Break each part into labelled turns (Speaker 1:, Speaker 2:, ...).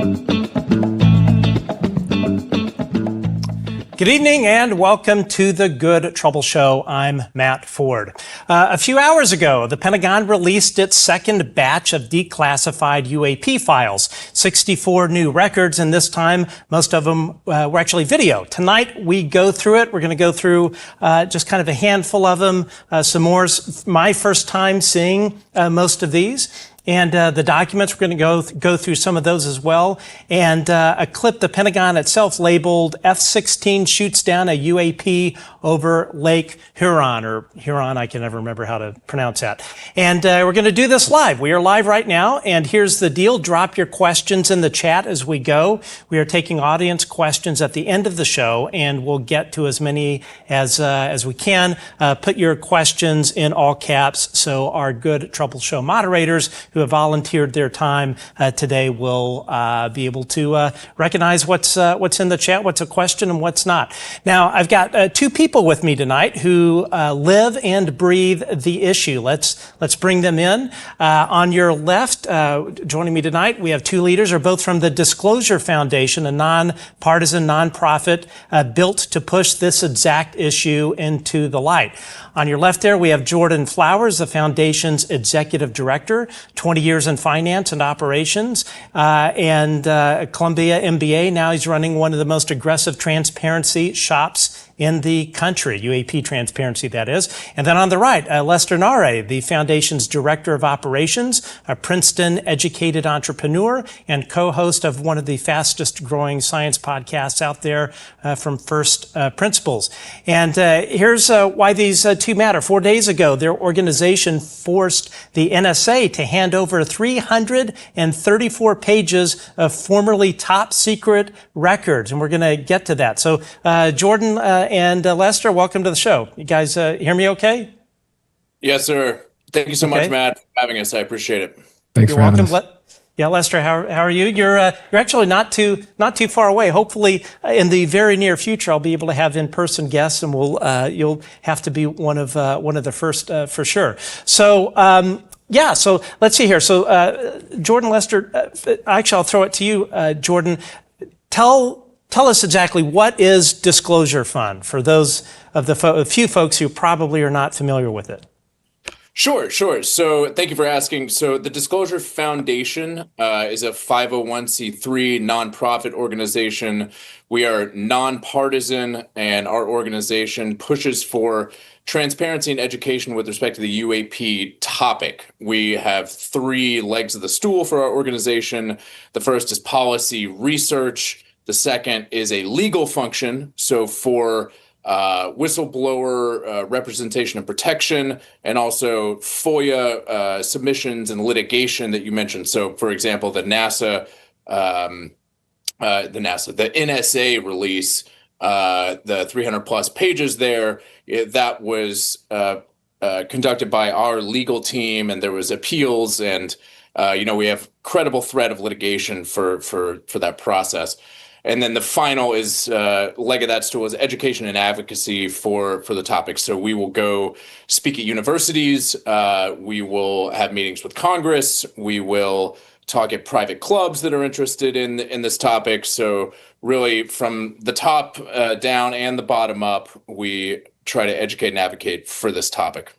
Speaker 1: Good evening and welcome to the Good Trouble Show. I'm Matt Ford. A few hours ago, the Pentagon released its second batch of declassified UAP files, 64 new records, and this time most of them were actually video. Tonight we go through it. We're going to go through just kind of a handful of them, some more. My first time seeing most of these. And the documents, we're going to go through some of those as well. And a clip the Pentagon itself labeled F-16 shoots down a UAP over Lake Huron, or Huron, I can never remember how to pronounce that. And we're going to do this live. We are live right now, and here's the deal. Drop your questions in the chat as we go. We are taking audience questions at the end of the show, and we'll get to as many as we can. Put your questions in all caps so our Good Trouble Show moderators who have volunteered their time today will be able to recognize what's in the chat, what's a question and what's not. Now, I've got two people with me tonight who live and breathe the issue. Let's bring them in. On your left, joining me tonight, we have two leaders, are both from the Disclosure Foundation, a nonpartisan nonprofit built to push this exact issue into the light. On your left there, we have Jordan Flowers, the foundation's executive director, 20 years in finance and operations, and Columbia MBA. Now he's running one of the most aggressive transparency shops in the country, UAP transparency, that is. And then on the right, Lester Nare, the foundation's director of operations, a Princeton-educated entrepreneur, and co-host of one of the fastest growing science podcasts out there from First Principles. And here's why these two matter. 4 days ago, their organization forced the NSA to hand over 334 pages of formerly top secret records. And we're going to get to that. So Jordan and Lester, welcome to the show. You guys hear me okay?
Speaker 2: Yes, sir. Thank you so much, Matt, for having us. I appreciate it.
Speaker 3: Thanks for having us.
Speaker 1: Yeah, Lester, how are you? You're actually not too far away. Hopefully, in the very near future, I'll be able to have in-person guests, and you'll have to be one of the first for sure. So. Yeah, so let's see here. So, Jordan, Lester, actually, I'll throw it to you, Jordan. Tell us exactly what is Disclosure Fund for those of the few folks who probably are not familiar with it.
Speaker 2: Sure. So thank you for asking. So the Disclosure Foundation is a 501c3 nonprofit organization. We are nonpartisan, and our organization pushes for transparency and education with respect to the UAP topic. We have three legs of the stool for our organization. The first is policy research. The second is a legal function, so for whistleblower representation and protection, and also FOIA submissions and litigation that you mentioned. So, for example, the NSA release, the 300 plus pages there, that was conducted by our legal team, and there was appeals, and we have credible threat of litigation for that process. And then the final is leg of that stool is education and advocacy for the topic. So we will go speak at universities. We will have meetings with Congress. We will talk at private clubs that are interested in this topic. So really, from the top down and the bottom up, we try to educate and advocate for this topic.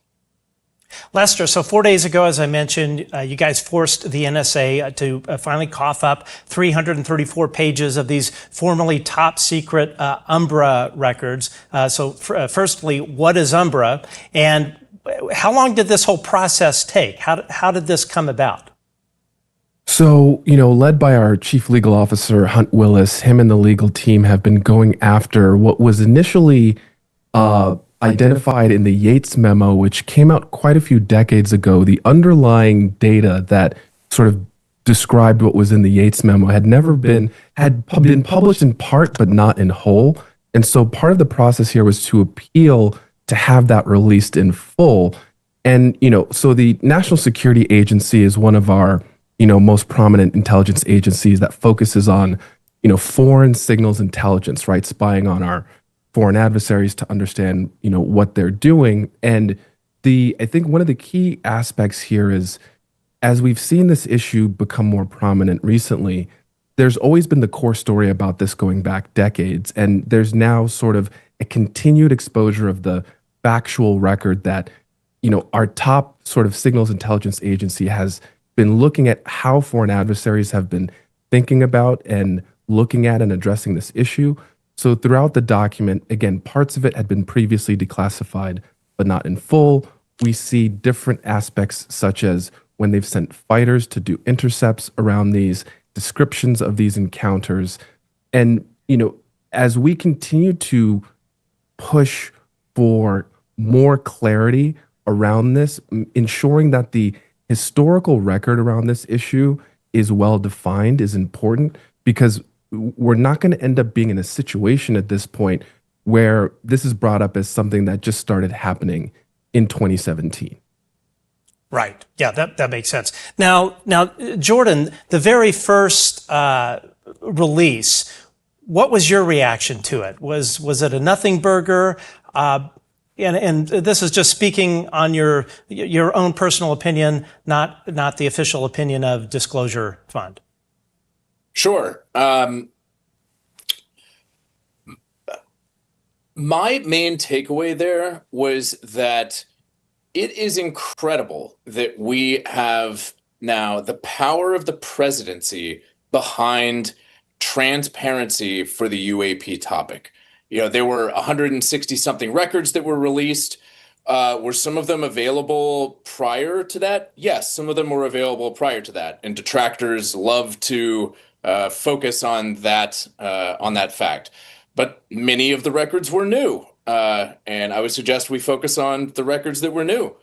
Speaker 1: Lester, so 4 days ago, as I mentioned, you guys forced the NSA to finally cough up 334 pages of these formerly top secret UMBRA records. Firstly, what is UMBRA, and how long did this whole process take? How did this come about?
Speaker 3: So, led by our chief legal officer, Hunt Willis, him and the legal team have been going after what was initially identified in the Yates memo, which came out quite a few decades ago. The underlying data that sort of described what was in the Yates memo had been published in part, but not in whole. And so part of the process here was to appeal to have that released in full. And, so the National Security Agency is one of our, most prominent intelligence agencies that focuses on, foreign signals intelligence, right? Spying on our foreign adversaries to understand, what they're doing. And I think one of the key aspects here is, as we've seen this issue become more prominent recently, there's always been the core story about this going back decades, and there's now sort of a continued exposure of the factual record that, our top sort of signals intelligence agency has been looking at how foreign adversaries have been thinking about and looking at and addressing this issue. So throughout the document, again, parts of it had been previously declassified, but not in full. We see different aspects, such as when they've sent fighters to do intercepts around these, descriptions of these encounters. And, as we continue to push for more clarity around this, ensuring that the historical record around this issue is well defined is important, because we're not going to end up being in a situation at this point where this is brought up as something that just started happening in 2017.
Speaker 1: Right. Yeah, that makes sense. Now, Jordan, the very first release, what was your reaction to it? Was it a nothing burger? And this is just speaking on your own personal opinion, not the official opinion of Disclosure Fund.
Speaker 2: Sure. My main takeaway there was that it is incredible that we have now the power of the presidency behind transparency for the UAP topic. There were 160 something records that were released. Were some of them available prior to that? Yes, some of them were available prior to that. And detractors love to focus on that fact. But many of the records were new. And I would suggest we focus on the records that were new.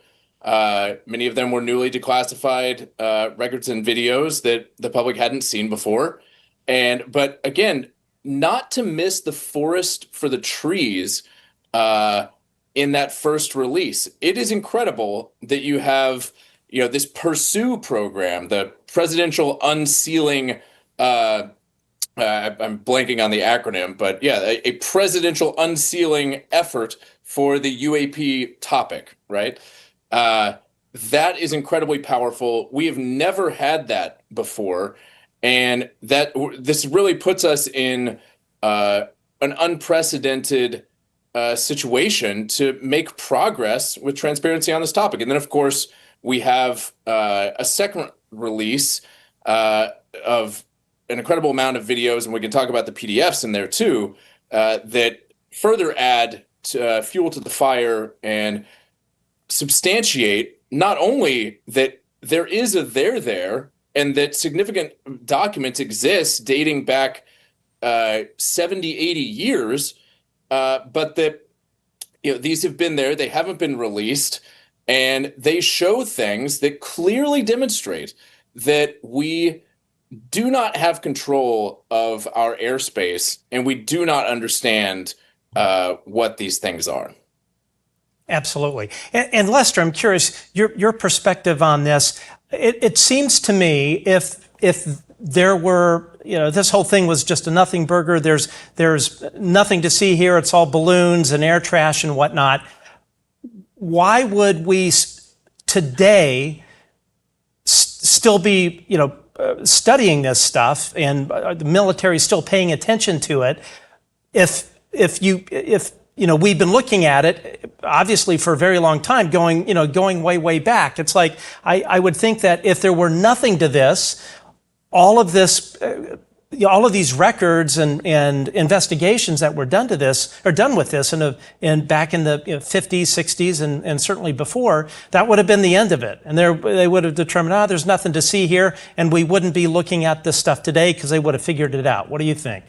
Speaker 2: Many of them were newly declassified records and videos that the public hadn't seen before. But again, not to miss the forest for the trees in that first release. It is incredible that you have, this Pursue program, the presidential unsealing. I'm blanking on the acronym, but yeah, a presidential unsealing effort for the UAP topic, right? That is incredibly powerful. We have never had that before. And this really puts us in an unprecedented situation to make progress with transparency on this topic. And then, of course, we have a second release of an incredible amount of videos, and we can talk about the PDFs in there too, that further add fuel to the fire and substantiate not only that there is a there, and that significant documents exist dating back 70, 80 years, but that these have been there, they haven't been released, and they show things that clearly demonstrate that we do not have control of our airspace, and we do not understand what these things are.
Speaker 1: Absolutely. And Lester, I'm curious, your perspective on this. It seems to me if there were, this whole thing was just a nothing burger, there's nothing to see here, it's all balloons and air trash and whatnot, why would we today still be, studying this stuff and the military still paying attention to it if we've been looking at it obviously for a very long time, going way back. It's like I would think that if there were nothing to this, all of these records and investigations that were done to this or done with this in back in the 50s, 60s, and certainly before, that would have been the end of it. And they would have determined, there's nothing to see here, and we wouldn't be looking at this stuff today because they would have figured it out. What do you think?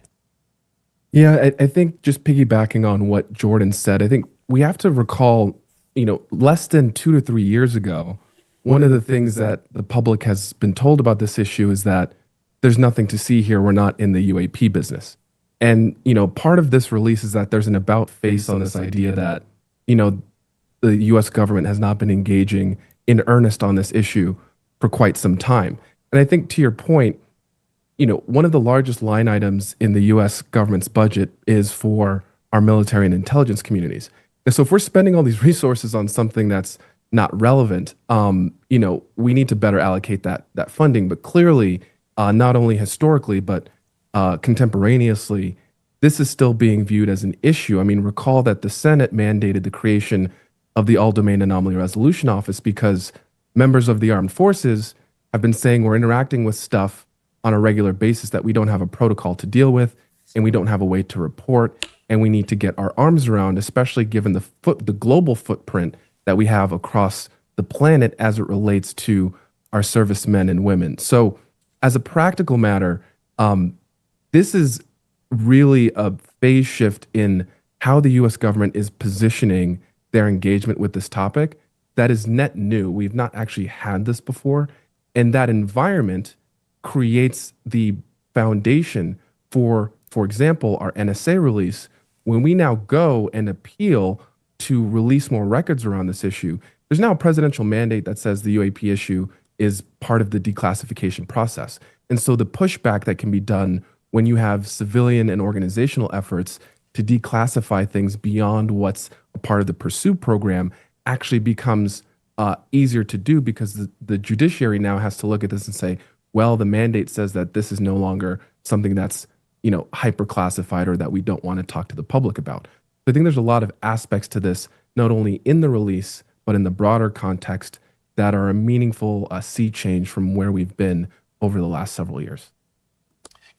Speaker 3: Yeah, I think just piggybacking on what Jordan said, I think we have to recall, less than 2 to 3 years ago, one of the things that the public has been told about this issue is that there's nothing to see here. We're not in the UAP business. And, part of this release is that there's an about face on this idea that, the U.S. government has not been engaging in earnest on this issue for quite some time. And I think to your point, one of the largest line items in the U.S. government's budget is for our military and intelligence communities. And so if we're spending all these resources on something that's not relevant, we need to better allocate that funding. But clearly, not only historically, but contemporaneously, this is still being viewed as an issue. I mean, recall that the Senate mandated the creation of the All-Domain Anomaly Resolution Office because members of the armed forces have been saying we're interacting with stuff on a regular basis that we don't have a protocol to deal with, and we don't have a way to report, and we need to get our arms around, especially given the global footprint that we have across the planet as it relates to our servicemen and women. So, as a practical matter, this is really a phase shift in how the U.S. government is positioning their engagement with this topic that is net new. We've not actually had this before, and that environment creates the foundation for example, our NSA release. When we now go and appeal to release more records around this issue, there's now a presidential mandate that says the UAP issue is part of the declassification process. And so the pushback that can be done when you have civilian and organizational efforts to declassify things beyond what's a part of the Pursue program actually becomes easier to do because the judiciary now has to look at this and say, well, the mandate says that this is no longer something that's hyper classified or that we don't want to talk to the public about. So I think there's a lot of aspects to this, not only in the release, but in the broader context that are a meaningful sea change from where we've been over the last several years.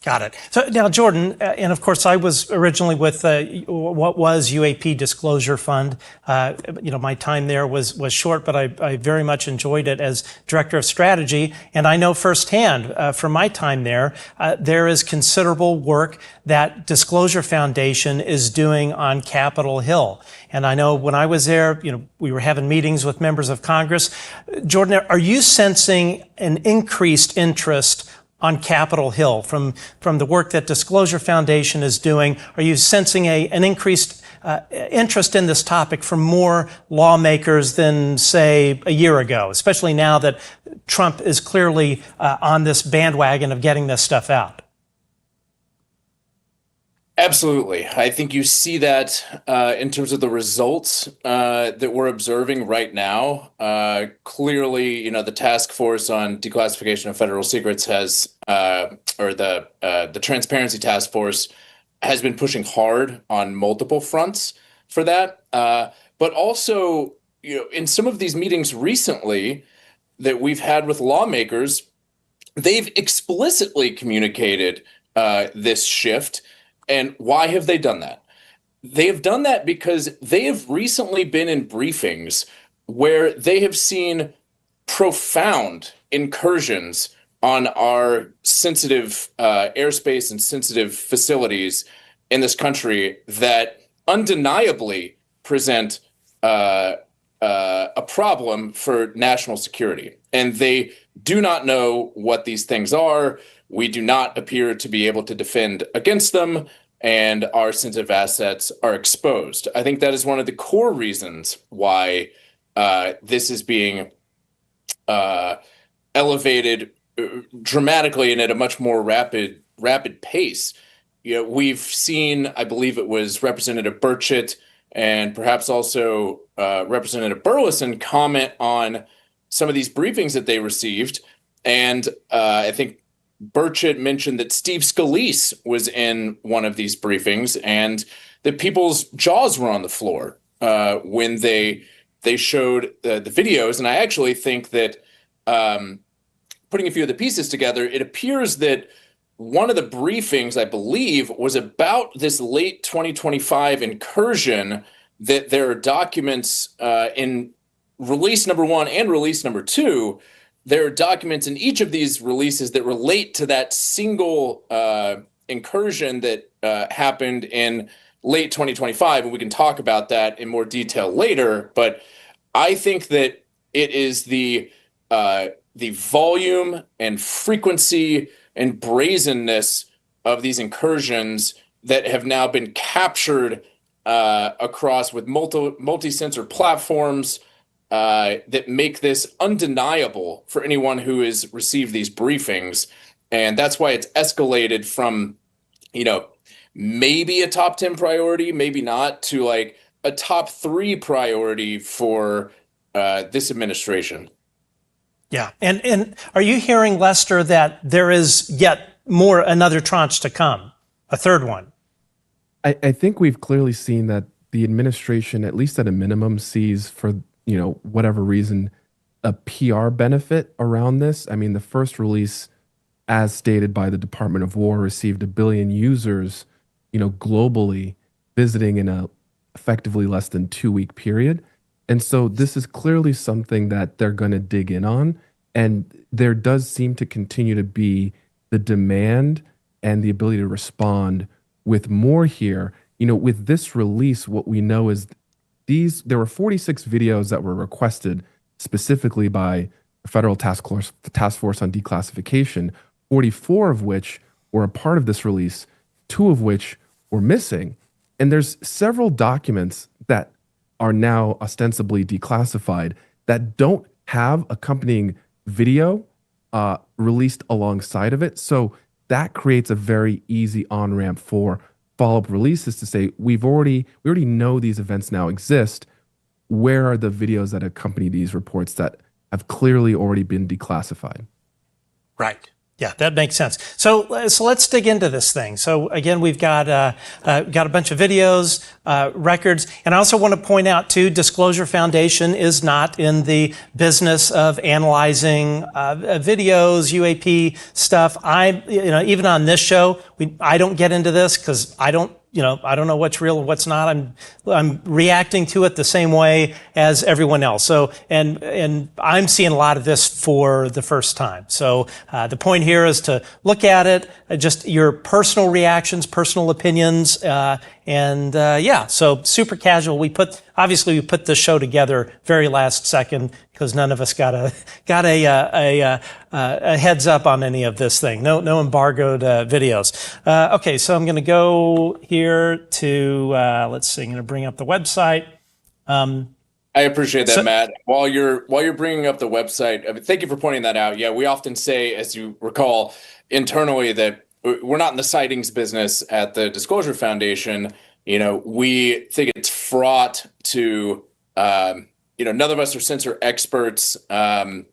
Speaker 1: Got it. So now, Jordan, and of course, I was originally with what was UAP Disclosure Fund. My time there was short, but I very much enjoyed it as director of strategy. And I know firsthand from my time there is considerable work that Disclosure Foundation is doing on Capitol Hill. And I know when I was there, we were having meetings with members of Congress. Jordan, are you sensing an increased interest on Capitol Hill from the work that Disclosure Foundation is doing? Are you sensing an increased interest in this topic from more lawmakers than, say, a year ago, especially now that Trump is clearly on this bandwagon of getting this stuff out?
Speaker 2: Absolutely. I think you see that in terms of the results that we're observing right now. Clearly, the task force on declassification of federal secrets has, or the transparency task force has been pushing hard on multiple fronts for that. But also, in some of these meetings recently that we've had with lawmakers, they've explicitly communicated this shift. And why have they done that? They have done that because they have recently been in briefings where they have seen profound incursions on our sensitive airspace and sensitive facilities in this country that undeniably present a problem for national security. And they do not know what these things are. We do not appear to be able to defend against them, and our sensitive assets are exposed. I think that is one of the core reasons why this is being elevated dramatically and at a much more rapid pace. We've seen, I believe it was Representative Burchett and perhaps also Representative Burleson comment on some of these briefings that they received, and I think Burchett mentioned that Steve Scalise was in one of these briefings and that people's jaws were on the floor when they showed the videos. And I actually think that putting a few of the pieces together, it appears that one of the briefings, I believe, was about this late 2025 incursion, that there are documents in release number 1 and release number 2. There are documents in each of these releases that relate to that single incursion that happened in late 2025, and we can talk about that in more detail later. But I think that it is the volume and frequency and brazenness of these incursions that have now been captured across with multi-sensor platforms that make this undeniable for anyone who has received these briefings. And that's why it's escalated from, maybe a top 10 priority, maybe not, to like a top 3 priority for this administration.
Speaker 1: Yeah. And are you hearing, Lester, that there is yet another tranche to come, a third one?
Speaker 3: I think we've clearly seen that the administration, at least at a minimum, sees for, whatever reason, a PR benefit around this. I mean, the first release, as stated by the Department of War, received 1 billion users, globally visiting in a effectively less than 2-week period. And so this is clearly something that they're going to dig in on. And there does seem to continue to be the demand and the ability to respond with more here. With this release, what we know is there were 46 videos that were requested specifically by the Federal Task Force on Declassification, 44 of which were a part of this release, 2 of which were missing. And there's several documents that are now ostensibly declassified that don't have accompanying video released alongside of it. So that creates a very easy on-ramp for follow-up releases to say, we already know these events now exist. Where are the videos that accompany these reports that have clearly already been declassified?
Speaker 1: Right. Yeah, that makes sense. So let's dig into this thing. So again, we've got a bunch of videos, records, and I also want to point out too, Disclosure Foundation is not in the business of analyzing videos, UAP stuff. Even on this show, I don't get into this because I don't know what's real and what's not. I'm reacting to it the same way as everyone else. So, and I'm seeing a lot of this for the first time. So, the point here is to look at it, just your personal reactions, personal opinions, so super casual. We put this show together very last second because none of us got a heads up on any of this thing. No embargoed videos. Okay, so I'm going to go here to let's see. I'm going to bring up the website.
Speaker 2: I appreciate that, Matt. While you're bringing up the website, thank you for pointing that out. Yeah, we often say, as you recall, internally that we're not in the sightings business at the Disclosure Foundation. We think it's fraught to, none of us are sensor experts, and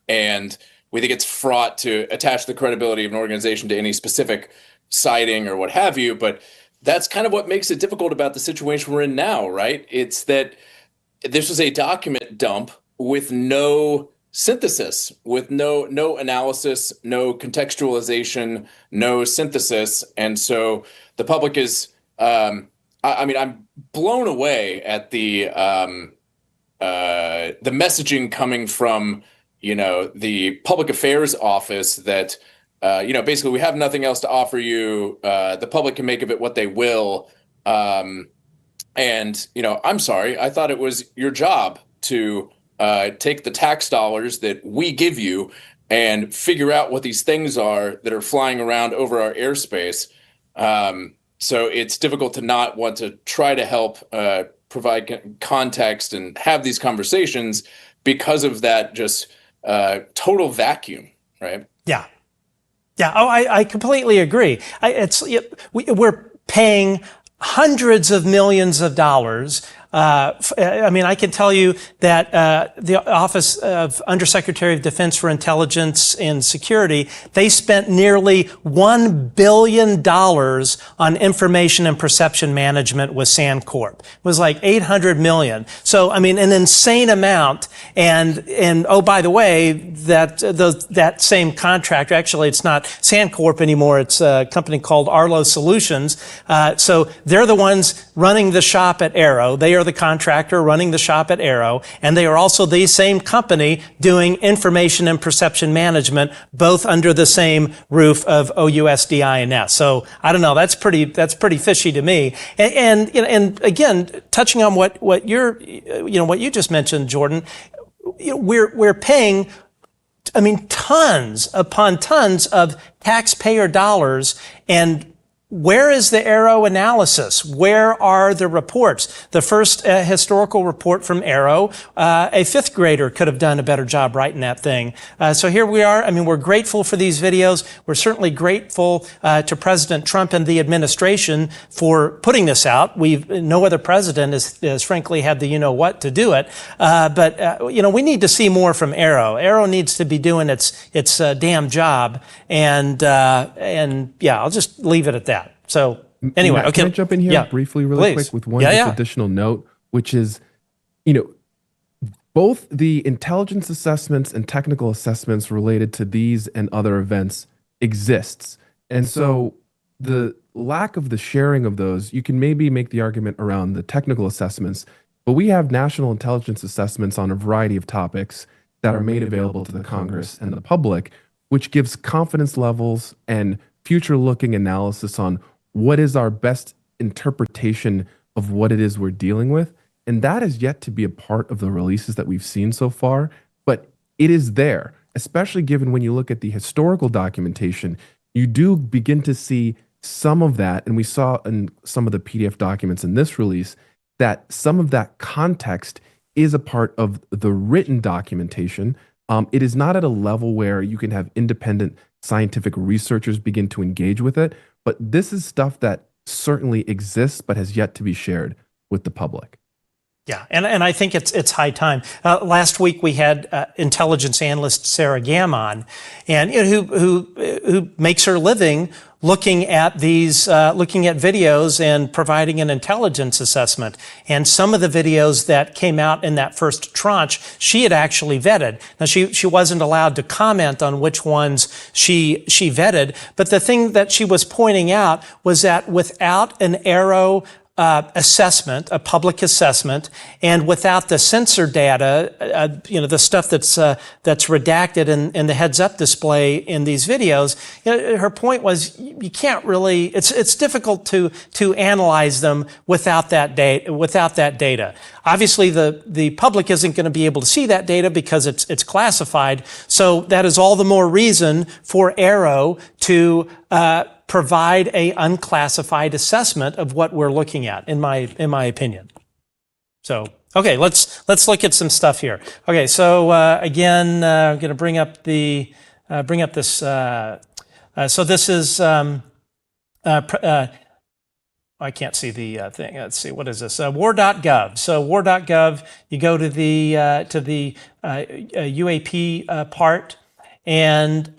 Speaker 2: we think it's fraught to attach the credibility of an organization to any specific sighting or what have you. But that's kind of what makes it difficult about the situation we're in now, right? It's that this was a document dump with no synthesis, with no analysis, no contextualization, no synthesis. And so the public is, I'm blown away at the messaging coming from, the public affairs office that, basically we have nothing else to offer you. The public can make of it what they will. I'm sorry, I thought it was your job to take the tax dollars that we give you and figure out what these things are that are flying around over our airspace. So it's difficult to not want to try to help provide context and have these conversations because of that just total vacuum, right?
Speaker 1: Yeah. Yeah. Oh, I completely agree. We're paying hundreds of millions of dollars. I can tell you that the Office of Undersecretary of Defense for Intelligence and Security, they spent nearly $1 billion on information and perception management with SandCorp. It was like $800 million. So, an insane amount. And oh, by the way, that same contractor, actually, it's not SandCorp anymore. It's a company called AARO Solutions. So they're the ones running the shop at AARO. They are the contractor running the shop at AARO, and they are also the same company doing information and perception management, both under the same roof of OUSDINS. So I don't know. That's pretty fishy to me. And again, touching on what you just mentioned, Jordan, we're paying, tons upon tons of taxpayer dollars, and where is the AARO analysis? Where are the reports? The first historical report from AARO, a fifth grader could have done a better job writing that thing. So here we are. I mean, we're grateful for these videos. We're certainly grateful to President Trump and the administration for putting this out. No other president has frankly had the you-know-what to do it. But we need to see more from AARO. AARO needs to be doing its damn job. And yeah, I'll just leave it at that. So anyway,
Speaker 3: Matt,
Speaker 1: okay.
Speaker 3: Can I jump in here briefly, really quick, with one additional note, which is, both the intelligence assessments and technical assessments related to these and other events exists. And so the lack of the sharing of those, you can maybe make the argument around the technical assessments, but we have national intelligence assessments on a variety of topics that are made available to the Congress and the public, which gives confidence levels and future-looking analysis on what is our best interpretation of what it is we're dealing with. And that is yet to be a part of the releases that we've seen so far, but it is there, especially given when you look at the historical documentation, you do begin to see some of that, and we saw in some of the PDF documents in this release, that some of that context is a part of the written documentation. It is not at a level where you can have independent scientific researchers begin to engage with it, but this is stuff that certainly exists but has yet to be shared with the public.
Speaker 1: Yeah, and I think it's high time. Last week we had intelligence analyst Sarah Gam on, and who makes her living looking at videos and providing an intelligence assessment. And some of the videos that came out in that first tranche, she had actually vetted. Now she wasn't allowed to comment on which ones she vetted, but the thing that she was pointing out was that without an AARO assessment, a public assessment, and without the sensor data, the stuff that's redacted in the heads-up display in these videos, her point was you can't really. It's difficult to analyze them without that data. Obviously, the public isn't going to be able to see that data because it's classified. So that is all the more reason for AARO to provide a unclassified assessment of what we're looking at, in my opinion. So, okay, let's look at some stuff here. Okay, so again, I'm going to bring up this. So this is. I can't see the thing. Let's see. What is this? War.gov. So war.gov. You go to the UAP part, and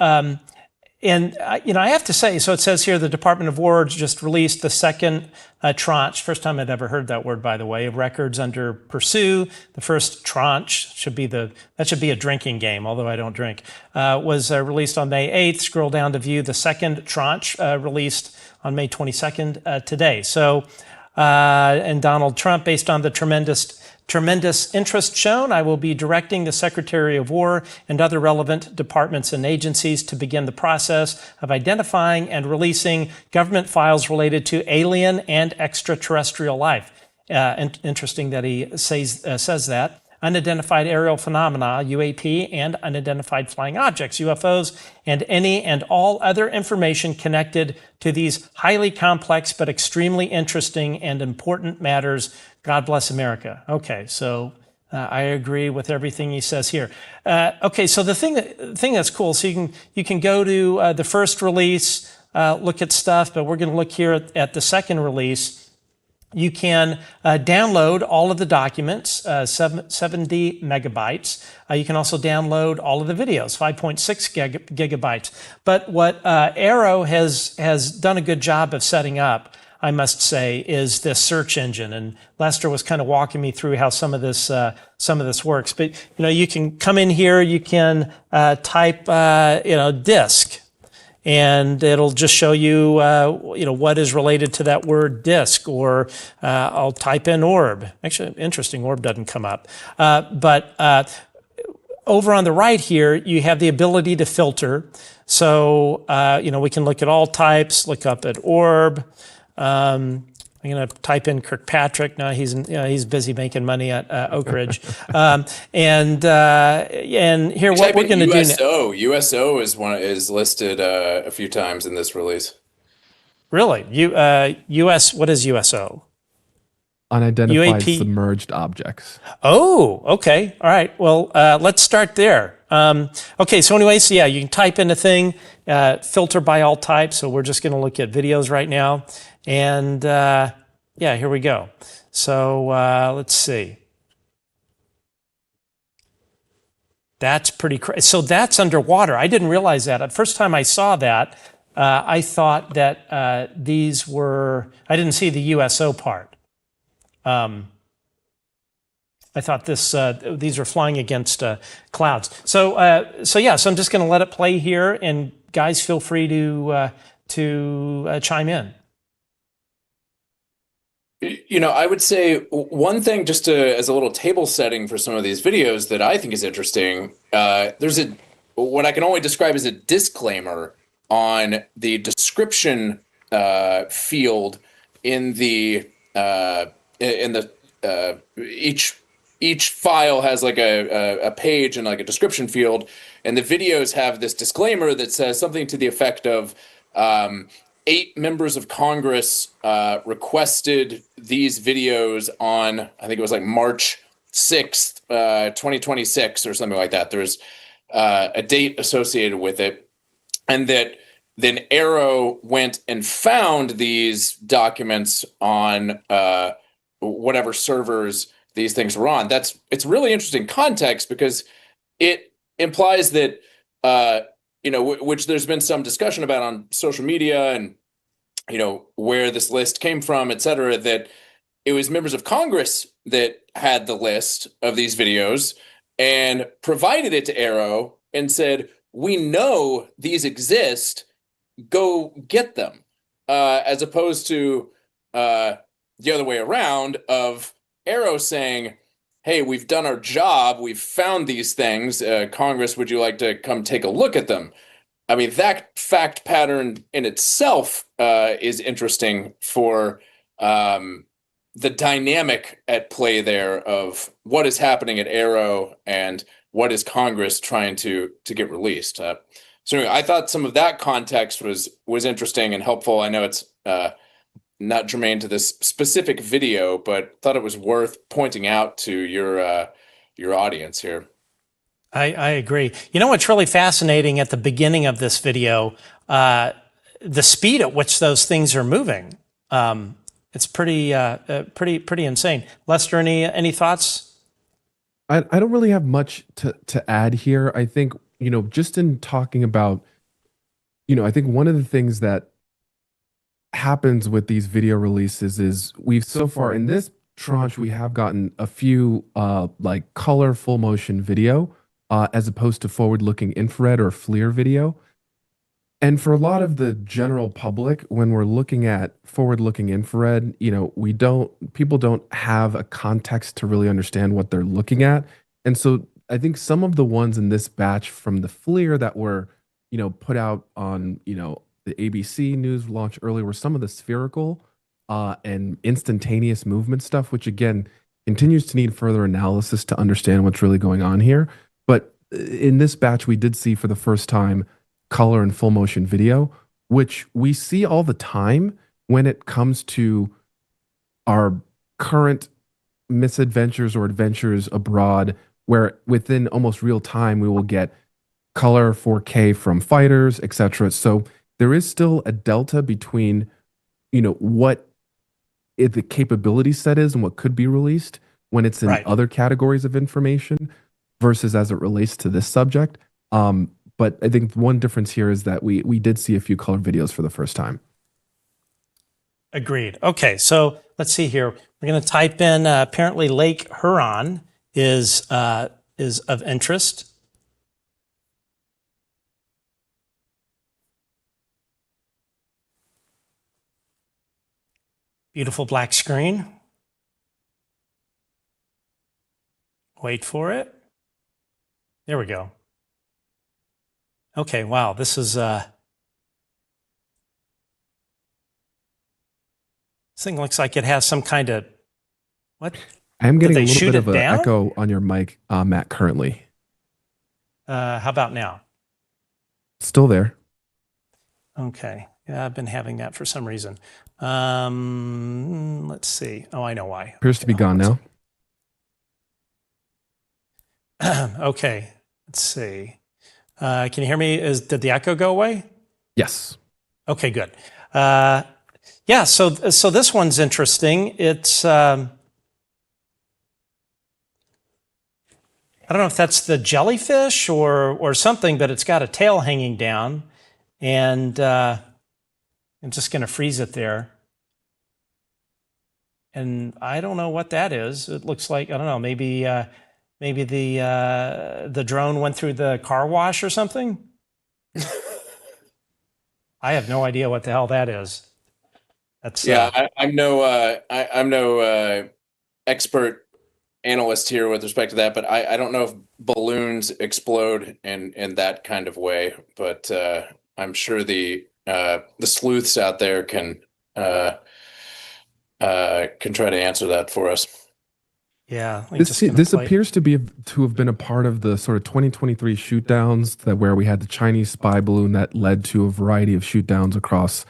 Speaker 1: I have to say, so it says here the Department of War just released the second tranche. First time I'd ever heard that word, by the way, of records under pursue. The first tranche should be a drinking game, although I don't drink. Was released on May 8th. Scroll down to view the second tranche released on May 22nd today. So, and Donald Trump, based on the tremendous interest shown, I will be directing the Secretary of War and other relevant departments and agencies to begin the process of identifying and releasing government files related to alien and extraterrestrial life. Interesting that he says that. Unidentified aerial phenomena, UAP, and unidentified flying objects, UFOs, and any and all other information connected to these highly complex but extremely interesting and important matters. God bless America. Okay, so I agree with everything he says here. Okay, so the thing that's cool, so you can go to the first release, look at stuff, but we're going to look here at the second release. You can download all of the documents, 70 megabytes. You can also download all of the videos, 5.6 gigabytes. But what AARO has done a good job of setting up, I must say, is this search engine. And Lester was kind of walking me through how some of this works. But you can come in here, you can type disk. And it'll just show you, what is related to that word disk, or I'll type in orb. Actually, interesting, orb doesn't come up. But over on the right here, you have the ability to filter. So, we can look at all types, look up at orb. I'm going to type in Kirkpatrick. No, he's busy making money at Oak Ridge. And here, what we're going to do now.
Speaker 2: USO is listed a few times in this release.
Speaker 1: Really? US, what is USO?
Speaker 3: Unidentified
Speaker 1: UAP?
Speaker 3: submerged objects.
Speaker 1: Oh, okay. All right. Well, let's start there. Okay, so anyways, yeah, you can type in a thing, filter by all types. So we're just going to look at videos right now. And yeah, here we go. So let's see. That's pretty crazy. So that's underwater. I didn't realize that. The first time I saw that, I thought that these were, I didn't see the USO part. I thought these are flying against clouds. So yeah, so I'm just going to let it play here, and guys, feel free to chime in.
Speaker 2: You know, I would say one thing just as a little table setting for some of these videos that I think is interesting. There's what I can only describe as a disclaimer on the description field in the each file has like a page and like a description field, and the videos have this disclaimer that says something to the effect of 8 members of Congress requested these videos on, I think it was like March 6th, 2026 or something like that. There's a date associated with it, and that then AARO went and found these documents on whatever servers these things were on. It's really interesting context, because it implies that you know, which there's been some discussion about on social media, and you know, where this list came from, et cetera, that it was members of Congress that had the list of these videos and provided it to AARO and said, we know these exist, go get them, as opposed to the other way around of AARO saying, hey, we've done our job, we've found these things, Congress, would you like to come take a look at them? I mean, that fact pattern in itself is interesting for the dynamic at play there of what is happening at AARO and what is Congress trying to get released. So anyway, I thought some of that context was interesting and helpful. I know it's not germane to this specific video, but thought it was worth pointing out to your audience here.
Speaker 1: I agree. You know what's really fascinating at the beginning of this video? The speed at which those things are moving. It's pretty insane. Lester, any thoughts?
Speaker 3: I don't really have much to add here. I think, you know, just in talking about, you know, I think one of the things that happens with these video releases is we've so far in this tranche, we have gotten a few like color full motion video as opposed to forward looking infrared or FLIR video. And for a lot of the general public, when we're looking at forward looking infrared, you know, people don't have a context to really understand what they're looking at. And so I think some of the ones in this batch from the FLIR that were, you know, put out on, you know, the ABC News launch earlier were some of the spherical and instantaneous movement stuff, which again continues to need further analysis to understand what's really going on here. But in this batch, we did see for the first time color and full motion video, which we see all the time when it comes to our current misadventures or adventures abroad, where within almost real time we will get color 4K from fighters, etc. So there is still a delta between, you know, what the capability set is and what could be released when it's in other categories of information versus as it relates to this subject. But I think one difference here is that we did see a few color videos for the first time.
Speaker 1: Agreed. Okay, so let's see here. We're going to type in apparently Lake Huron is of interest. Beautiful black screen. Wait for it. There we go. Okay, wow, this is this thing looks like it has some kind of what?
Speaker 3: I am getting a little bit of an echo on your mic, Matt, currently.
Speaker 1: How about now?
Speaker 3: Still there.
Speaker 1: Okay. Yeah, I've been having that for some reason. Let's see. Oh, I know why.
Speaker 3: Appears to be gone now.
Speaker 1: Okay, let's see. Can you hear me? Did the echo go away?
Speaker 3: Yes.
Speaker 1: Okay, good. Yeah, so this one's interesting. It's I don't know if that's the jellyfish or something, but it's got a tail hanging down, and I'm just going to freeze it there. And I don't know what that is. It looks like, I don't know, maybe the drone went through the car wash or something. I have no idea what the hell that is. That's
Speaker 2: I'm no expert analyst here with respect to that, but I don't know if balloons explode in that kind of way. But I'm sure the sleuths out there can try to answer that for us.
Speaker 1: Yeah,
Speaker 3: this appears to have been a part of the sort of 2023 shootdowns where we had the Chinese spy balloon that led to a variety of shootdowns across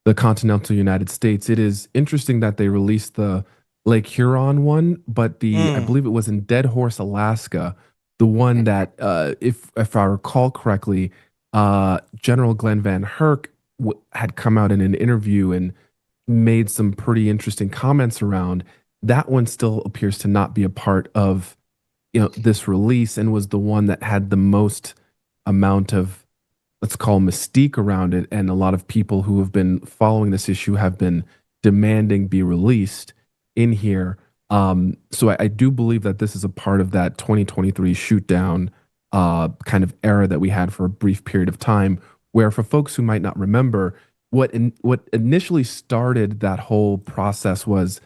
Speaker 3: the continental United States. It is interesting that they released the Lake Huron one, but I believe it was in Dead Horse, Alaska, the one that, if I recall correctly, General Glenn Van Herk had come out in an interview and made some pretty interesting comments around. That one still appears to not be a part of, this release, and was the one that had the most amount of, let's call, mystique around it. And a lot of people who have been following this issue have been demanding be released in here. So I do believe that this is a part of that 2023 shootdown kind of era that we had for a brief period of time, where, for folks who might not remember, what initially started that whole process was,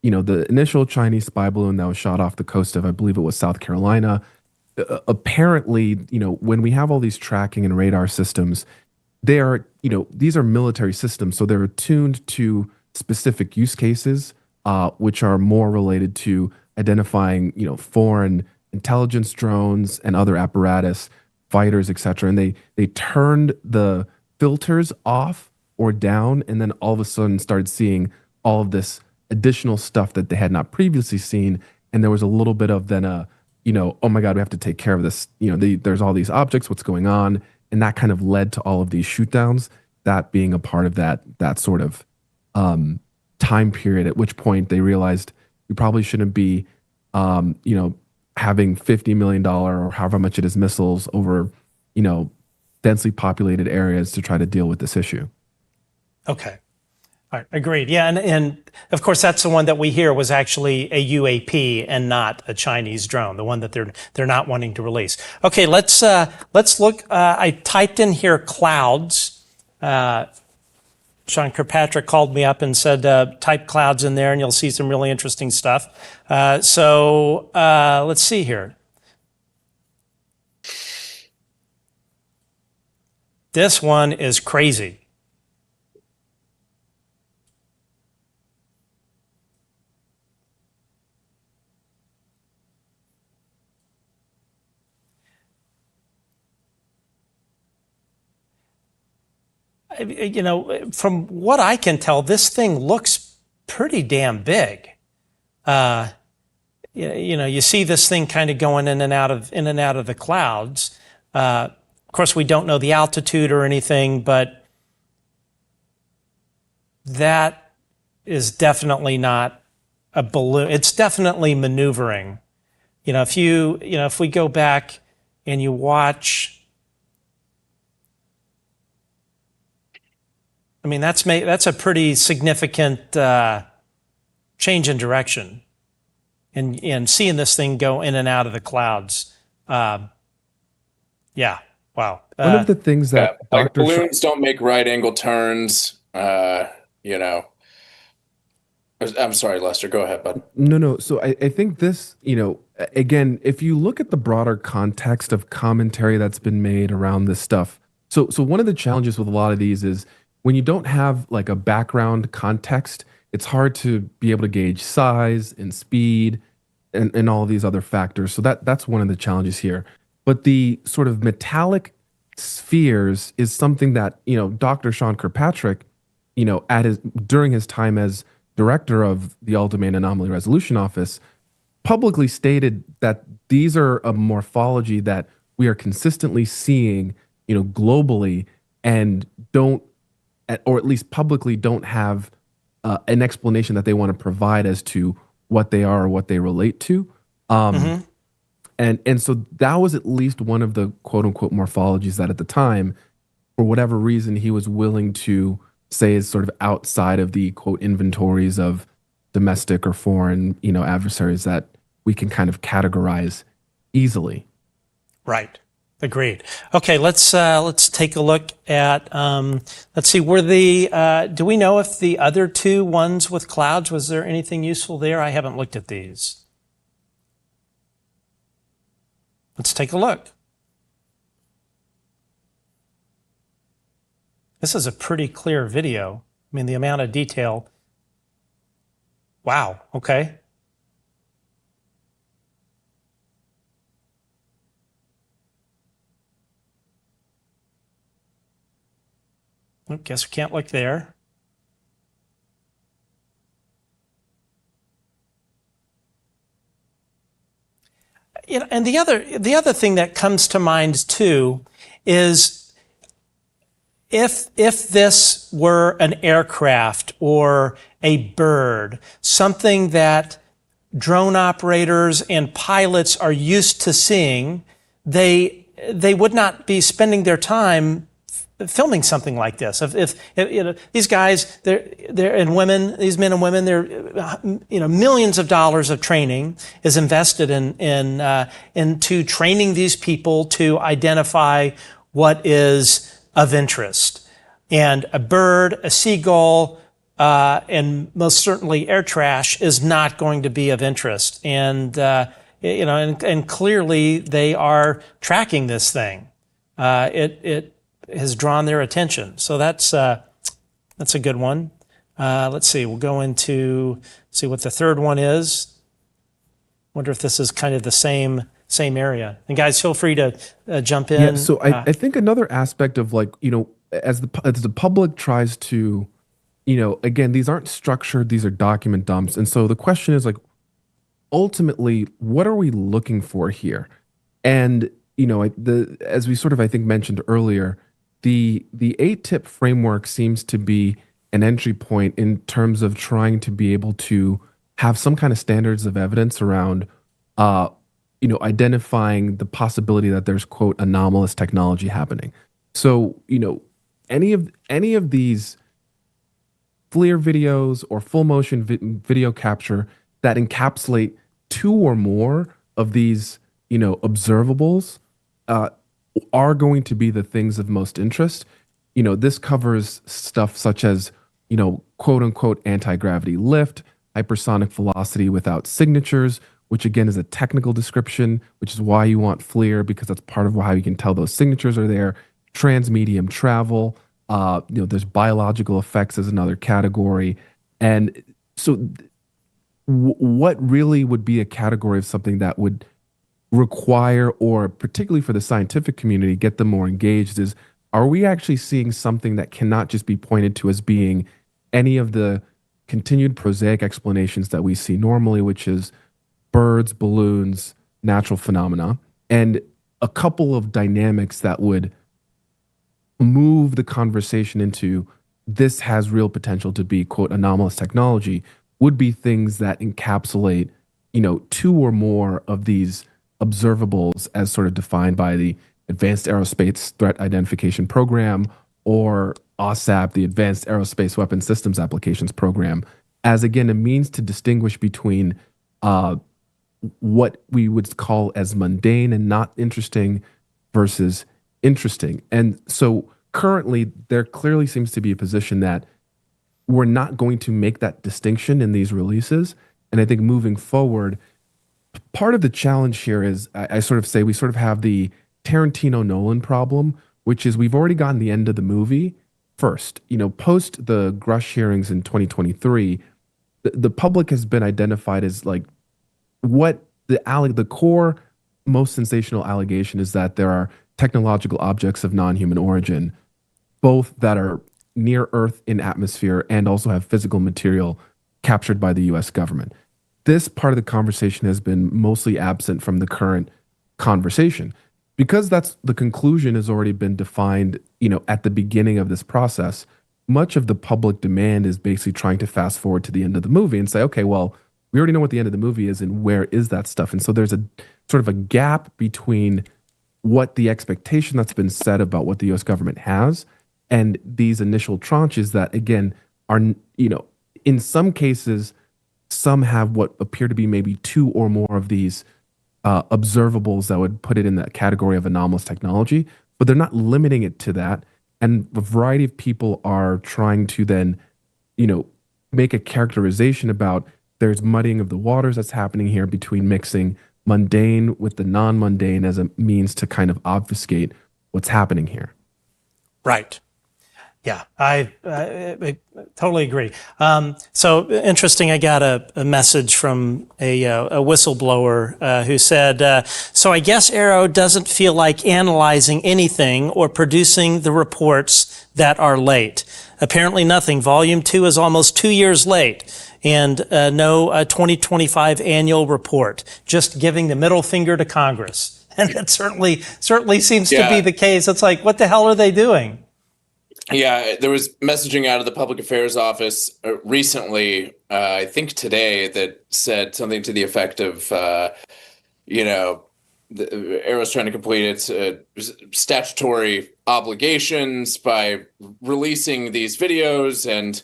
Speaker 3: the initial Chinese spy balloon that was shot off the coast of, I believe it was South Carolina. Apparently, when we have all these tracking and radar systems, they are, these are military systems, so they're attuned to specific use cases, which are more related to identifying, foreign intelligence drones and other apparatus, fighters, etc. And they turned the filters off or down, and then all of a sudden started seeing all of this additional stuff that they had not previously seen. And there was a little bit of then oh my God, we have to take care of this. There's all these objects, what's going on? And that kind of led to all of these shootdowns, that being a part of that sort of time period, at which point they realized we probably shouldn't be, having $50 million or however much it is missiles over, densely populated areas to try to deal with this issue.
Speaker 1: Okay. All right, agreed. Yeah, and of course that's the one that we hear was actually a UAP and not a Chinese drone, the one that they're not wanting to release. Okay, let's look. I typed in here clouds. Sean Kirkpatrick called me up and said type clouds in there, and you'll see some really interesting stuff. So let's see here. This one is crazy. From what I can tell, this thing looks pretty damn big. You see this thing kind of going in and out of the clouds. Of course, we don't know the altitude or anything, but that is definitely not a balloon. It's definitely maneuvering. If we go back and you watch. I mean, that's a pretty significant change in direction, and seeing this thing go in and out of the clouds. Yeah, wow.
Speaker 3: One of the things that
Speaker 2: balloons don't make right-angle turns. I'm sorry, Lester. Go ahead, bud.
Speaker 3: No. So I think this, again, if you look at the broader context of commentary that's been made around this stuff, so one of the challenges with a lot of these is, when you don't have like a background context, it's hard to be able to gauge size and speed and all of these other factors. So that's one of the challenges here. But the sort of metallic spheres is something that, Dr. Sean Kirkpatrick, during his time as director of the All-Domain Anomaly Resolution Office, publicly stated that these are a morphology that we are consistently seeing, globally, and don't, or at least publicly don't have an explanation that they want to provide as to what they are or what they relate to. And so that was at least one of the quote unquote morphologies that at the time, for whatever reason, he was willing to say is sort of outside of the quote inventories of domestic or foreign, adversaries that we can kind of categorize easily.
Speaker 1: Right. Agreed. Okay, let's take a look at, let's see, do we know if the other two ones with clouds, was there anything useful there? I haven't looked at these. Let's take a look. This is a pretty clear video. I mean, the amount of detail. Wow, okay. I guess we can't look there. And the other thing that comes to mind too is if this were an aircraft or a bird, something that drone operators and pilots are used to seeing, they would not be spending their time filming something like this. If these guys, they're and women, these men and women, they're millions of dollars of training is invested into training these people to identify what is of interest. And a bird, a seagull, and most certainly air trash is not going to be of interest. And and clearly they are tracking this thing. It has drawn their attention. So that's a good one. Let's see, we'll go into, see what the third one is. Wonder if this is kind of the same area. And guys, feel free to jump in.
Speaker 3: Yeah, so I think another aspect of as the public tries to, again, these aren't structured, these are document dumps. And so the question is ultimately, what are we looking for here? And, as we sort of, I think, mentioned earlier, the 8-tip framework seems to be an entry point in terms of trying to be able to have some kind of standards of evidence around, identifying the possibility that there's, quote, anomalous technology happening. So, any of these FLIR videos or full motion video capture that encapsulate two or more of these, observables, are going to be the things of most interest. This covers stuff such as, quote unquote, anti-gravity lift, hypersonic velocity without signatures, which again is a technical description, which is why you want FLIR, because that's part of how you can tell those signatures are there. Transmedium travel, there's biological effects as another category. And so what really would be a category of something that would require, or particularly for the scientific community, get them more engaged is, are we actually seeing something that cannot just be pointed to as being any of the continued prosaic explanations that we see normally, which is birds, balloons, natural phenomena, and a couple of dynamics that would move the conversation into this has real potential to be, quote, anomalous technology, would be things that encapsulate, two or more of these observables as sort of defined by the Advanced Aerospace Threat Identification Program, or OSAP, the Advanced Aerospace Weapons Systems Applications Program, as again a means to distinguish between what we would call as mundane and not interesting versus interesting. And so currently there clearly seems to be a position that we're not going to make that distinction in these releases. And I think moving forward, part of the challenge here is, I sort of say, we sort of have the Tarantino Nolan problem, which is we've already gotten the end of the movie first. Post the Grush hearings in 2023, the public has been identified as what the core most sensational allegation is, that there are technological objects of non-human origin, both that are near Earth in atmosphere and also have physical material captured by the U.S. government. This part of the conversation has been mostly absent from the current conversation because that's the conclusion has already been defined, at the beginning of this process. Much of the public demand is basically trying to fast forward to the end of the movie and say, okay, well, we already know what the end of the movie is and where is that stuff. And so there's a sort of a gap between what the expectation that's been set about what the U.S. government has and these initial tranches that, again, are, in some cases, some have what appear to be maybe 2 or more of these observables that would put it in the category of anomalous technology, but they're not limiting it to that. And a variety of people are trying to then, make a characterization about there's muddying of the waters that's happening here between mixing mundane with the non-mundane as a means to kind of obfuscate what's happening here.
Speaker 1: Right. Yeah, I totally agree. So interesting, I got a message from a whistleblower who said, so I guess AARO doesn't feel like analyzing anything or producing the reports that are late. Apparently nothing. Volume 2 is almost 2 years late. And no 2025 annual report, just giving the middle finger to Congress. And it certainly seems to be the case. It's like, what the hell are they doing?
Speaker 2: Yeah, there was messaging out of the Public Affairs Office recently, I think today, that said something to the effect of, the AARO's trying to complete its statutory obligations by releasing these videos. And,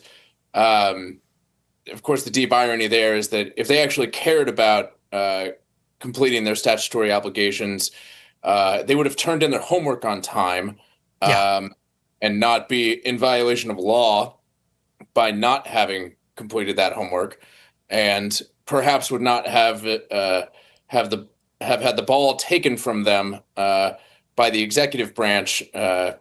Speaker 2: of course, the deep irony there is that if they actually cared about completing their statutory obligations, they would have turned in their homework on time. And not be in violation of law by not having completed that homework, and perhaps would not have had the ball taken from them by the executive branch to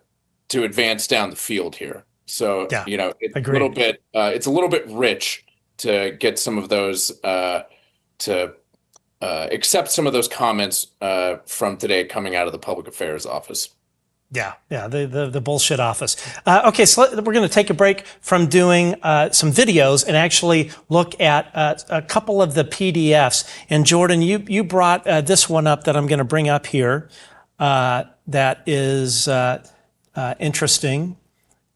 Speaker 2: advance down the field here. So it's a little bit rich to get some of those to accept some of those comments from today coming out of the Public Affairs Office.
Speaker 1: Yeah, the bullshit office. Okay, so we're going to take a break from doing some videos and actually look at a couple of the PDFs. And Jordan, you brought this one up that I'm going to bring up here. That is interesting.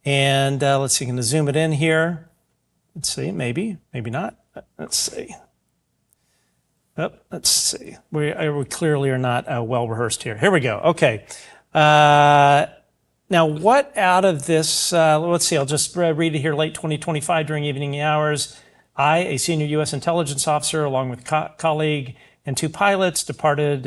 Speaker 1: And let's see, I'm going to zoom it in here. Let's see, maybe not. Let's see. Oh, let's see. We clearly are not well rehearsed here. Here we go. Okay. Now, what out of this, let's see, I'll just read it here. Late 2025 during evening hours, I, a senior U.S. intelligence officer, along with colleague and 2 pilots, departed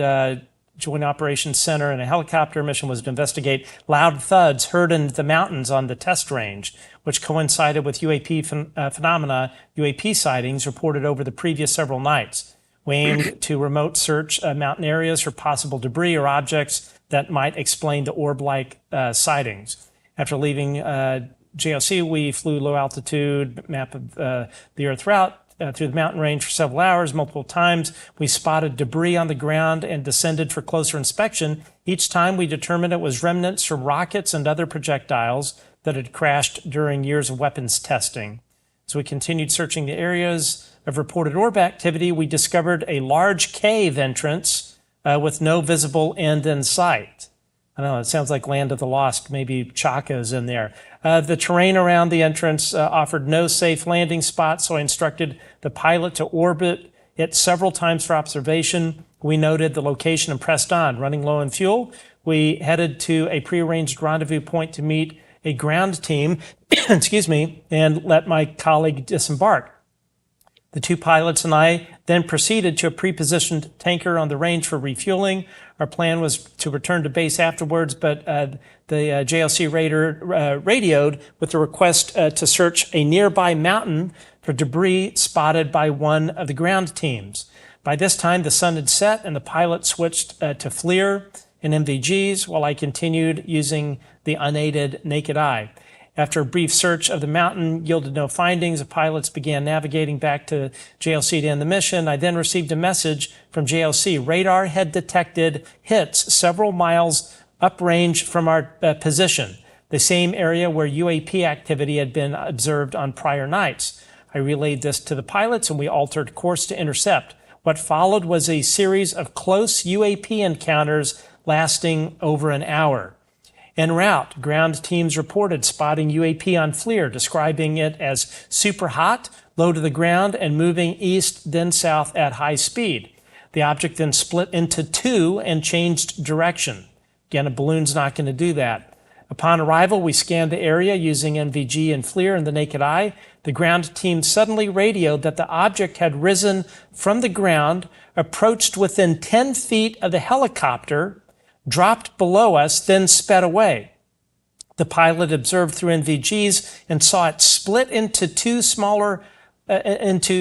Speaker 1: Joint Operations Center, and a helicopter mission was to investigate loud thuds heard in the mountains on the test range, which coincided with UAP phenomena, UAP sightings reported over the previous several nights. We aimed to remote search mountain areas for possible debris or objects that might explain the orb-like sightings. After leaving JOC, we flew low altitude map of the Earth route through the mountain range for several hours. Multiple times we spotted debris on the ground and descended for closer inspection. Each time we determined it was remnants from rockets and other projectiles that had crashed during years of weapons testing. As we continued searching the areas of reported orb activity, we discovered a large cave entrance with no visible end in sight. I don't know, it sounds like Land of the Lost, maybe Chaka's in there. The terrain around the entrance offered no safe landing spot, so I instructed the pilot to orbit it several times for observation. We noted the location and pressed on. Running low on fuel, we headed to a prearranged rendezvous point to meet a ground team, excuse me, and let my colleague disembark. The 2 pilots and I then proceeded to a pre-positioned tanker on the range for refueling. Our plan was to return to base afterwards, but the JLC raider radioed with the request to search a nearby mountain for debris spotted by one of the ground teams. By this time, the sun had set and the pilot switched to FLIR and MVGs while I continued using the unaided naked eye. After a brief search of the mountain yielded no findings, the pilots began navigating back to JLC to end the mission. I then received a message from JLC. Radar had detected hits several miles uprange from our position, the same area where UAP activity had been observed on prior nights. I relayed this to the pilots and we altered course to intercept. What followed was a series of close UAP encounters lasting over an hour. En route, ground teams reported spotting UAP on FLIR, describing it as super hot, low to the ground, and moving east, then south at high speed. The object then split into two and changed direction. Again, a balloon's not going to do that. Upon arrival, we scanned the area using NVG and FLIR and the naked eye. The ground team suddenly radioed that the object had risen from the ground, approached within 10 feet of the helicopter, dropped below us, then sped away. The pilot observed through NVGs and saw it split into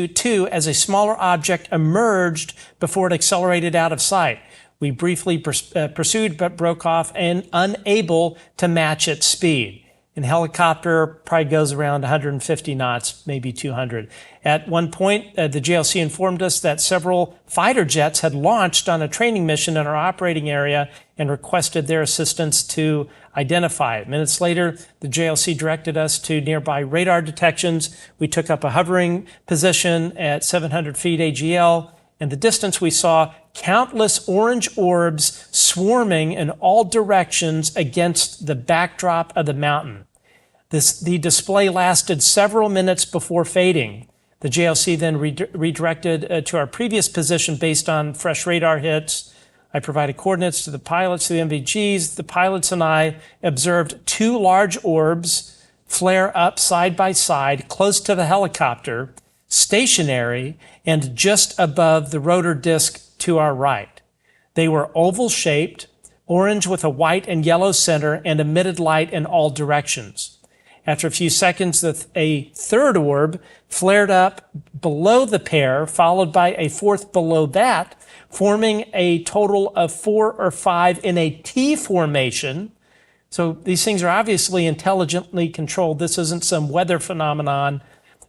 Speaker 1: two as a smaller object emerged before it accelerated out of sight. We briefly pursued but broke off and unable to match its speed. In helicopter, probably goes around 150 knots, maybe 200. At one point, the JLC informed us that several fighter jets had launched on a training mission in our operating area and requested their assistance to identify it. Minutes later, the JLC directed us to nearby radar detections. We took up a hovering position at 700 feet AGL. In the distance, we saw countless orange orbs swarming in all directions against the backdrop of the mountain. The display lasted several minutes before fading. The JLC then redirected to our previous position based on fresh radar hits. I provided coordinates to the pilots, to the MVGs. The pilots and I observed two large orbs flare up side by side close to the helicopter, stationary, and just above the rotor disc to our right. They were oval-shaped, orange with a white and yellow center, and emitted light in all directions. After a few seconds, a third orb flared up below the pair, followed by a fourth below that, forming a total of 4 or 5 in a T formation. So these things are obviously intelligently controlled. This isn't some weather phenomenon.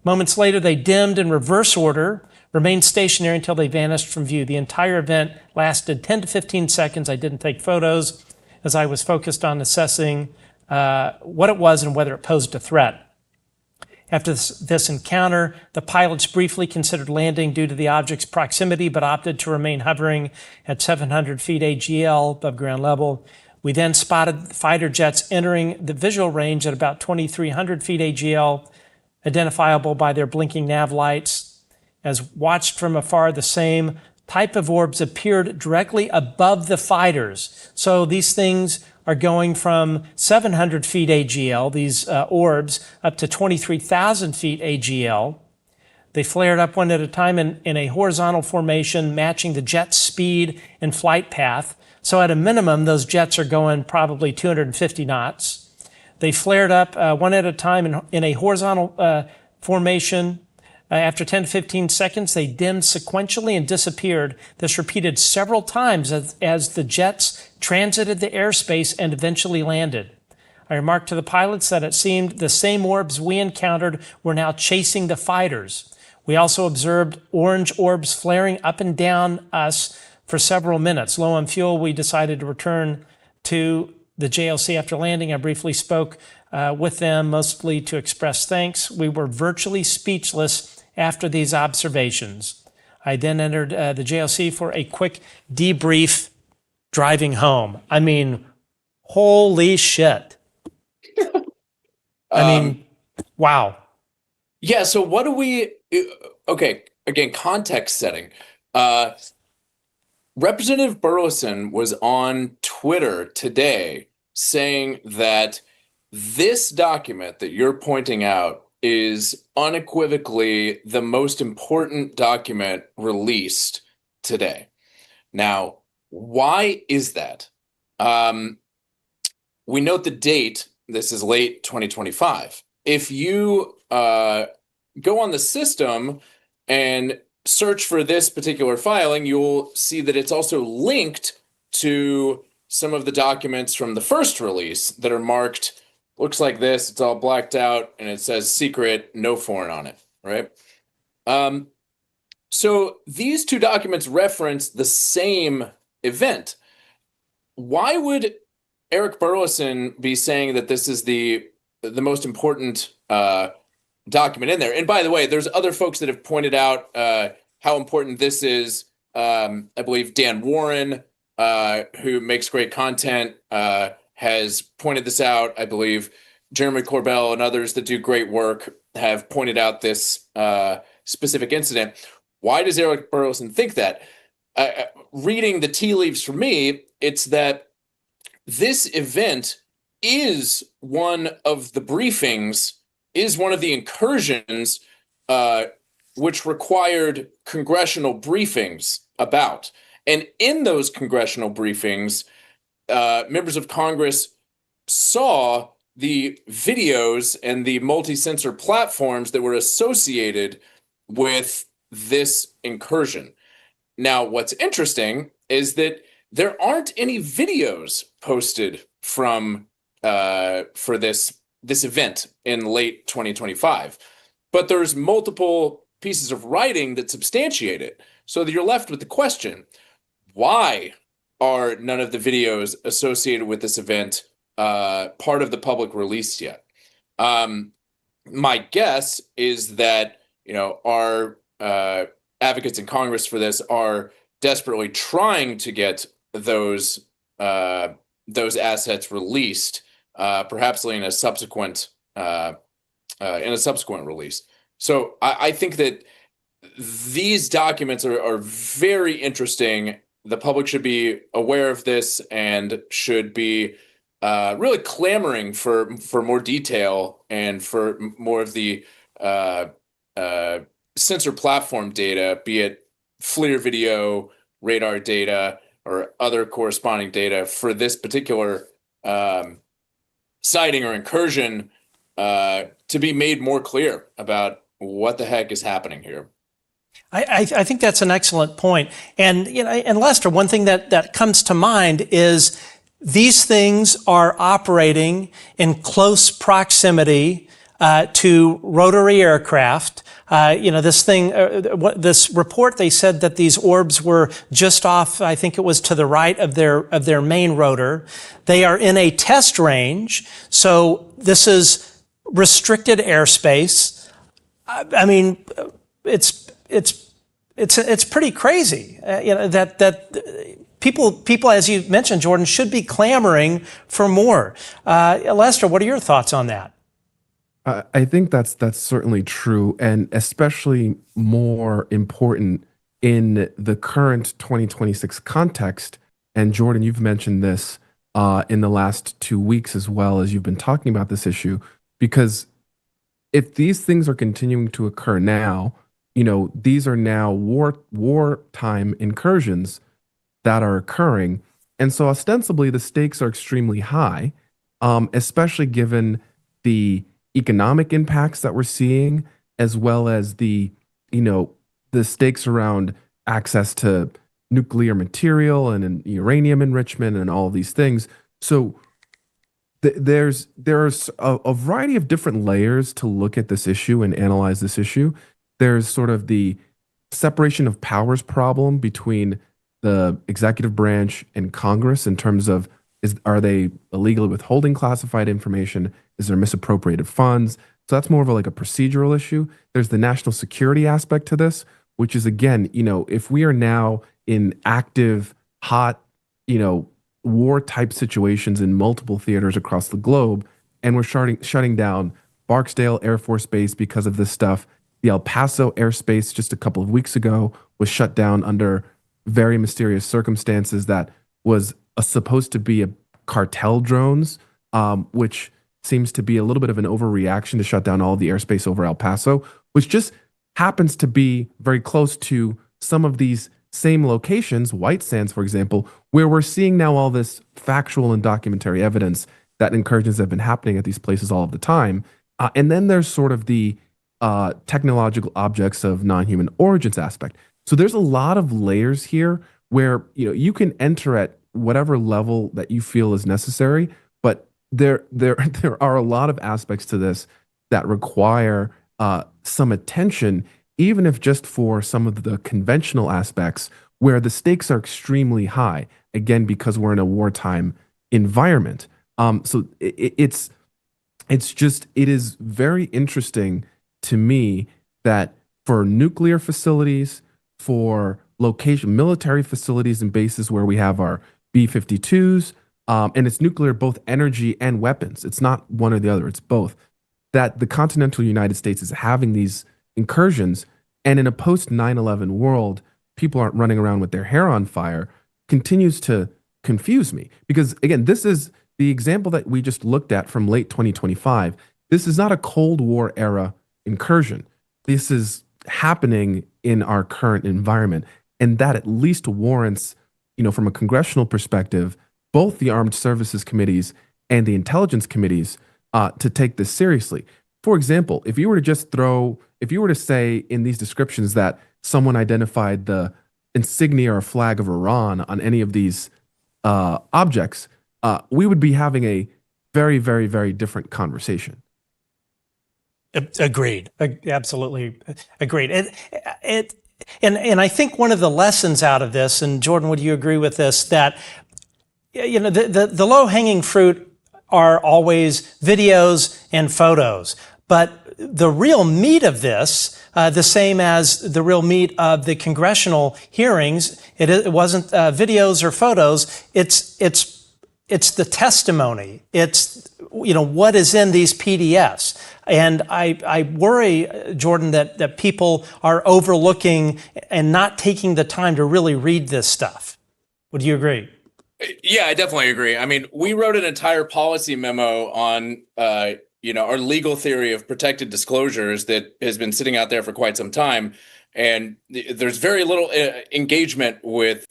Speaker 1: Moments later, they dimmed in reverse order, remained stationary until they vanished from view. The entire event lasted 10 to 15 seconds. I didn't take photos as I was focused on assessing what it was and whether it posed a threat. After this encounter, the pilots briefly considered landing due to the object's proximity, but opted to remain hovering at 700 feet AGL above ground level. We then spotted fighter jets entering the visual range at about 2,300 feet AGL, identifiable by their blinking nav lights. As watched from afar, the same type of orbs appeared directly above the fighters. So these things are going from 700 feet AGL, these orbs, up to 23,000 feet AGL. They flared up one at a time in a horizontal formation, matching the jet's speed and flight path. So at a minimum, those jets are going probably 250 knots. They flared up one at a time in a horizontal formation. After 10 to 15 seconds, they dimmed sequentially and disappeared. This repeated several times as the jets transited the airspace and eventually landed. I remarked to the pilots that it seemed the same orbs we encountered were now chasing the fighters. We also observed orange orbs flaring up and down us for several minutes. Low on fuel, we decided to return to the JLC after landing. I briefly spoke with them, mostly to express thanks. We were virtually speechless after these observations. I then entered the JLC for a quick debrief driving home. I mean, holy shit. Wow.
Speaker 2: Yeah, so what do we... Okay, again, context setting. Representative Burleson was on Twitter today saying that this document that you're pointing out is unequivocally the most important document released today. Now, why is that? We note the date. This is late 2025. If you go on the system and search for this particular filing, you'll see that it's also linked to some of the documents from the first release that are marked, looks like this, it's all blacked out, and it says secret, no foreign on it, right? So these two documents reference the same event. Why would Eric Burleson be saying that this is the most important document in there? And by the way, there's other folks that have pointed out how important this is. I believe Dan Warren, who makes great content, has pointed this out. I believe Jeremy Corbell and others that do great work have pointed out this specific incident. Why does Eric Burleson think that? Reading the tea leaves for me, it's that this event is one of the briefings, is one of the incursions which required congressional briefings about. And in those congressional briefings, members of Congress saw the videos and the multi-sensor platforms that were associated with this incursion. Now, what's interesting is that there aren't any videos posted from for this event in late 2025, but there's multiple pieces of writing that substantiate it. So that you're left with the question: why are none of the videos associated with this event part of the public release yet? My guess is that our advocates in Congress for this are desperately trying to get those assets released, perhaps in a subsequent release. So I think that these documents are very interesting. The public should be aware of this and should be really clamoring for more detail and for more of the sensor platform data, be it FLIR video, radar data, or other corresponding data for this particular sighting or incursion to be made more clear about what the heck is happening here.
Speaker 1: I think that's an excellent point. And and Lester, one thing that comes to mind is these things are operating in close proximity to rotary aircraft. This report, they said that these orbs were just off, I think it was to the right of their main rotor. They are in a test range, so this is restricted airspace. I mean, it's pretty crazy. That people, as you mentioned, Jordan, should be clamoring for more. Lester, what are your thoughts on that?
Speaker 3: I think that's certainly true, and especially more important in the current 2026 context. And Jordan, you've mentioned this in the last 2 weeks as well, as you've been talking about this issue, because if these things are continuing to occur now, these are now wartime incursions that are occurring, and so ostensibly the stakes are extremely high, especially given the economic impacts that we're seeing, as well as the stakes around access to nuclear material and uranium enrichment and all of these things. So there's a variety of different layers to look at this issue and analyze this issue. There's sort of the separation of powers problem between the executive branch and Congress in terms of are they illegally withholding classified information? Is there misappropriated funds? So that's more of a procedural issue. There's the national security aspect to this, which is, again, if we are now in active, hot, war type situations in multiple theaters across the globe, and we're shutting down Barksdale Air Force Base because of this stuff. The El Paso airspace just a couple of weeks ago was shut down under very mysterious circumstances that was supposed to be a cartel drones, which seems to be a little bit of an overreaction to shut down all of the airspace over El Paso, which just happens to be very close to some of these same locations, White Sands, for example, where we're seeing now all this factual and documentary evidence that incursions have been happening at these places all of the time. And then there's sort of the technological objects of non-human origins aspect. So there's a lot of layers here where you can enter at whatever level that you feel is necessary, but there are a lot of aspects to this that require some attention, even if just for some of the conventional aspects where the stakes are extremely high, again, because we're in a wartime environment. So it is very interesting to me that for nuclear facilities, for military facilities and bases where we have our B-52s, and it's nuclear, both energy and weapons. It's not one or the other, it's both. That the continental United States is having these incursions, and in a post 9/11 world, people aren't running around with their hair on fire, continues to confuse me. Because again, this is the example that we just looked at from late 2025. This is not a Cold War era incursion. This is happening in our current environment. And that at least warrants, from a congressional perspective, both the armed services committees and the intelligence committees to take this seriously. For example, if you were to say in these descriptions that someone identified the insignia or flag of Iran on any of these objects, we would be having a very, very, very different conversation.
Speaker 1: Agreed. Absolutely agreed. And I think one of the lessons out of this, and Jordan, would you agree with this, that the low-hanging fruit are always videos and photos, but the real meat of this, the same as the real meat of the congressional hearings, it wasn't videos or photos. It's the testimony. It's what is in these PDFs. And I worry, Jordan, that people are overlooking and not taking the time to really read this stuff. Would you agree?
Speaker 2: Yeah, I definitely agree. I mean, we wrote an entire policy memo on our legal theory of protected disclosures that has been sitting out there for quite some time. And there's very little engagement with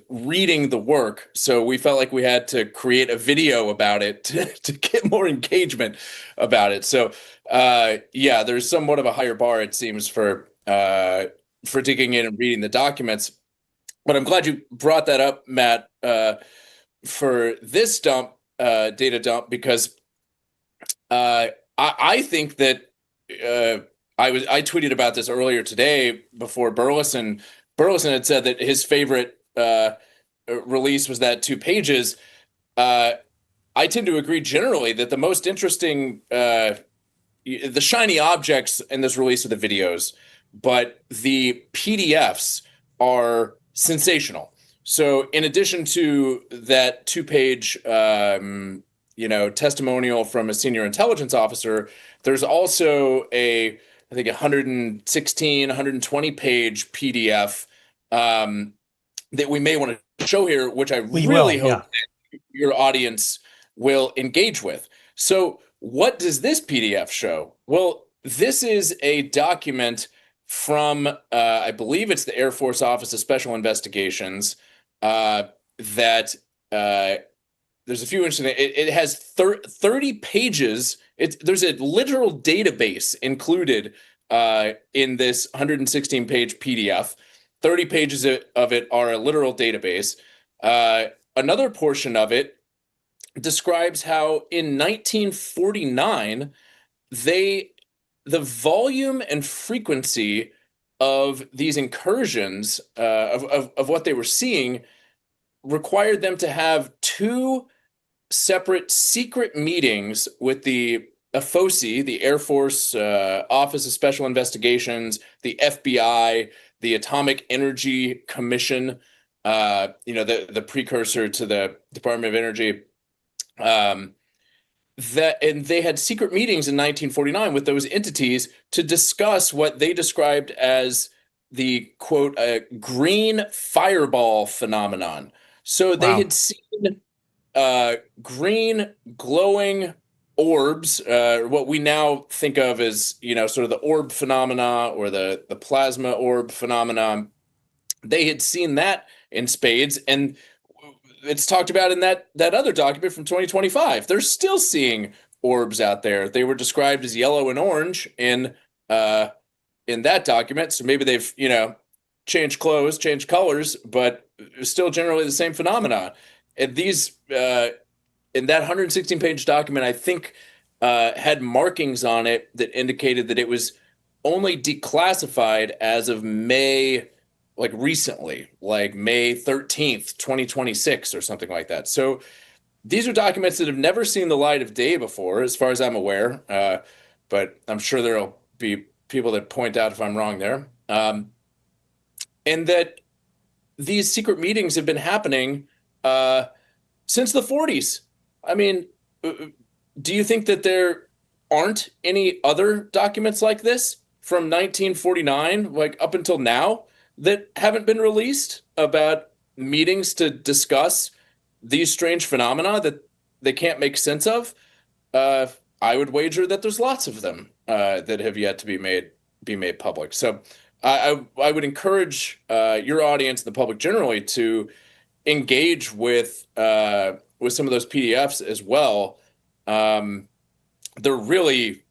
Speaker 2: reading the work. So we felt like we had to create a video about it to get more engagement about it. So there's somewhat of a higher bar, it seems, for digging in and reading the documents. But I'm glad you brought that up, Matt, for this data dump, because I think that I tweeted about this earlier today before Burleson. Burleson had said that his favorite release was that 2 pages. I tend to agree generally that the most interesting, the shiny objects in this release are the videos, but the PDFs are sensational. So in addition to that 2-page testimonial from a senior intelligence officer, there's also I think 120 page PDF that we may want to show here, which I really hope that your audience will engage with. So what does this PDF show? Well, this is a document from, I believe it's the Air Force Office of Special Investigations, that there's a few interesting. It has 30 pages. There's a literal database included in this 116-page PDF. 30 pages of it are a literal database. Another portion of it describes how in 1949 the volume and frequency of these incursions of what they were seeing required them to have 2 separate secret meetings with the AFOSI, the Air Force Office of Special Investigations, the FBI, the Atomic Energy Commission, the precursor to the Department of Energy. And they had secret meetings in 1949 with those entities to discuss what they described as the, quote, green fireball phenomenon. So they had seen green glowing orbs, what we now think of as, sort of the orb phenomena or the plasma orb phenomenon. They had seen that in spades, and it's talked about in that other document from 2025. They're still seeing orbs out there. They were described as yellow and orange in that document. So maybe they've, changed clothes, changed colors, but still generally the same phenomenon. And these, in that 116-page document, I think had markings on it that indicated that it was only declassified as of May, like recently, like May 13th, 2026 or something like that. So these are documents that have never seen the light of day before, as far as I'm aware. But I'm sure there'll be people that point out if I'm wrong there. And that these secret meetings have been happening since the 40s. I mean, do you think that there aren't any other documents like this from 1949, like up until now, that haven't been released about meetings to discuss these strange phenomena that they can't make sense of? I would wager that there's lots of them that have yet to be made public. So I would encourage your audience, the public generally, to engage with some of those PDFs as well. They're really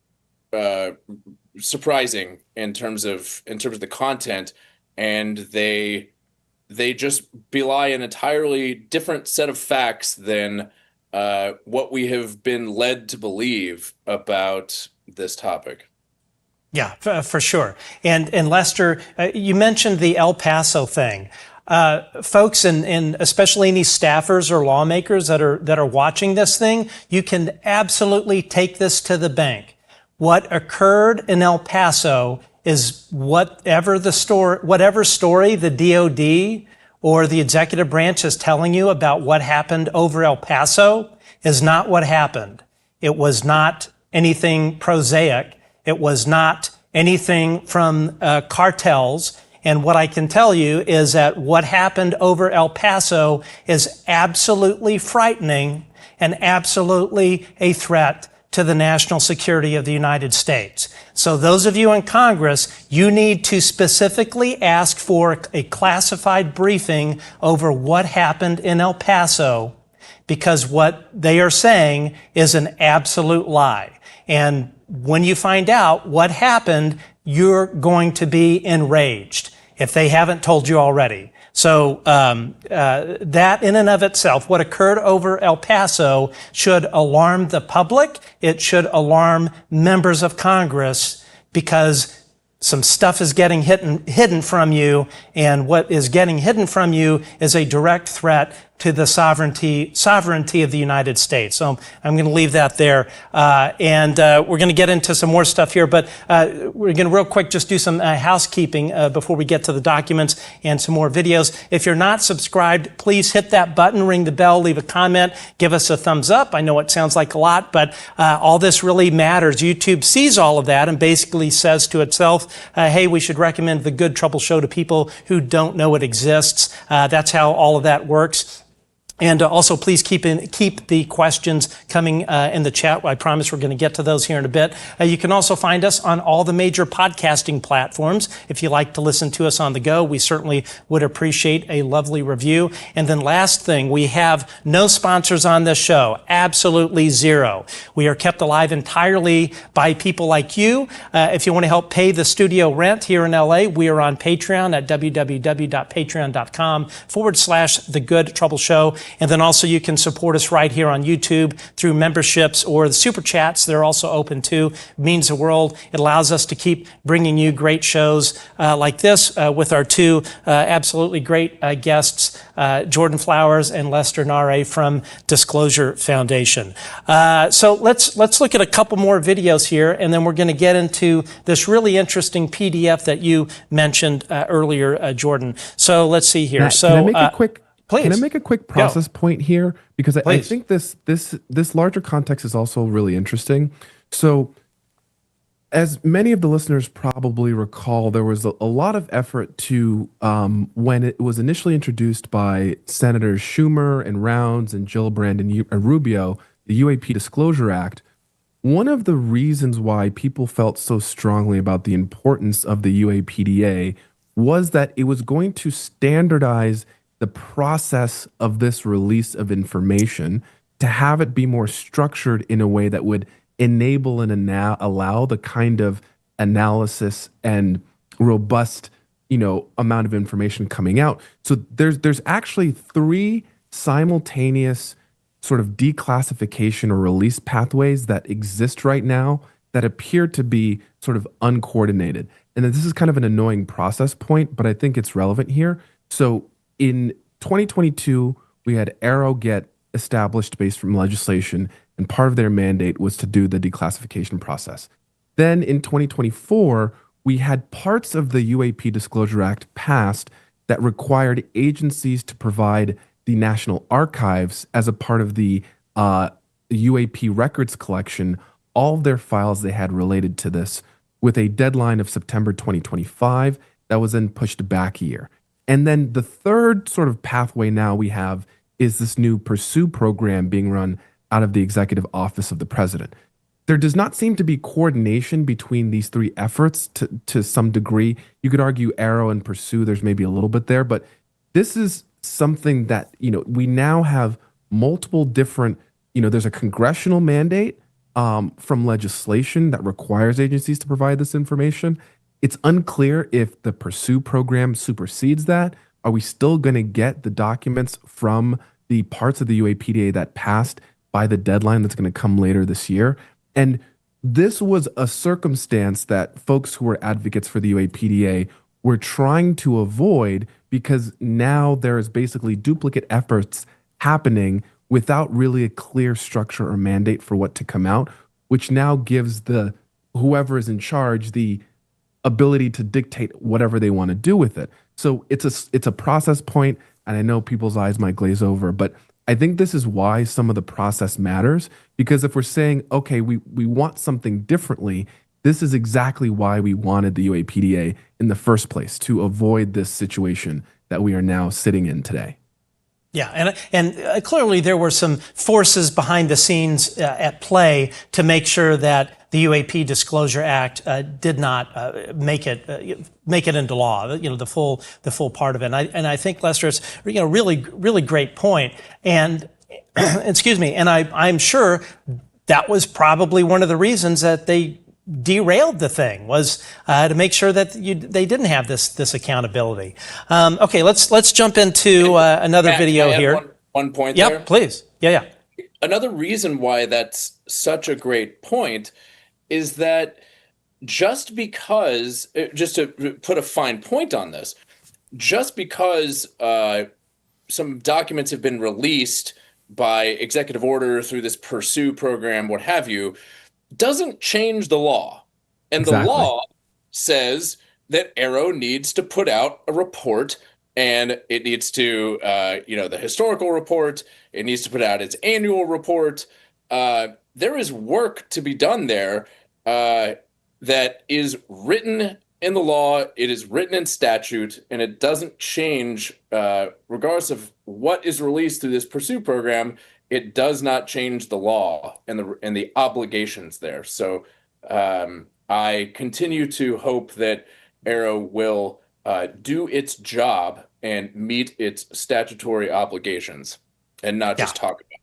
Speaker 2: surprising in terms of the content, and they just belie an entirely different set of facts than what we have been led to believe about this topic.
Speaker 1: Yeah, for sure. And Lester, you mentioned the El Paso thing. Folks, and especially any staffers or lawmakers that are watching this thing, you can absolutely take this to the bank. What occurred in El Paso is whatever story the DOD or the executive branch is telling you about what happened over El Paso is not what happened. It was not anything prosaic. It was not anything from cartels. And what I can tell you is that what happened over El Paso is absolutely frightening and absolutely a threat to the national security of the United States. So those of you in Congress, you need to specifically ask for a classified briefing over what happened in El Paso, because what they are saying is an absolute lie. And when you find out what happened, you're going to be enraged if they haven't told you already. So that in and of itself, what occurred over El Paso, should alarm the public. It should alarm members of Congress, because some stuff is getting hidden from you, and what is getting hidden from you is a direct threat to the sovereignty of the United States. So I'm going to leave that there. And we're going to get into some more stuff here, but we're going to real quick just do some housekeeping before we get to the documents and some more videos. If you're not subscribed, please hit that button, ring the bell, leave a comment, give us a thumbs up. I know it sounds like a lot, but all this really matters. YouTube sees all of that and basically says to itself, hey, we should recommend The Good Trouble Show to people who don't know it exists. That's how all of that works. And also, please keep the questions coming in the chat. I promise we're going to get to those here in a bit. You can also find us on all the major podcasting platforms. If you like to listen to us on the go, we certainly would appreciate a lovely review. And then last thing, we have no sponsors on this show. Absolutely zero. We are kept alive entirely by people like you. If you want to help pay the studio rent here in LA, we are on Patreon at www.patreon.com/The Good Trouble Show. And then also you can support us right here on YouTube through memberships or the super chats. They're also open too. It means the world. It allows us to keep bringing you great shows like this with our two absolutely great guests, Jordan Flowers and Lester Nare from Disclosure Foundation. So let's look at a couple more videos here, and then we're going to get into this really interesting PDF that you mentioned earlier, Jordan. So let's see here.
Speaker 3: Matt, can I make a quick?
Speaker 1: Please.
Speaker 3: Can I make a quick process point here? Because I think this larger context is also really interesting. So, as many of the listeners probably recall, there was a lot of effort to, when it was initially introduced by Senators Schumer and Rounds and Gillibrand and Rubio, the UAP Disclosure Act. One of the reasons why people felt so strongly about the importance of the UAPDA was that it was going to standardize the process of this release of information, to have it be more structured in a way that would enable and allow the kind of analysis and robust, amount of information coming out. So there's actually 3 simultaneous sort of declassification or release pathways that exist right now that appear to be sort of uncoordinated. And this is kind of an annoying process point, but I think it's relevant here. So in 2022, we had AARO get established based from legislation, and part of their mandate was to do the declassification process. Then in 2024, we had parts of the UAP Disclosure Act passed that required agencies to provide the National Archives as a part of the UAP records collection, all of their files they had related to this, with a deadline of September 2025 that was then pushed back a year. And then the third sort of pathway now we have is this new Pursue program being run out of the Executive Office of the President. There does not seem to be coordination between these three efforts to some degree. You could argue AARO and Pursue, there's maybe a little bit there, but this is something that, we now have multiple different, there's a congressional mandate from legislation that requires agencies to provide this information. It's unclear if the Pursue program supersedes that. Are we still going to get the documents from the parts of the UAPDA that passed by the deadline that's going to come later this year? And this was a circumstance that folks who were advocates for the UAPDA were trying to avoid, because now there is basically duplicate efforts happening without really a clear structure or mandate for what to come out, which now gives whoever is in charge the ability to dictate whatever they want to do with it. So it's a process point, and I know people's eyes might glaze over, but I think this is why some of the process matters, because if we're saying, okay, we want something differently, this is exactly why we wanted the UAPDA in the first place, to avoid this situation that we are now sitting in today.
Speaker 1: Yeah, and clearly there were some forces behind the scenes at play to make sure that the UAP Disclosure Act did not make it into law. The full part of it. And I think, Lester, it's really great point. And excuse me. And I'm sure that was probably one of the reasons that they derailed the thing, was to make sure that they didn't have this accountability. Okay, let's jump into another video here.
Speaker 2: One point there.
Speaker 1: Yep, please. Yeah.
Speaker 2: Another reason why that's such a great point is that just because, just to put a fine point on this, just because some documents have been released by executive order through this Pursue program, what have you, doesn't change the law. And
Speaker 3: Exactly.
Speaker 2: The law says that AARO needs to put out a report, and it needs to, the historical report, it needs to put out its annual report. There is work to be done there that is written in the law, it is written in statute, and it doesn't change regardless of what is released through this Pursue program. It does not change the law and the obligations there. So I continue to hope that AARO will do its job and meet its statutory obligations and not just talk about it.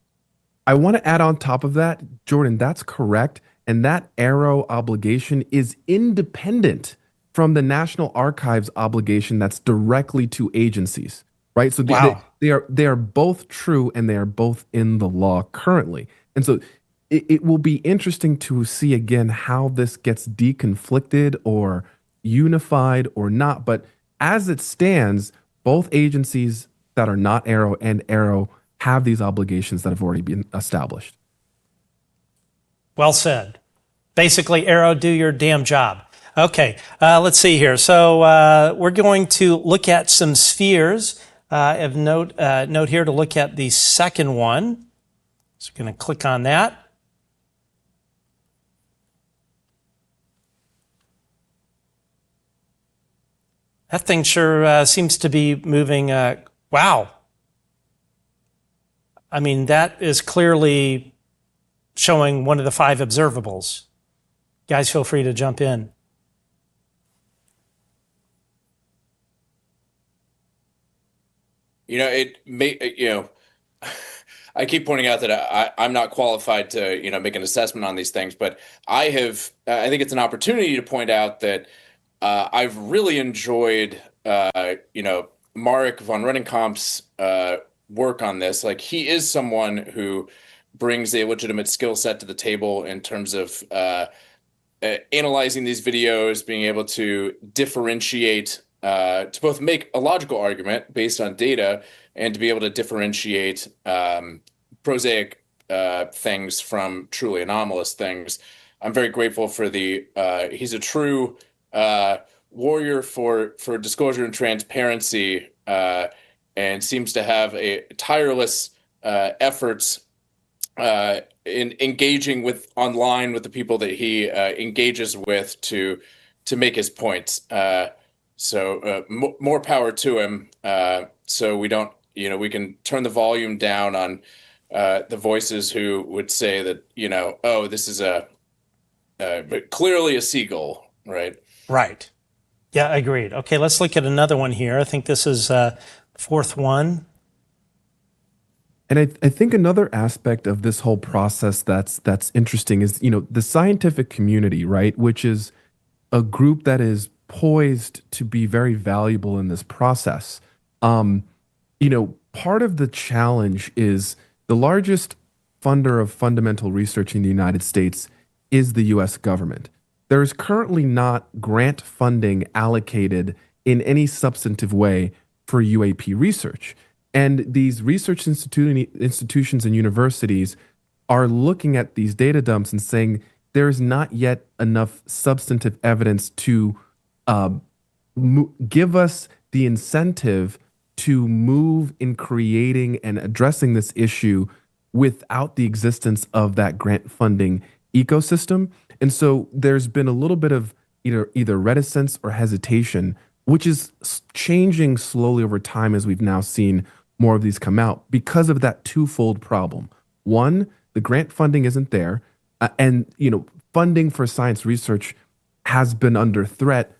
Speaker 3: I want to add on top of that, Jordan, that's correct. And that AARO obligation is independent from the National Archives obligation that's directly to agencies, right? So they are both true, and they are both in the law currently. And so it will be interesting to see again how this gets deconflicted or unified or not. But as it stands, both agencies that are not AARO and AARO have these obligations that have already been established.
Speaker 1: Well said. Basically, AARO, do your damn job. Okay, let's see here. So we're going to look at some spheres. Of note here to look at the second one. So we're going to click on that. That thing sure seems to be moving. Wow. I mean, that is clearly showing one of the 5 observables. Guys, feel free to jump in.
Speaker 2: I keep pointing out that I'm not qualified to, make an assessment on these things, but I think it's an opportunity to point out that I've really enjoyed, Marek von Rennenkampf's work on this. Like, he is someone who brings a legitimate skill set to the table in terms of analyzing these videos, being able to differentiate, to both make a logical argument based on data and to be able to differentiate prosaic things from truly anomalous things. I'm very grateful for he's a true warrior for disclosure and transparency, and seems to have a tireless efforts in engaging online with the people that he engages with to make his points. So more power to him. So we don't, we can turn the volume down on the voices who would say that, oh, this is clearly a seagull, right?
Speaker 1: Right. Yeah, agreed. Okay, let's look at another one here. I think this is fourth one.
Speaker 3: And I think another aspect of this whole process that's interesting is, the scientific community, right? Which is a group that is poised to be very valuable in this process. Part of the challenge is the largest funder of fundamental research in the United States is the US government. There is currently not grant funding allocated in any substantive way for UAP research. And these research institutions and universities are looking at these data dumps and saying there is not yet enough substantive evidence to give us the incentive to move in creating and addressing this issue without the existence of that grant funding ecosystem. And so there's been a little bit of either reticence or hesitation, which is changing slowly over time as we've now seen more of these come out because of that twofold problem. One, the grant funding isn't there, and funding for science research has been under threat,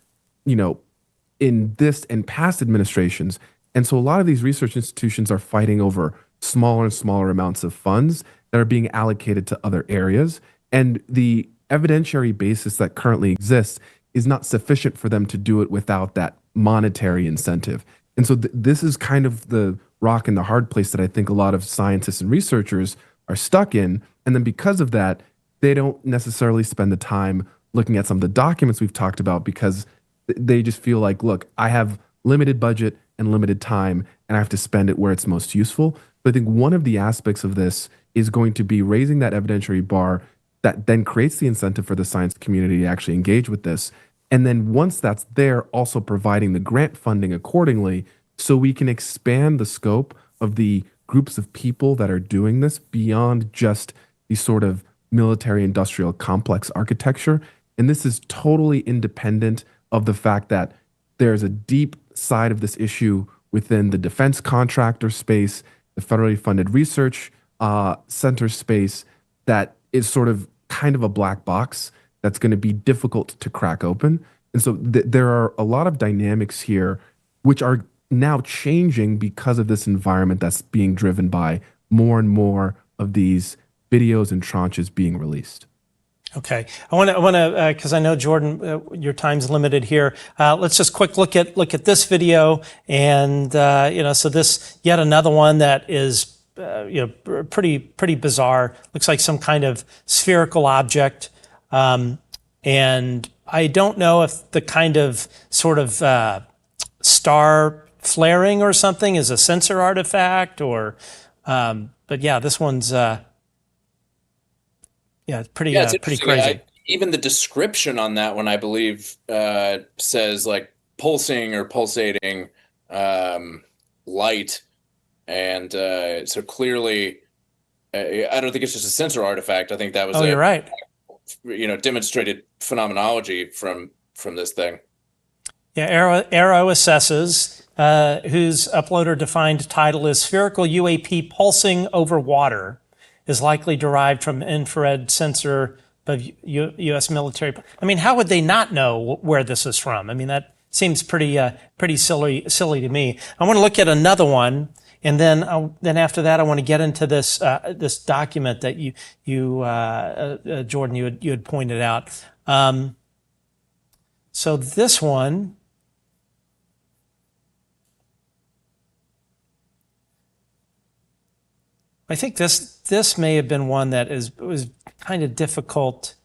Speaker 3: in this and past administrations. And so a lot of these research institutions are fighting over smaller and smaller amounts of funds that are being allocated to other areas. And the evidentiary basis that currently exists is not sufficient for them to do it without that monetary incentive. And so this is kind of the rock and the hard place that I think a lot of scientists and researchers are stuck in. And then because of that, they don't necessarily spend the time looking at some of the documents we've talked about because they just feel like, look, I have limited budget and limited time, and I have to spend it where it's most useful. But I think one of the aspects of this is going to be raising that evidentiary bar that then creates the incentive for the science community to actually engage with this. And then once that's there, also providing the grant funding accordingly so we can expand the scope of the groups of people that are doing this beyond just the sort of military industrial complex architecture. And this is totally independent of the fact that there's a deep side of this issue within the defense contractor space, the federally funded research center space that is sort of kind of a black box that's going to be difficult to crack open. And so there are a lot of dynamics here which are now changing because of this environment that's being driven by more and more of these videos and tranches being released.
Speaker 1: Okay, I want to, because I know Jordan, your time's limited here. Let's just quick look at this video, and so this yet another one that is pretty bizarre. Looks like some kind of spherical object, and I don't know if the kind of sort of star flaring or something is a sensor artifact, or but yeah, this one's. Yeah, it's pretty crazy.
Speaker 2: Even the description on that one, I believe, says like pulsing or pulsating light, and so clearly, I don't think it's just a sensor artifact. I think that was
Speaker 1: you're right.
Speaker 2: Demonstrated phenomenology from this thing.
Speaker 1: Yeah, AARO assesses, whose uploader defined title is "Spherical UAP Pulsing Over Water." Is likely derived from infrared sensor of U.S. military. I mean, how would they not know where this is from? I mean, that seems pretty silly to me. I want to look at another one, and then after that, I want to get into this this document that you Jordan, you had pointed out. So this one. I think this may have been one that was kind of difficult.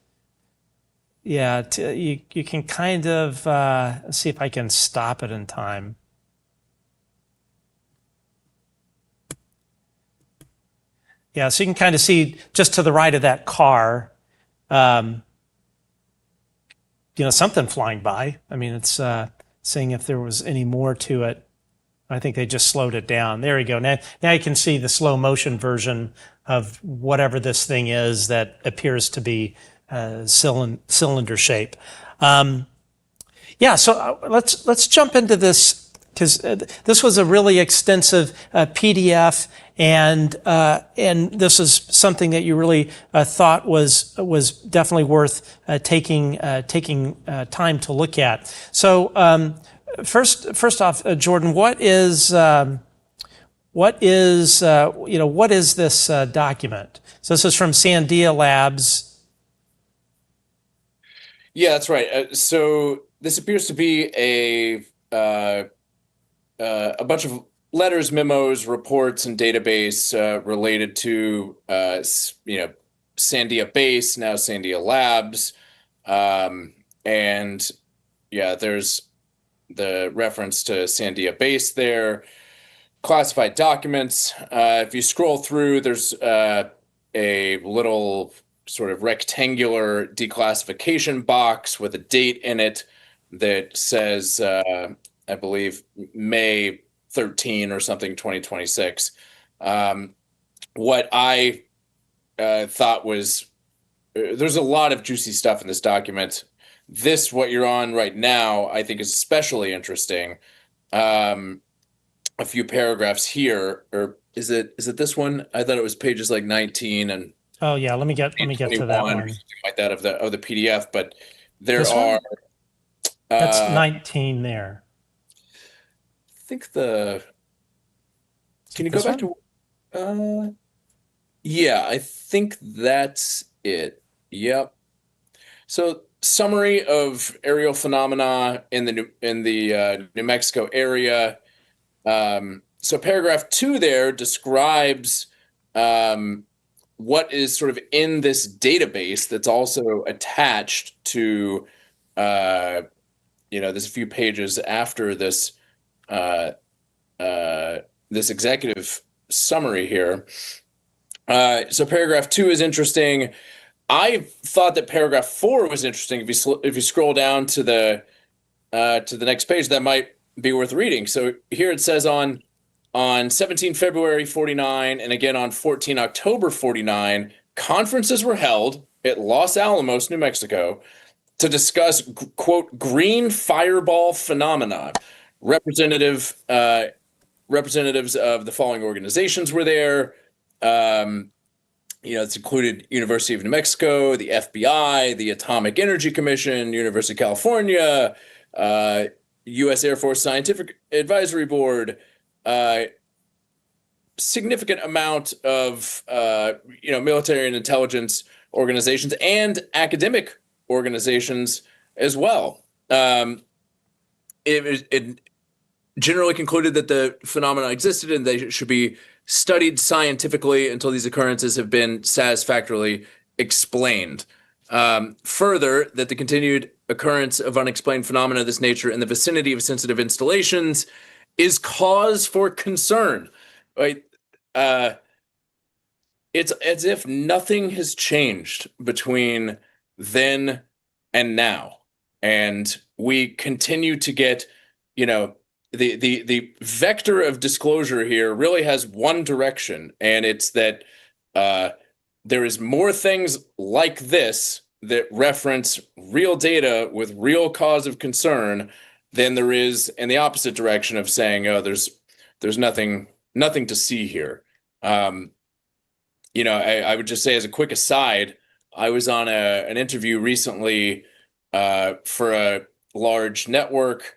Speaker 1: Yeah, you can kind of let's see if I can stop it in time. Yeah, so you can kind of see just to the right of that car, something flying by. I mean, it's seeing if there was any more to it. I think they just slowed it down. There you go. Now you can see the slow motion version of whatever this thing is that appears to be cylinder shape. So let's jump into this, because this was a really extensive PDF, and this is something that you really thought was definitely worth taking time to look at. So first off, Jordan, what is this document? So this is from Sandia Labs.
Speaker 2: Yeah, that's right. So this appears to be a bunch of letters, memos, reports, and database related to Sandia Base, now Sandia Labs, and yeah, there's the reference to Sandia Base there. Classified documents. If you scroll through, there's a little sort of rectangular declassification box with a date in it that says, I believe, May 13 or something, 2026. What I thought was, there's a lot of juicy stuff in this document. This, what you're on right now, I think is especially interesting. A few paragraphs here, or is it this one? I thought it was pages like 19 and
Speaker 1: oh yeah, let me get to that one.
Speaker 2: Or something like that of the PDF. But there
Speaker 1: This
Speaker 2: are
Speaker 1: one? That's 19 there.
Speaker 2: I think the. Can you go back to? Yeah, I think that's it. Yep. So summary of aerial phenomena in the New Mexico area. So paragraph 2 there describes what is sort of in this database that's also attached to, there's a few pages after this this executive summary here. So paragraph 2 is interesting. I thought that paragraph 4 was interesting. If you scroll down to the next page, that might be worth reading. So here it says on 17 February 49 and again on 14 October 49, conferences were held at Los Alamos, New Mexico, to discuss, quote, green fireball phenomena. Representatives of the following organizations were there. It's included University of New Mexico, the FBI, the Atomic Energy Commission, University of California, U.S. Air Force Scientific Advisory Board, significant amount of military and intelligence organizations and academic organizations as well. It generally concluded that the phenomena existed and they should be studied scientifically until these occurrences have been satisfactorily explained. Further, that the continued occurrence of unexplained phenomena of this nature in the vicinity of sensitive installations is cause for concern. Right? It's as if nothing has changed between then and now, and we continue to get, the vector of disclosure here really has one direction, and it's that there is more things like this that reference real data with real cause of concern than there is in the opposite direction of saying, oh, there's nothing to see here. I would just say, as a quick aside, I was on an interview recently for a large network.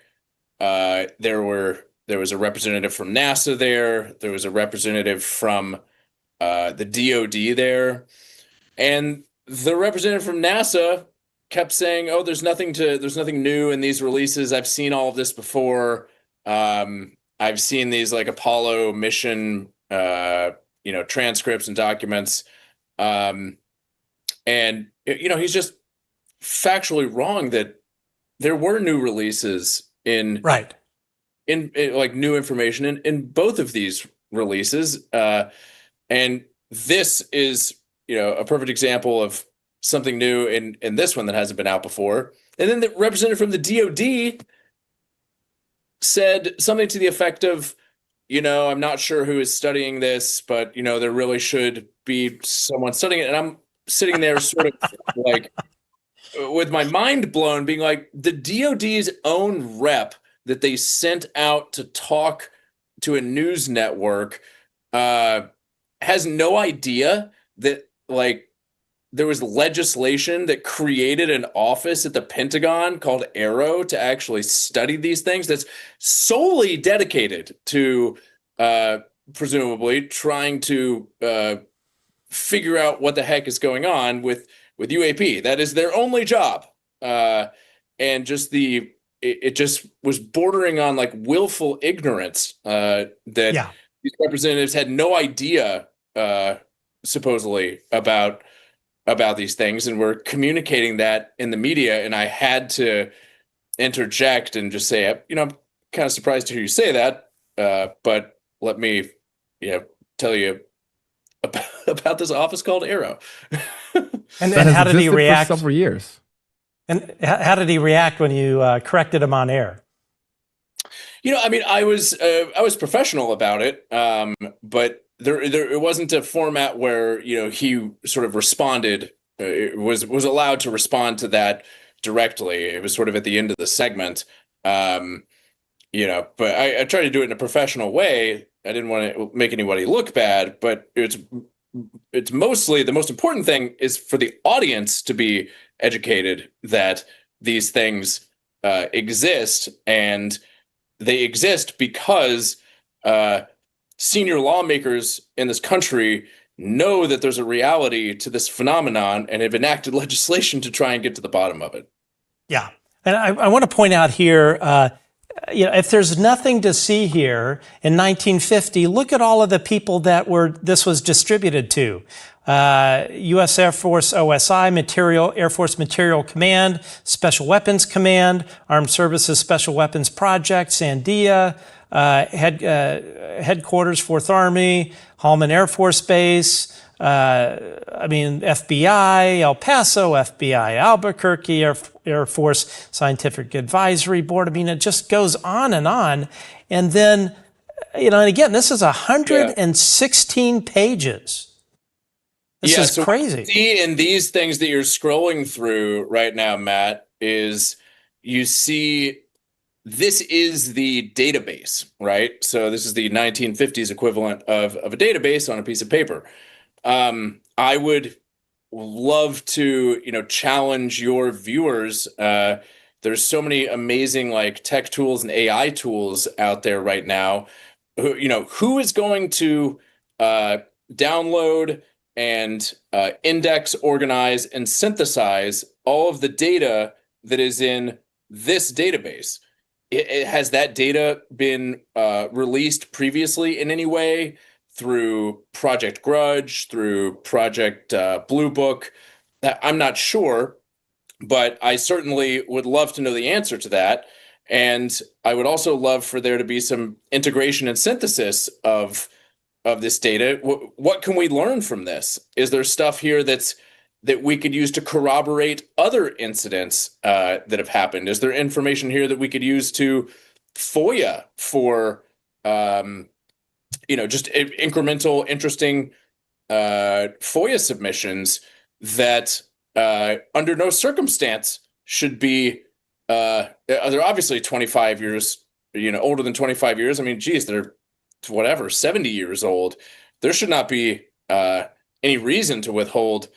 Speaker 2: There was a representative from NASA there. There was a representative from the DoD there, and the representative from NASA kept saying, "Oh, there's nothing new in these releases. I've seen all of this before. I've seen these like Apollo mission, transcripts and documents." And he's just factually wrong that there were new releases in like new information in both of these releases. And this is, a perfect example of something new in this one that hasn't been out before. And then the representative from the DoD said something to the effect of, I'm not sure who is studying this, but, there really should be someone studying it. And I'm sitting there sort of like with my mind blown, being like, the DoD's own rep that they sent out to talk to a news network has no idea that, like, there was legislation that created an office at the Pentagon called AARO to actually study these things that's solely dedicated to presumably trying to figure out what the heck is going on with UAP. That is their only job. And just it just was bordering on like willful ignorance that these representatives had no idea supposedly about these things, and were communicating that in the media. And I had to interject and just say, I'm kind of surprised to hear you say that, but let me, tell you about this office called AARO.
Speaker 1: And how did he react?
Speaker 3: For several years.
Speaker 1: And how did he react when you corrected him on air?
Speaker 2: I was professional about it, but there it wasn't a format where he sort of responded, was allowed to respond to that directly. It was sort of at the end of the segment, but I tried to do it in a professional way. I didn't want to make anybody look bad, but it's mostly, the most important thing is for the audience to be educated that these things exist, and they exist because senior lawmakers in this country know that there's a reality to this phenomenon and have enacted legislation to try and get to the bottom of it.
Speaker 1: Yeah. And I want to point out here, if there's nothing to see here in 1950, look at all of the people that this was distributed to. U.S. Air Force OSI, Air Force Material Command, Special Weapons Command, Armed Services Special Weapons Project, Sandia, headquarters, 4th Army, Hallman Air Force Base, FBI, El Paso, FBI, Albuquerque, Air Force Scientific Advisory Board. It just goes on. And then, and again, this is 116 pages. This is crazy.
Speaker 2: What you see in these things that you're scrolling through right now, Matt, is you see this is the database, right? So this is the 1950s equivalent of a database on a piece of paper. I would love to, challenge your viewers. There's so many amazing like tech tools and AI tools out there right now. Who is going to download and index, organize, and synthesize all of the data that is in this database? Has that data been released previously in any way through Project Grudge, through Project Blue Book? I'm not sure, but I certainly would love to know the answer to that. And I would also love for there to be some integration and synthesis of this data. What can we learn from this? Is there stuff here that we could use to corroborate other incidents that have happened? Is there information here that we could use to FOIA for, just incremental, interesting FOIA submissions that under no circumstance should be, they're obviously 25 years, older than 25 years. They're 70 years old. There should not be any reason to withhold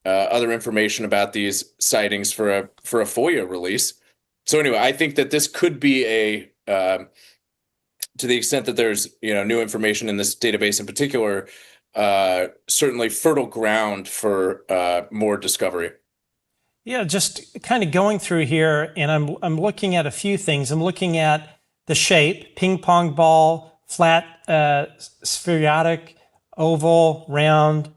Speaker 2: other information about these sightings for a FOIA release. So anyway, I think that this could be to the extent that there's new information in this database in particular, certainly fertile ground for more discovery.
Speaker 1: Yeah, just kind of going through here, and I'm looking at a few things. I'm looking at the shape: ping pong ball, flat, spherical, oval, round.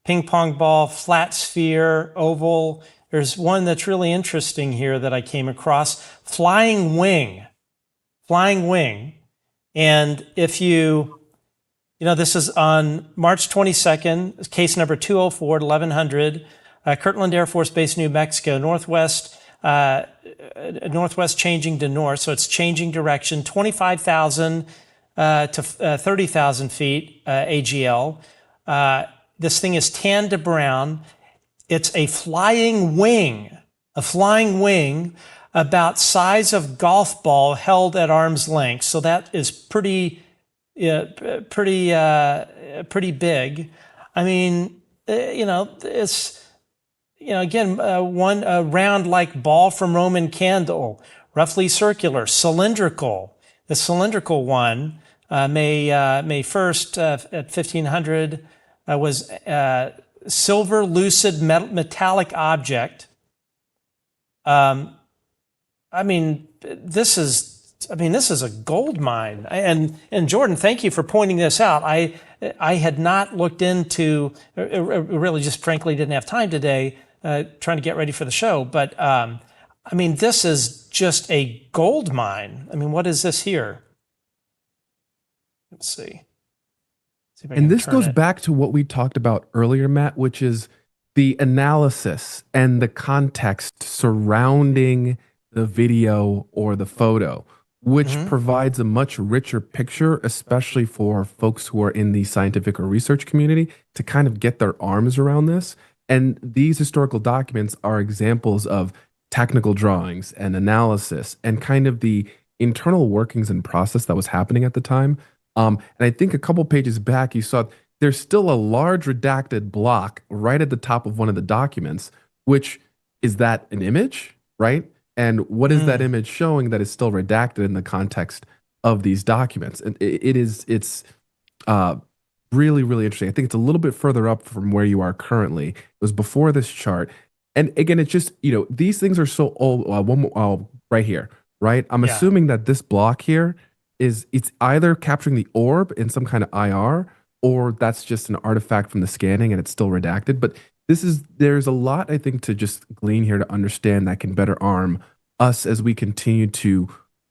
Speaker 1: Ping pong ball, flat sphere, oval. There's one that's really interesting here that I came across. Flying wing. And if you this is on March 22nd, case number 204-1100, Kirtland Air Force Base, New Mexico, northwest changing to north, so it's changing direction, 25,000 to 30,000 feet AGL. This thing is tan to brown. It's a flying wing about size of golf ball held at arm's length. So that is pretty big. I mean, it's, again, one round like ball from Roman candle, roughly circular, cylindrical. The cylindrical one, May 1st at 1500, was silver lucid metallic object. This is a gold mine. And Jordan, thank you for pointing this out. I had not looked into, really just frankly didn't have time today, trying to get ready for the show. But this is just a gold mine. What is this here? Let's see.
Speaker 3: And this goes back to what we talked about earlier, Matt, which is the analysis and the context surrounding the video or the photo, which provides a much richer picture, especially for folks who are in the scientific or research community, to kind of get their arms around this. And these historical documents are examples of technical drawings and analysis and kind of the internal workings and process that was happening at the time. And I think a couple pages back, you saw there's still a large redacted block right at the top of one of the documents, which is that an image, right? And what is that image showing that is still redacted in the context of these documents? And it's really, really interesting. I think it's a little bit further up from where you are currently. It was before this chart. And again, it's just, these things are so old. Right here, right? I'm assuming that this block here it's either capturing the orb in some kind of IR, or that's just an artifact from the scanning and it's still redacted. But there's a lot, I think, to just glean here to understand that can better arm us as we continue to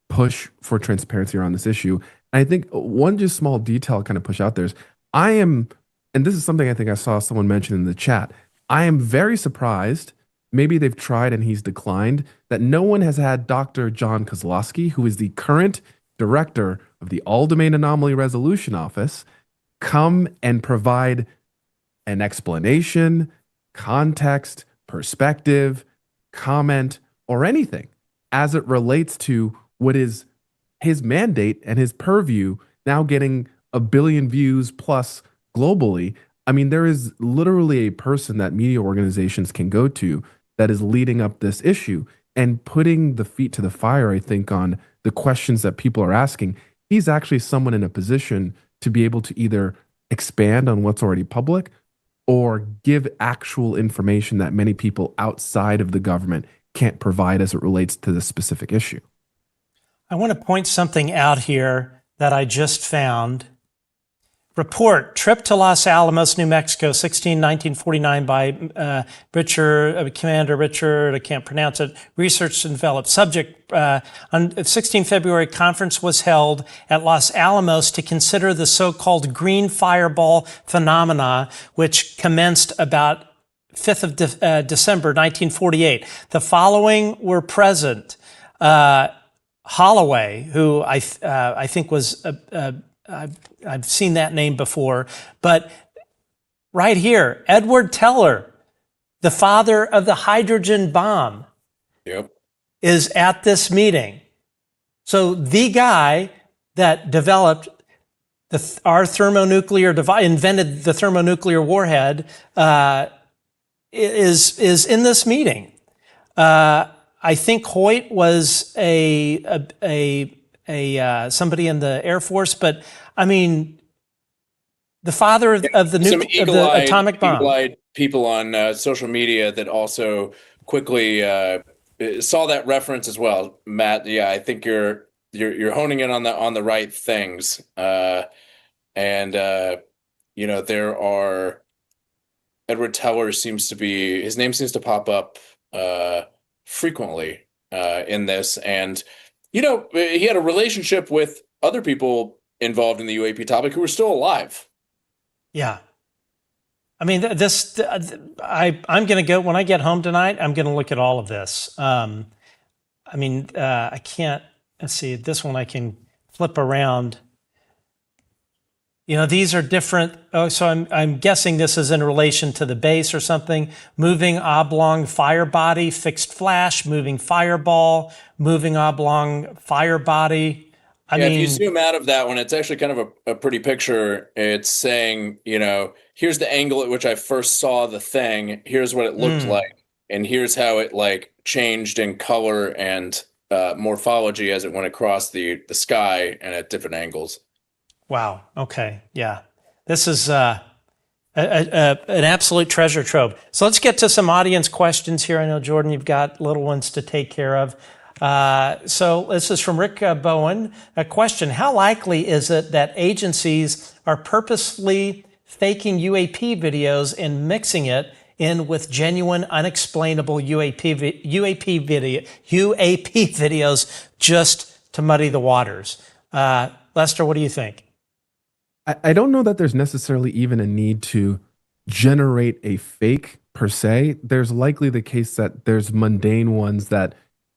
Speaker 3: push for transparency around this issue. And I think one just small detail kind of push out there is and this is something I think I saw someone mention in the chat, I am very surprised, maybe they've tried and he's declined, that no one has had Dr. John Kozlowski, who is the current director of the All-Domain Anomaly Resolution Office, come and provide an explanation, context, perspective, comment, or anything as it relates to what is his mandate and his purview, now getting 1 billion views plus globally. There is literally a person that media organizations can go to that is leading up this issue and putting the feet to the fire, I think, on the questions that people are asking. He's actually someone in a position to be able to either expand on what's already public or give actual information that many people outside of the government can't provide as it relates to this specific issue.
Speaker 1: I want to point something out here that I just found. Report, trip to Los Alamos, New Mexico, 1949 by Commander Richard, I can't pronounce it, researched and developed. Subject, on 16 February, conference was held at Los Alamos to consider the so-called green fireball phenomena, which commenced about 5th of December, 1948. The following were present. Holloway, who I think was I've seen that name before, but right here, Edward Teller, the father of the hydrogen bomb, is at this meeting. So the guy that developed our thermonuclear device, invented the thermonuclear warhead, is in this meeting. I think Hoyt was somebody in the Air Force, but the father of the atomic bomb.
Speaker 2: Eagle-eyed people on social media that also quickly saw that reference as well. Matt, yeah, I think you're honing in on the right things, there are Edward Teller his name seems to pop up frequently in this, and he had a relationship with other people involved in the UAP topic who are still alive.
Speaker 1: Yeah. I mean, I'm going to go, when I get home tonight, I'm going to look at all of this. I can't, let's see, this one I can flip around. These are different. Oh, so I'm guessing this is in relation to the base or something. Moving oblong fire body, fixed flash, moving fireball, moving oblong fire body.
Speaker 2: If you zoom out of that one, it's actually kind of a pretty picture. It's saying, here's the angle at which I first saw the thing. Here's what it looked like. And here's how it like changed in color and morphology as it went across the sky and at different angles.
Speaker 1: Wow. Okay. Yeah. This is an absolute treasure trove. So let's get to some audience questions here. I know, Jordan, you've got little ones to take care of. So this is from Rick Bowen. A question: how likely is it that agencies are purposely faking UAP videos and mixing it in with genuine, unexplainable UAP videos just to muddy the waters? Lester, what do you think?
Speaker 3: I don't know that there's necessarily even a need to generate a fake per se. There's likely the case that there's mundane ones that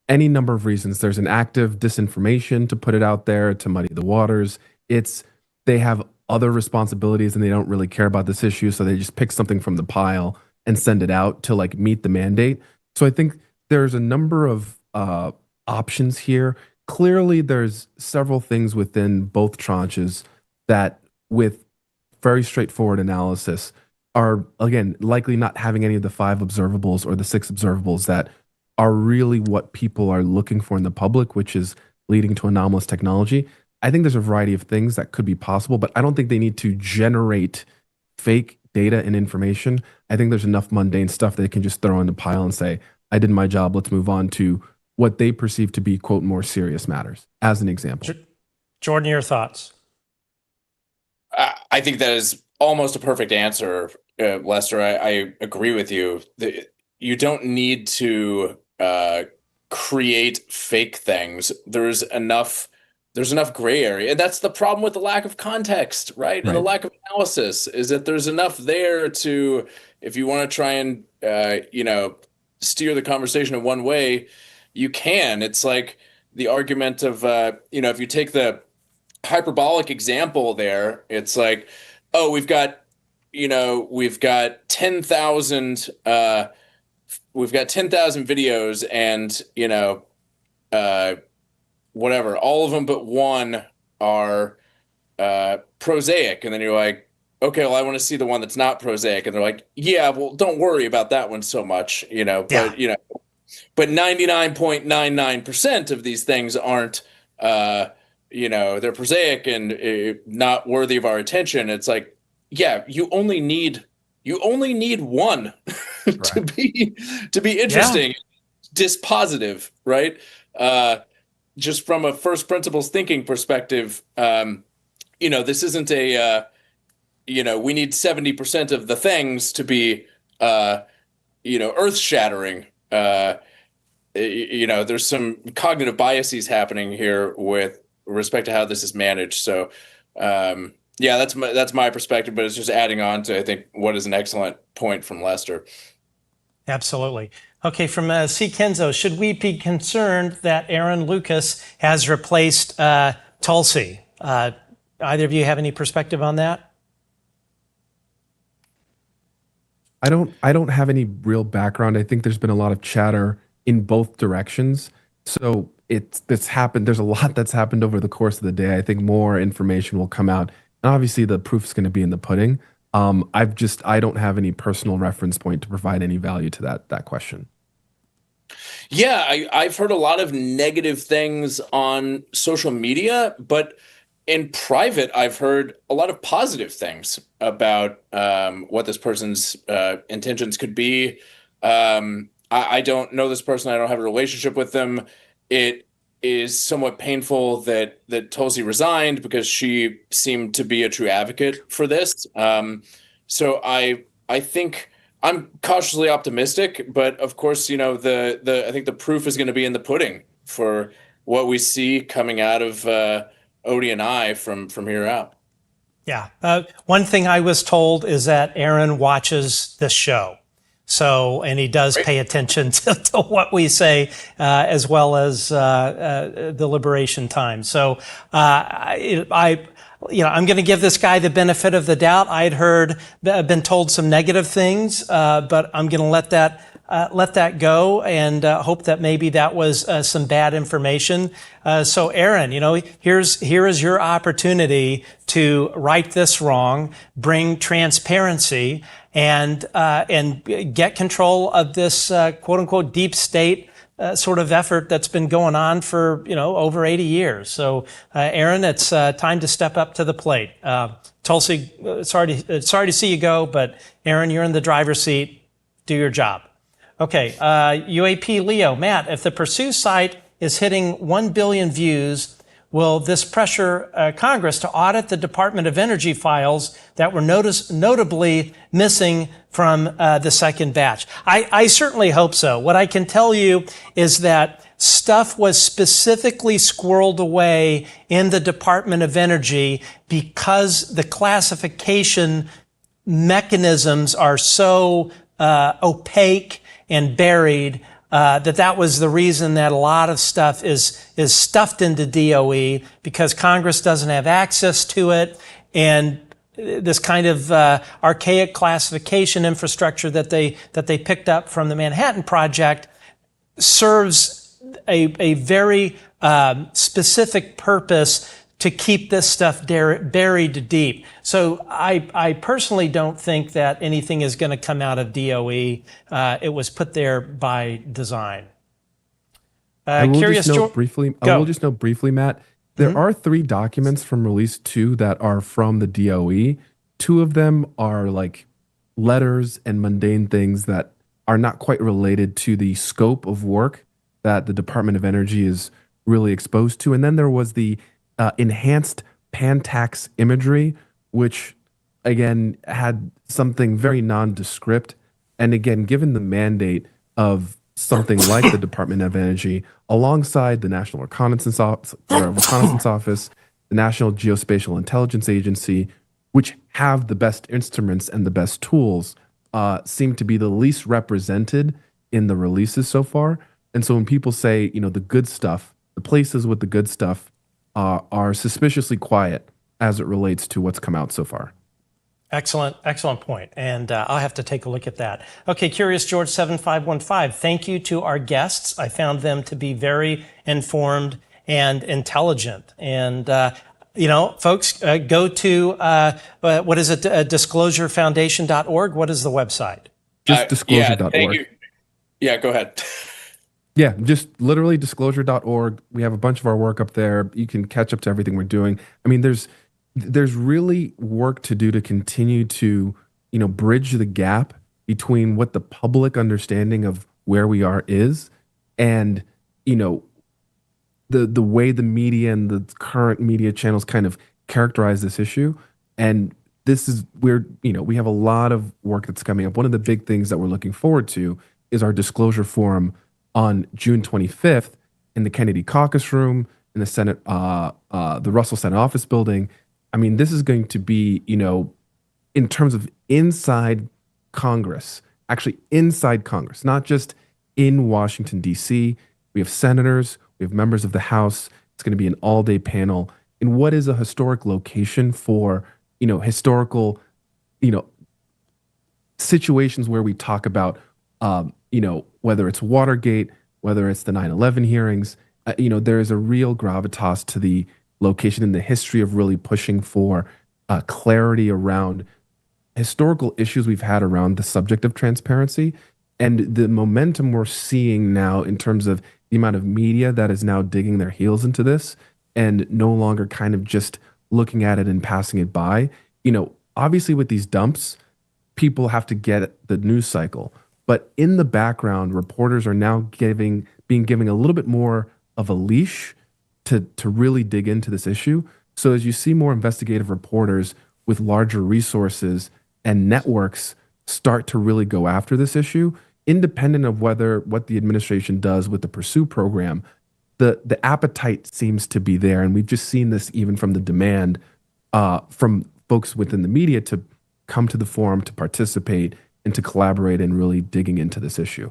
Speaker 3: any number of reasons. There's an active disinformation to put it out there to muddy the waters. They have other responsibilities and they don't really care about this issue. So they just pick something from the pile and send it out to like meet the mandate. So I think there's a number of options here. Clearly, there's several things within both tranches that, with very straightforward analysis, are, again, likely not having any of the 5 observables or the 6 observables that are really what people are looking for in the public, which is leading to anomalous technology. I think there's a variety of things that could be possible, but I don't think they need to generate fake data and information. I think there's enough mundane stuff they can just throw in the pile and say, I did my job, let's move on to what they perceive to be, quote, more serious matters, as an example.
Speaker 1: Jordan, your thoughts?
Speaker 2: I think that is almost a perfect answer, Lester. I agree with you. You don't need to create fake things. There's enough gray area. And that's the problem with the lack of context, right? And the lack of analysis is that there's enough there to, if you want to try and, steer the conversation in one way, you can. It's like the argument of, if you take the hyperbolic example there, it's like, oh, we've got 10,000 videos and, whatever, all of them but one are prosaic. And then you're like, okay, well, I want to see the one that's not prosaic. And they're like, yeah, well, don't worry about that one so much, but 99.99% of these things aren't, they're prosaic and not worthy of our attention. It's like, yeah, you only need one to be interesting, dispositive, right? Just from a first principles thinking perspective, this isn't a, we need 70% of the things to be, earth shattering. There's some cognitive biases happening here with respect to how this is managed. So, that's my perspective, but it's just adding on to, I think, what is an excellent point from Lester.
Speaker 1: Absolutely. Okay, from C. Kenzo, should we be concerned that Aaron Lucas has replaced Tulsi? Either of you have any perspective on that?
Speaker 3: I don't have any real background. I think there's been a lot of chatter in both directions. So it's happened. There's a lot that's happened over the course of the day. I think more information will come out. And obviously the proof is going to be in the pudding. I don't have any personal reference point to provide any value to that question.
Speaker 2: Yeah, I've heard a lot of negative things on social media, but in private, I've heard a lot of positive things about what this person's intentions could be. I don't know this person. I don't have a relationship with them. It is somewhat painful that Tulsi resigned because she seemed to be a true advocate for this. So I think I'm cautiously optimistic, but of course, I think the proof is going to be in the pudding for what we see coming out of Odie and I from here out.
Speaker 1: Yeah. One thing I was told is that Aaron watches this show. So, and he does pay attention to what we say, as well as deliberation time. So, I'm going to give this guy the benefit of the doubt. I'd been told some negative things, but I'm going to let that go and hope that maybe that was some bad information. So, Aaron, here is your opportunity to right this wrong, bring transparency, and get control of this quote unquote deep state sort of effort that's been going on for over 80 years. So, Aaron, it's time to step up to the plate. Tulsi, sorry to see you go, but Aaron, you're in the driver's seat. Do your job. Okay, UAP Leo, Matt, if the Pursue site is hitting 1 billion views, will this pressure Congress to audit the Department of Energy files that were notably missing from the second batch? I certainly hope so. What I can tell you is that stuff was specifically squirreled away in the Department of Energy because the classification mechanisms are so opaque and buried, that was the reason that a lot of stuff is stuffed into DOE because Congress doesn't have access to it, and this kind of archaic classification infrastructure that they picked up from the Manhattan Project serves a very specific purpose to keep this stuff buried deep. So I personally don't think that anything is going to come out of DOE. It was put there by design.
Speaker 3: I will just note briefly, Matt, there are 3 documents from Release 2 that are from the DOE. 2 of them are like letters and mundane things that are not quite related to the scope of work that the Department of Energy is really exposed to. And then there was the enhanced Pantax imagery, which again had something very nondescript. And again, given the mandate of something like the Department of Energy, alongside the National Reconnaissance Office, the National Geospatial Intelligence Agency, which have the best instruments and the best tools, seem to be the least represented in the releases so far. And so when people say, the good stuff, the places with the good stuff are suspiciously quiet as it relates to what's come out so far.
Speaker 1: Excellent point. And I'll have to take a look at that. Okay, Curious George 7515, thank you to our guests. I found them to be very informed and intelligent. And, folks, go to, what is it, disclosurefoundation.org? What is the website?
Speaker 3: Just disclosure.org.
Speaker 2: Thank you. Yeah, go ahead.
Speaker 3: Yeah, just literally disclosure.org. We have a bunch of our work up there. You can catch up to everything we're doing. I mean, there's really work to do to continue to, bridge the gap between what the public understanding of where we are is and, the way the media and the current media channels kind of characterize this issue. And this is where, we have a lot of work that's coming up. One of the big things that we're looking forward to is our disclosure forum on June 25th in the Kennedy Caucus Room in the Senate, the Russell Senate Office Building. I mean, this is going to be, in terms of inside Congress, actually inside Congress, not just in Washington, D.C. We have senators, we have members of the House. It's going to be an all-day panel in what is a historic location for, historical, situations where we talk about, whether it's Watergate, whether it's the 9/11 hearings, there is a real gravitas to the location in the history of really pushing for clarity around historical issues we've had around the subject of transparency. And the momentum we're seeing now in terms of the amount of media that is now digging their heels into this and no longer kind of just looking at it and passing it by. Obviously with these dumps, people have to get the news cycle. But in the background, reporters are now being given a little bit more of a leash to really dig into this issue. So as you see more investigative reporters with larger resources and networks start to really go after this issue, independent of what the administration does with the Pursue program, the appetite seems to be there, and we've just seen this even from the demand from folks within the media to come to the forum, to participate, and to collaborate in really digging into this issue.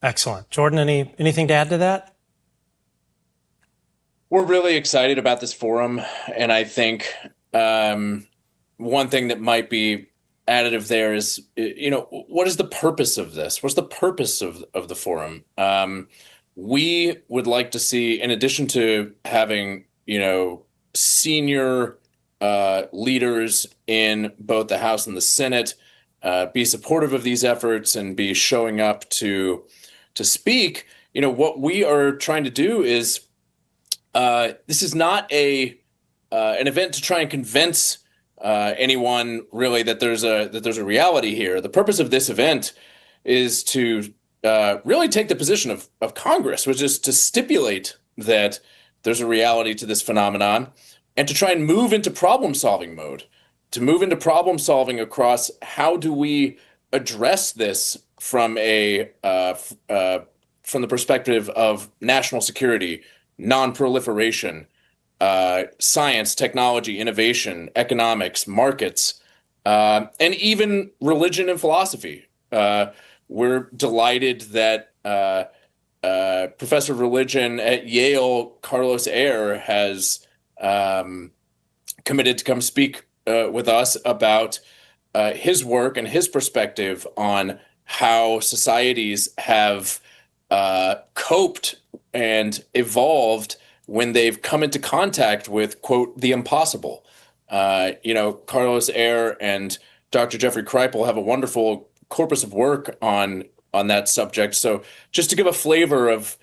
Speaker 1: Excellent. Jordan, anything to add to that?
Speaker 2: We're really excited about this forum, and I think one thing that might be additive there is, what is the purpose of this? What's the purpose of the forum? We would like to see, in addition to having, senior leaders in both the House and the Senate be supportive of these efforts and be showing up to speak, what we are trying to do is, this is not an event to try and convince anyone really that there's a reality here. The purpose of this event is to really take the position of Congress, which is to stipulate that there's a reality to this phenomenon, and to try and move into problem-solving mode, to move into problem-solving across how do we address this from the perspective of national security, non-proliferation, science, technology, innovation, economics, markets, and even religion and philosophy. We're delighted that Professor of Religion at Yale, Carlos Ayer, has committed to come speak with us about his work and his perspective on how societies have coped and evolved when they've come into contact with, quote, the impossible. Carlos Ayer and Dr. Jeffrey Kripal have a wonderful corpus of work on that subject. So just to give a flavor of,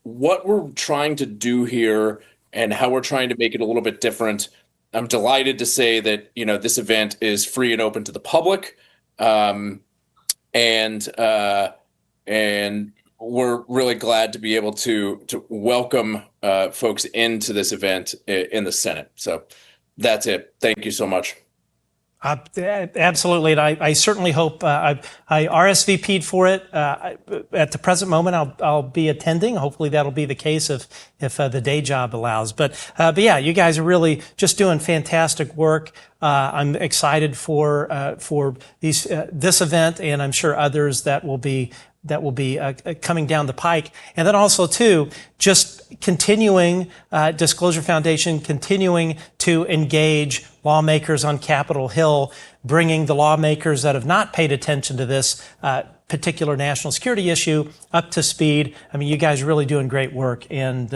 Speaker 2: what we're trying to do here and how we're trying to make it a little bit different, I'm delighted to say that, this event is free and open to the public. And we're really glad to be able to welcome folks into this event in the Senate. So that's it. Thank you so much.
Speaker 1: Absolutely, and I certainly hope I RSVP'd for it. At the present moment, I'll be attending. Hopefully, that'll be the case if the day job allows. But yeah, you guys are really just doing fantastic work. I'm excited for this event, and I'm sure others that will be coming down the pike. And then also, too, just continuing, Disclosure Foundation continuing to engage lawmakers on Capitol Hill, bringing the lawmakers that have not paid attention to this particular national security issue up to speed. I mean, you guys are really doing great work, and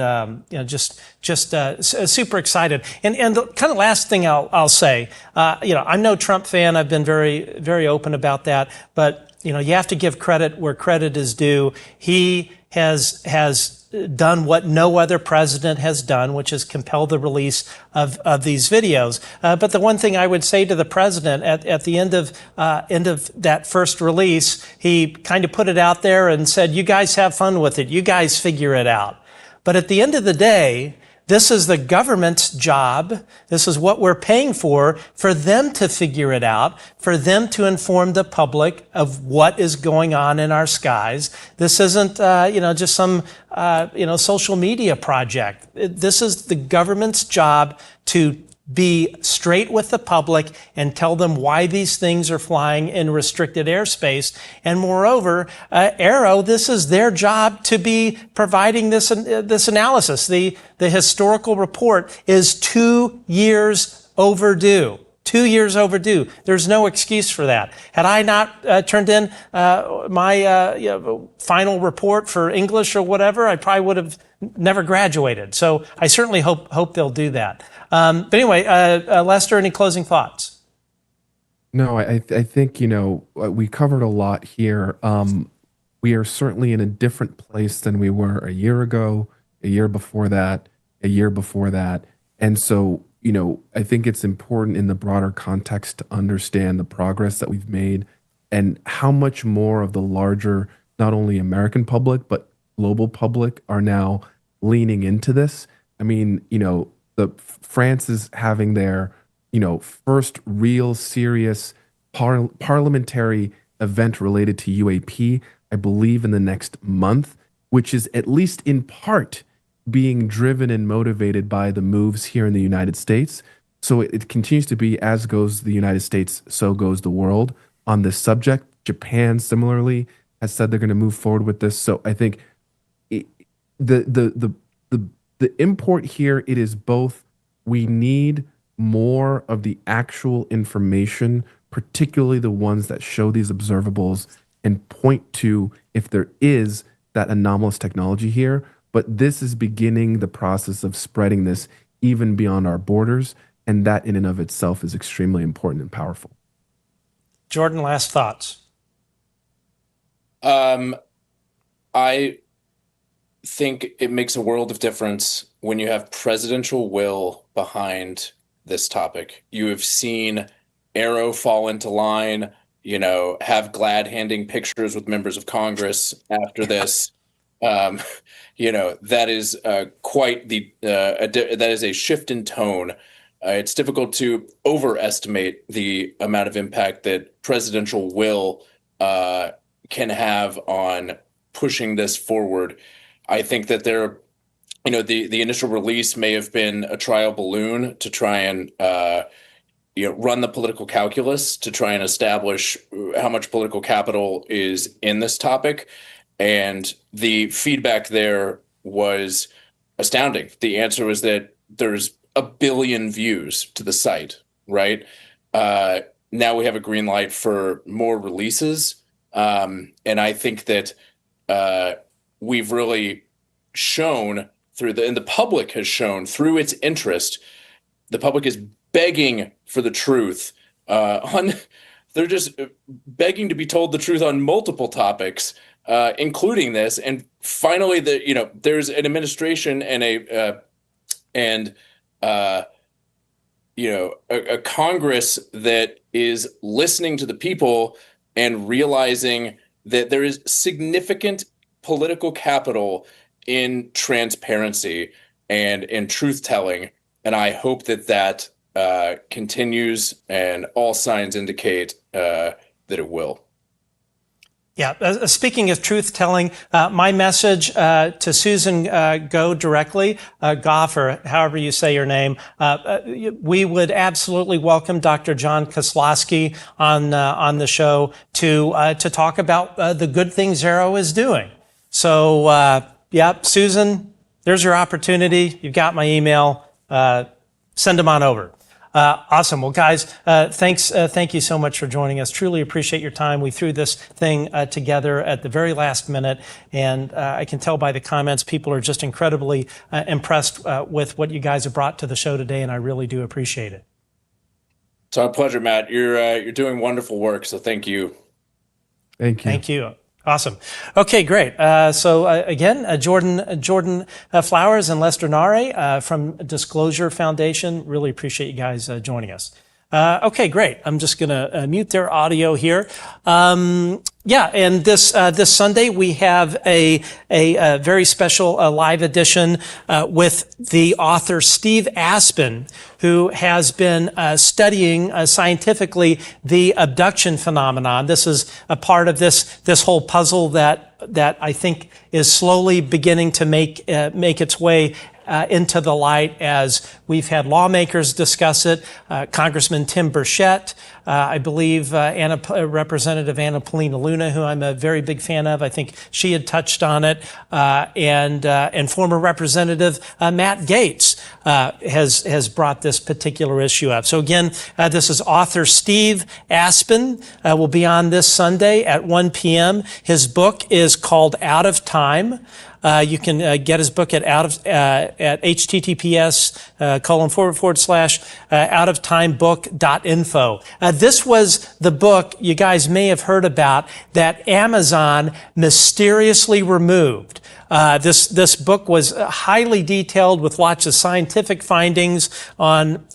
Speaker 1: just super excited. And the kind of last thing I'll say, I'm no Trump fan. I've been very, very open about that, but you have to give credit where credit is due. He has done what no other president has done, which is compel the release of these videos. But the one thing I would say to the president at the end of that first release, he kind of put it out there and said, "You guys have fun with it. You guys figure it out." But at the end of the day, this is the government's job. This is what we're paying for them to figure it out, for them to inform the public of what is going on in our skies. This isn't, just some, social media project. This is the government's job to be straight with the public and tell them why these things are flying in restricted airspace. And moreover, AARO, this is their job to be providing this analysis. The historical report is 2 years overdue. 2 years overdue. There's no excuse for that. Had I not turned in my final report for English or whatever, I probably would have never graduated. So I certainly hope they'll do that. But anyway, Lester, any closing thoughts?
Speaker 3: No, I think, we covered a lot here. We are certainly in a different place than we were a year ago, a year before that, a year before that. And so, I think it's important in the broader context to understand the progress that we've made and how much more of the larger, not only American public, but global public are now leaning into this. I mean, France is having their, first real serious parliamentary event related to UAP, I believe, in the next month. which is at least in part being driven and motivated by the moves here in the United States. So it continues to be, as goes the United States, so goes the world on this subject. Japan similarly has said they're going to move forward with this. So I think the import here, it is both, we need more of the actual information, particularly the ones that show these observables and point to if there is that anomalous technology here. But this is beginning the process of spreading this even beyond our borders. And that in and of itself is extremely important and powerful.
Speaker 1: Jordan, last thoughts.
Speaker 2: I think it makes a world of difference when you have presidential will behind this topic. You have seen AARO fall into line, have glad handing pictures with members of Congress after this. That is quite that is a shift in tone. It's difficult to overestimate the amount of impact that presidential will can have on pushing this forward. I think that the initial release may have been a trial balloon to try and run the political calculus to try and establish how much political capital is in this topic. And the feedback there was astounding. The answer was that there's 1 billion views to the site, right? Now we have a green light for more releases. And I think that we've really shown and the public has shown through its interest, the public is begging for the truth. They're just begging to be told the truth on multiple topics, including this. And finally, there's an administration and a Congress that is listening to the people and realizing that there is significant political capital in transparency and in truth-telling. And I hope that continues, and all signs indicate that it will.
Speaker 1: Yeah, speaking of truth-telling, my message to Susan Go directly, Goff, or however you say your name, we would absolutely welcome Dr. John Kozlowski on the show to talk about the good things AARO is doing. So, Susan, there's your opportunity. You've got my email. Send them on over. Awesome. Well, guys, thank you so much for joining us. Truly appreciate your time. We threw this thing together at the very last minute, and I can tell by the comments, people are just incredibly impressed with what you guys have brought to the show today, and I really do appreciate it.
Speaker 2: It's our pleasure, Matt. You're doing wonderful work, so thank you.
Speaker 3: Thank you.
Speaker 1: Thank you. Awesome. Okay, great. So again, Jordan Flowers and Lester Nare from Disclosure Foundation. Really appreciate you guys joining us. Okay, great. I'm just going to mute their audio here. And this Sunday we have a very special live edition with the author Steve Aspen, who has been studying scientifically the abduction phenomenon. This is a part of this whole puzzle that I think is slowly beginning to make its way into the light as we've had lawmakers discuss it. Congressman Tim Burchett, I believe Representative Anna Paulina Luna, who I'm a very big fan of, I think she had touched on it, and former Representative Matt Gaetz has brought this particular issue up. So again, this is author Steve Aspen will be on this Sunday at 1 p.m. His book is called Out of Time. You can get his book at https://outoftimebook.info. This was the book you guys may have heard about that Amazon mysteriously removed. This book was highly detailed with lots of scientific findings on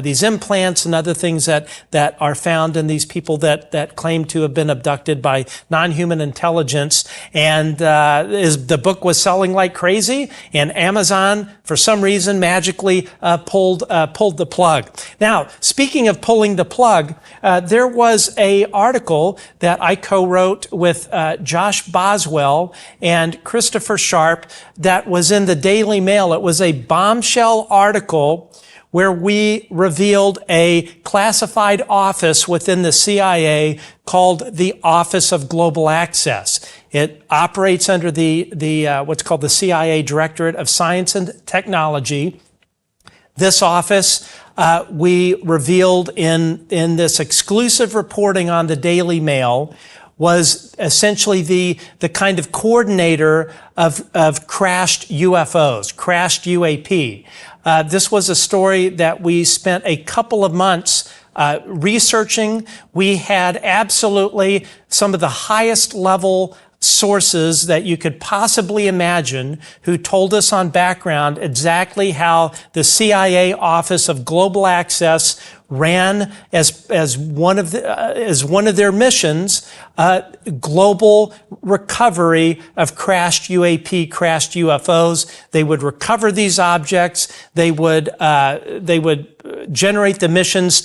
Speaker 1: these implants and other things that are found in these people that claim to have been abducted by non-human intelligence. And the book was selling like crazy, and Amazon, for some reason, magically pulled the plug. Now, speaking of pulling the plug, there was an article that I co-wrote with Josh Boswell and Christopher Christopher Sharp that was in the Daily Mail. It was a bombshell article where we revealed a classified office within the CIA called the Office of Global Access. It operates under the what's called the CIA Directorate of Science and Technology. This office, we revealed in this exclusive reporting on the Daily Mail, was essentially the kind of coordinator of crashed UFOs, crashed UAP. This was a story that we spent a couple of months researching. We had absolutely some of the highest level sources that you could possibly imagine who told us on background exactly how the CIA Office of Global Access ran as one of their missions, global recovery of crashed UAP, crashed UFOs. They would recover these objects. They would generate the missions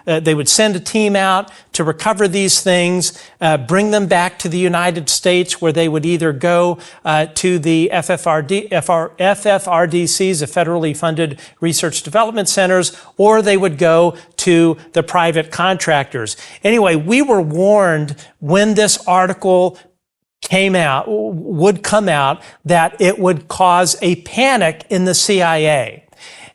Speaker 1: they would send a team out to recover these things, bring them back to the United States, where they would either go to the FFRDCs, the federally funded research development centers, or they would go to the private contractors. Anyway, we were warned when this article would come out, that it would cause a panic in the CIA.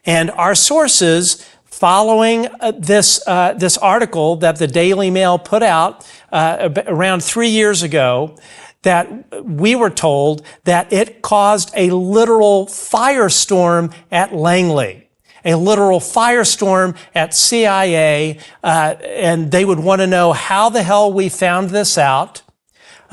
Speaker 1: And our sources, following this article that the Daily Mail put out around 3 years ago, that we were told that it caused a literal firestorm at Langley. A literal firestorm at CIA, and they would want to know how the hell we found this out.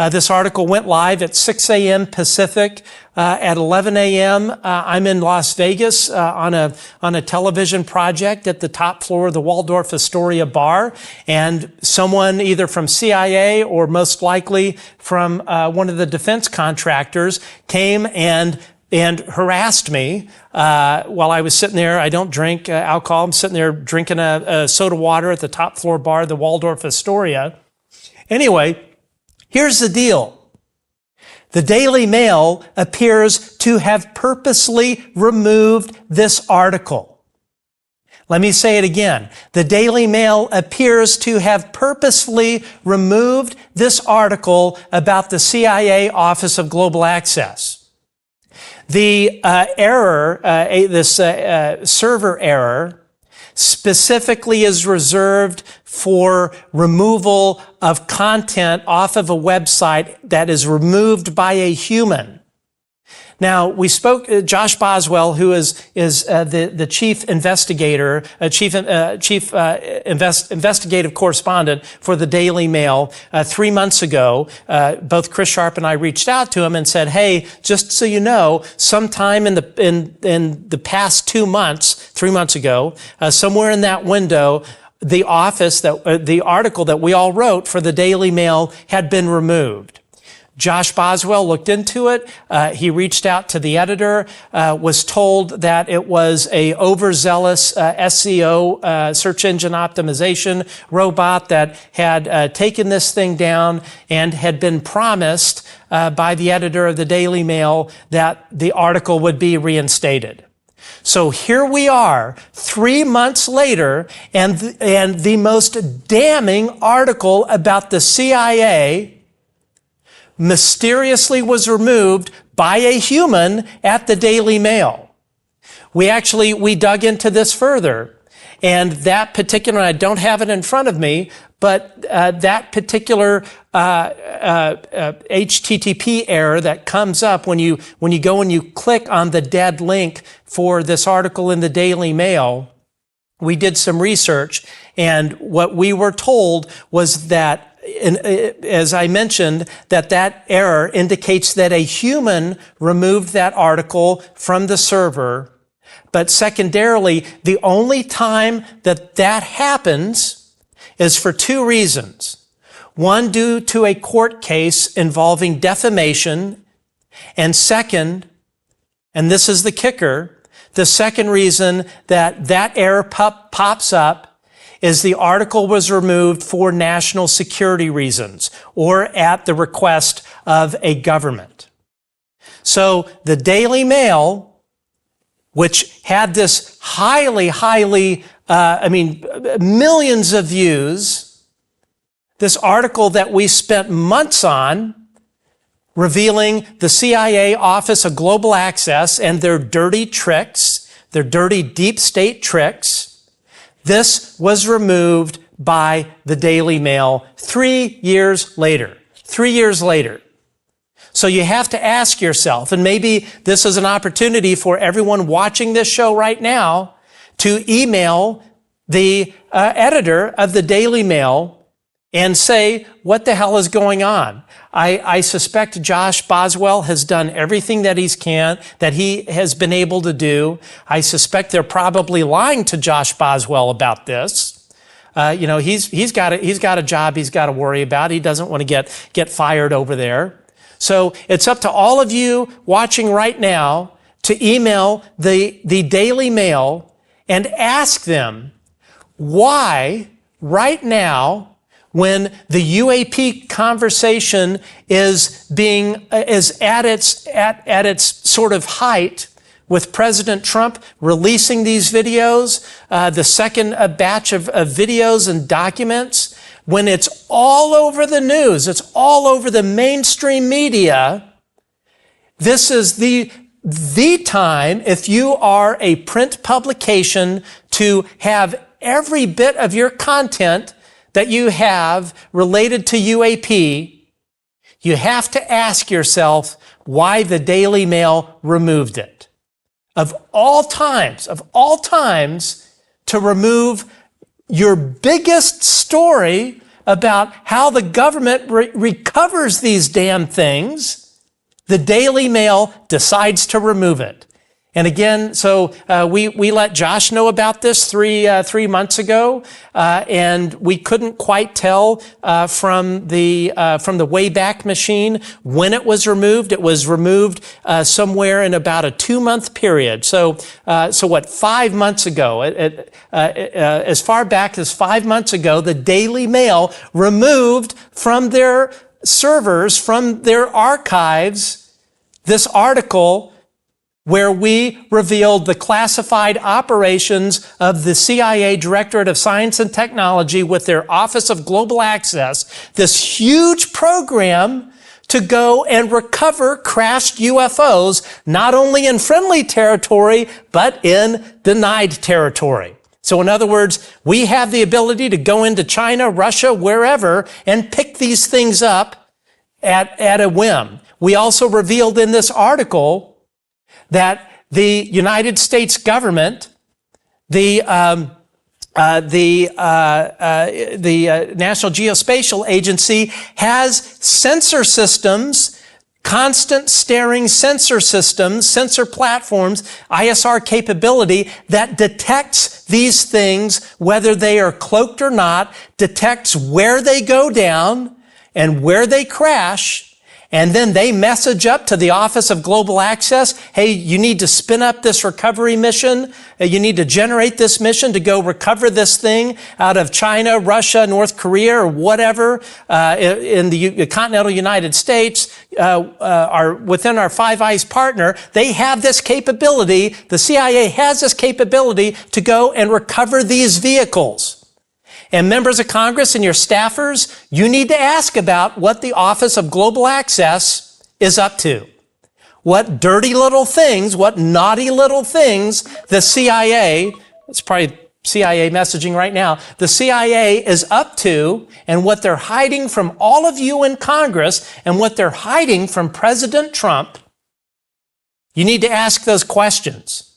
Speaker 1: This article went live at 6 a.m. Pacific. At 11 a.m., I'm in Las Vegas on a television project at the top floor of the Waldorf Astoria bar, and someone either from CIA or most likely from one of the defense contractors came and harassed me while I was sitting there. I don't drink alcohol. I'm sitting there drinking a soda water at the top floor bar of the Waldorf Astoria. Anyway, here's the deal. The Daily Mail appears to have purposely removed this article. Let me say it again. The Daily Mail appears to have purposefully removed this article about the CIA Office of Global Access. The error, this server error, specifically is reserved for removal of content off of a website that is removed by a human. Now, we spoke, Josh Boswell, who is the chief investigator, investigative correspondent for the Daily Mail, 3 months ago. Both Chris Sharp and I reached out to him and said, hey, just so you know, sometime in the past 2 months, 3 months ago, somewhere in that window, the article that we all wrote for the Daily Mail had been removed. Josh Boswell looked into it. He reached out to the editor, was told that it was a overzealous SEO, search engine optimization robot that had taken this thing down and had been promised by the editor of the Daily Mail that the article would be reinstated. So here we are, 3 months later, and the most damning article about the CIA mysteriously was removed by a human at the Daily Mail. We dug into this further, and that particular, I don't have it in front of me, but that particular HTTP error that comes up when you go and you click on the dead link for this article in the Daily Mail, we did some research, and what we were told was that, as I mentioned, that error indicates that a human removed that article from the server. But secondarily, the only time that happens is for 2 reasons. One, due to a court case involving defamation. And second, and this is the kicker, the second reason that error pops up is the article was removed for national security reasons or at the request of a government. So the Daily Mail, which had this millions of views, this article that we spent months on, revealing the CIA Office of Global Access and their dirty tricks, their dirty deep state tricks. This was removed by the Daily Mail 3 years later. 3 years later. So you have to ask yourself, and maybe this is an opportunity for everyone watching this show right now to email the editor of the Daily Mail and say, what the hell is going on? I suspect Josh Boswell has done everything that he has been able to do. I suspect they're probably lying to Josh Boswell about this. He's got a job he's got to worry about. He doesn't want to get fired over there. So it's up to all of you watching right now to email the Daily Mail and ask them why right now, when the UAP conversation is at its sort of height, with President Trump releasing these videos, the second batch of videos and documents, when it's all over the news, it's all over the mainstream media, this is the time, if you are a print publication, to have every bit of your content that you have related to UAP, you have to ask yourself why the Daily Mail removed it. Of all times, to remove your biggest story about how the government recovers these damn things, the Daily Mail decides to remove it. And again, so we let Josh know about this three months ago, and we couldn't quite tell from the Wayback Machine when it was removed. It was removed somewhere in about a 2-month period. So what? 5 months ago, as far back as 5 months ago, the Daily Mail removed from their servers, from their archives, this article where we revealed the classified operations of the CIA Directorate of Science and Technology with their Office of Global Access, this huge program to go and recover crashed UFOs, not only in friendly territory, but in denied territory. So in other words, we have the ability to go into China, Russia, wherever, and pick these things up at a whim. We also revealed in this article that the United States government, the National Geospatial Agency, has sensor systems, constant staring sensor systems, sensor platforms, ISR capability that detects these things, whether they are cloaked or not, detects where they go down and where they crash. And then they message up to the Office of Global Access, hey, you need to spin up this recovery mission. You need to generate this mission to go recover this thing out of China, Russia, North Korea, or whatever, in the continental United States, within our Five Eyes partner. They have this capability. The CIA has this capability to go and recover these vehicles. And members of Congress and your staffers, you need to ask about what the Office of Global Access is up to. What dirty little things, what naughty little things the CIA, it's probably CIA messaging right now, the CIA is up to, and what they're hiding from all of you in Congress, and what they're hiding from President Trump. You need to ask those questions.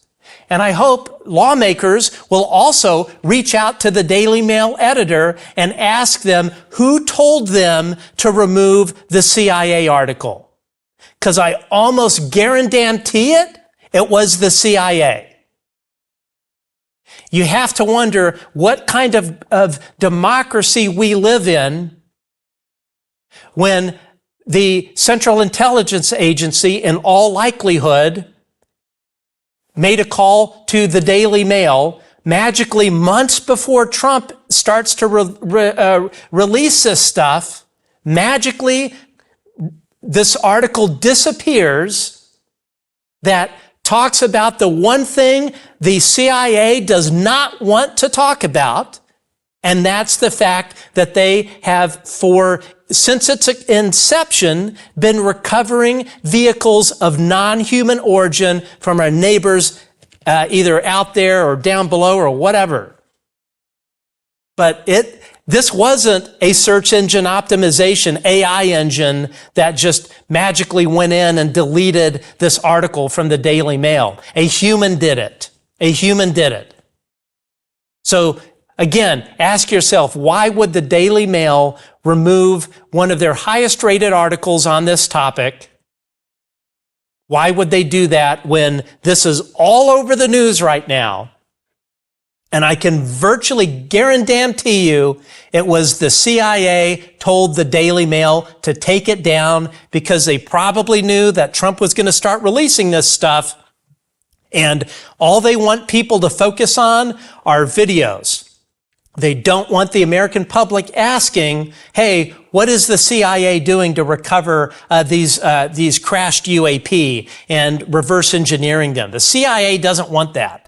Speaker 1: And I hope lawmakers will also reach out to the Daily Mail editor and ask them who told them to remove the CIA article. Because I almost guarantee it was the CIA. You have to wonder what kind of democracy we live in when the Central Intelligence Agency, in all likelihood, made a call to the Daily Mail magically months before Trump starts to release this stuff. Magically, this article disappears, that talks about the one thing the CIA does not want to talk about, and that's the fact that they have, since its inception, been recovering vehicles of non-human origin from our neighbors, either out there or down below or whatever. But this wasn't a search engine optimization AI engine that just magically went in and deleted this article from the Daily Mail. A human did it. A human did it. So again, ask yourself, why would the Daily Mail remove one of their highest rated articles on this topic? Why would they do that when this is all over the news right now? And I can virtually guarantee you it was the CIA told the Daily Mail to take it down because they probably knew that Trump was going to start releasing this stuff. And all they want people to focus on are videos. They don't want the American public asking, hey, what is the CIA doing to recover these crashed UAP and reverse engineering them? The CIA doesn't want that.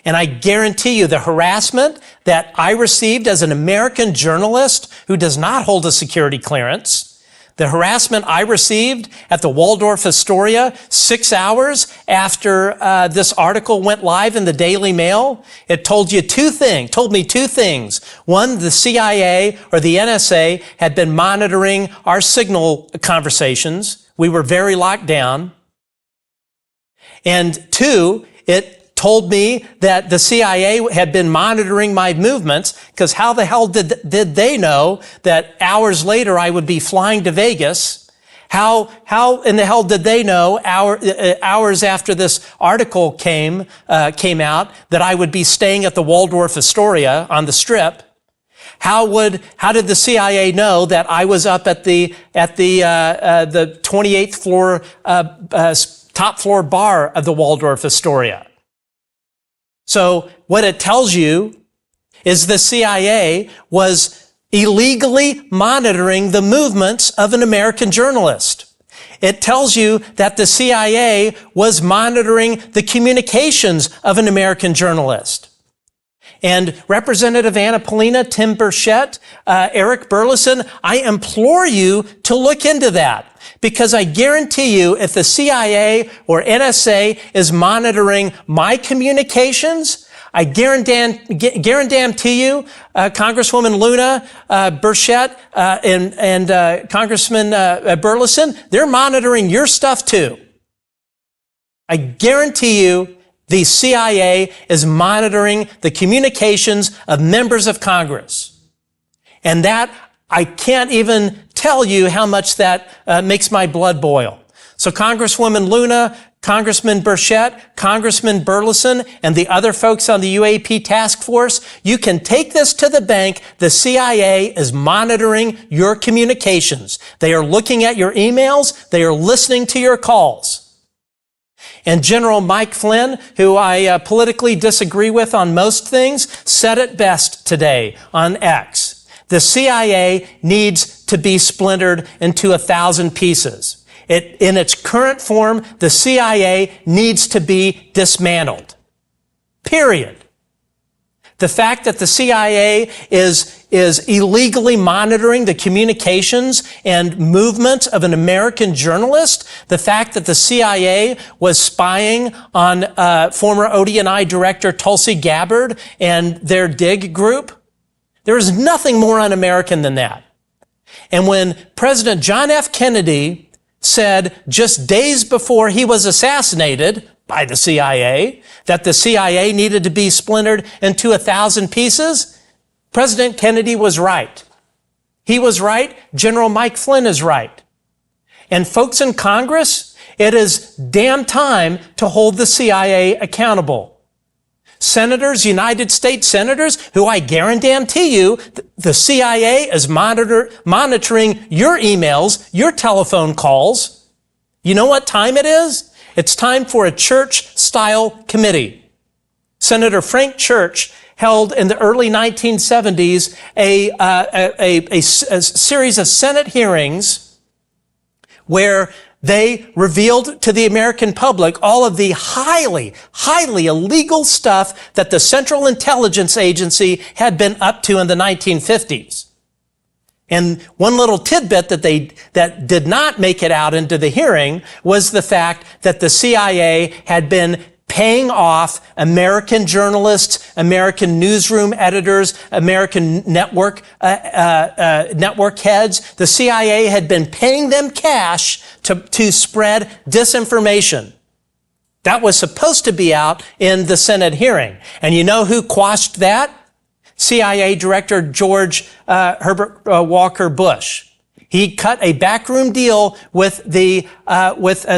Speaker 1: And I guarantee you the harassment that I received as an American journalist who does not hold a security clearance, the harassment I received at the Waldorf Astoria 6 hours after this article went live in the Daily Mail, it told me two things. One, the CIA or the NSA had been monitoring our signal conversations. We were very locked down. And two, it told me that the CIA had been monitoring my movements, because how the hell did they know that hours later I would be flying to Vegas? How in the hell did they know hours after this article came out that I would be staying at the Waldorf Astoria on the Strip? How did the CIA know that I was up at the 28th floor top floor bar of the Waldorf Astoria? So what it tells you is the CIA was illegally monitoring the movements of an American journalist. It tells you that the CIA was monitoring the communications of an American journalist. And Representative Anna Polina, Tim Burchett, Eric Burleson, I implore you to look into that. Because I guarantee you, if the CIA or NSA is monitoring my communications, I guarantee you, Congresswoman Luna Burchett and Congressman Burleson, they're monitoring your stuff too. I guarantee you, the CIA is monitoring the communications of members of Congress. And that, I can't even tell you how much that makes my blood boil. So Congresswoman Luna, Congressman Burchett, Congressman Burleson, and the other folks on the UAP task force, you can take this to the bank. The CIA is monitoring your communications. They are looking at your emails. They are listening to your calls. And General Mike Flynn, who I politically disagree with on most things, said it best today on X. The CIA needs to be splintered into 1,000 pieces. In its current form, the CIA needs to be dismantled. Period. The fact that the CIA is illegally monitoring the communications and movements of an American journalist, the fact that the CIA was spying on former ODNI director Tulsi Gabbard and their DIG group, there is nothing more un-American than that. And when President John F. Kennedy said just days before he was assassinated by the CIA that the CIA needed to be splintered into 1,000 pieces, President Kennedy was right. He was right. General Mike Flynn is right. And folks in Congress, it is damn time to hold the CIA accountable. Senators, United States senators, who I guarantee you, the CIA is monitoring your emails, your telephone calls. You know what time it is? It's time for a church-style committee. Senator Frank Church held in the early 1970s a series of Senate hearings where they revealed to the American public all of the highly, highly illegal stuff that the Central Intelligence Agency had been up to in the 1950s. And one little tidbit that did not make it out into the hearing was the fact that the CIA had been paying off American journalists, American newsroom editors, American network heads. The CIA had been paying them cash to spread disinformation. That was supposed to be out in the Senate hearing. And you know who quashed that? CIA Director George Herbert Walker Bush. He cut a backroom deal with